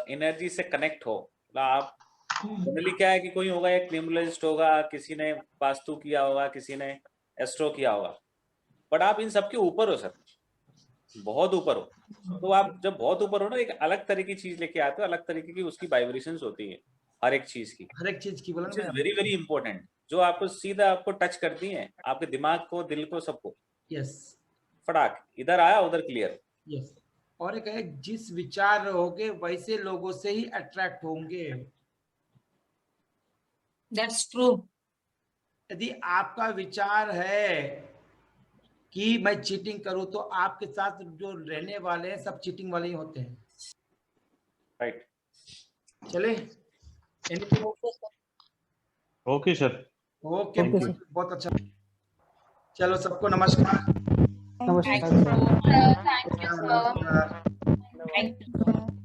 एनर्जी से कनेक्ट हो। आप जनरली क्या है कि कोई होगा, एक न्यूमरोलॉजिस्ट होगा, किसी ने वास्तु किया होगा, किसी ने एस्ट्रो किया होगा, बट आप इन सबके ऊपर हो सर, बहुत ऊपर हो। तो आप जब बहुत ऊपर हो ना, एक अलग तरह की चीज लेके आते हो, अलग तरीके की उसकी वाइब्रेशंस होती है हर एक चीज की बोला, वेरी वेरी इंपॉर्टेंट, जो आपको सीधा आपको टच करती है, आपके दिमाग को, दिल को, सबको। यस, फटाक इधर आया उधर क्लियर। यस, और एक है, जिस विचार रहोगे वैसे लोगों से ही अट्रैक्ट होंगे। That's true. यदि आपका विचार है कि मैं चीटिंग करूं, तो आपके साथ जो रहने वाले हैं सब चीटिंग वाले ही होते हैं। राइट, चले, ओके सर, ओके, बहुत अच्छा। चलो, सबको नमस्कार। नमस्कार। Thank you sir.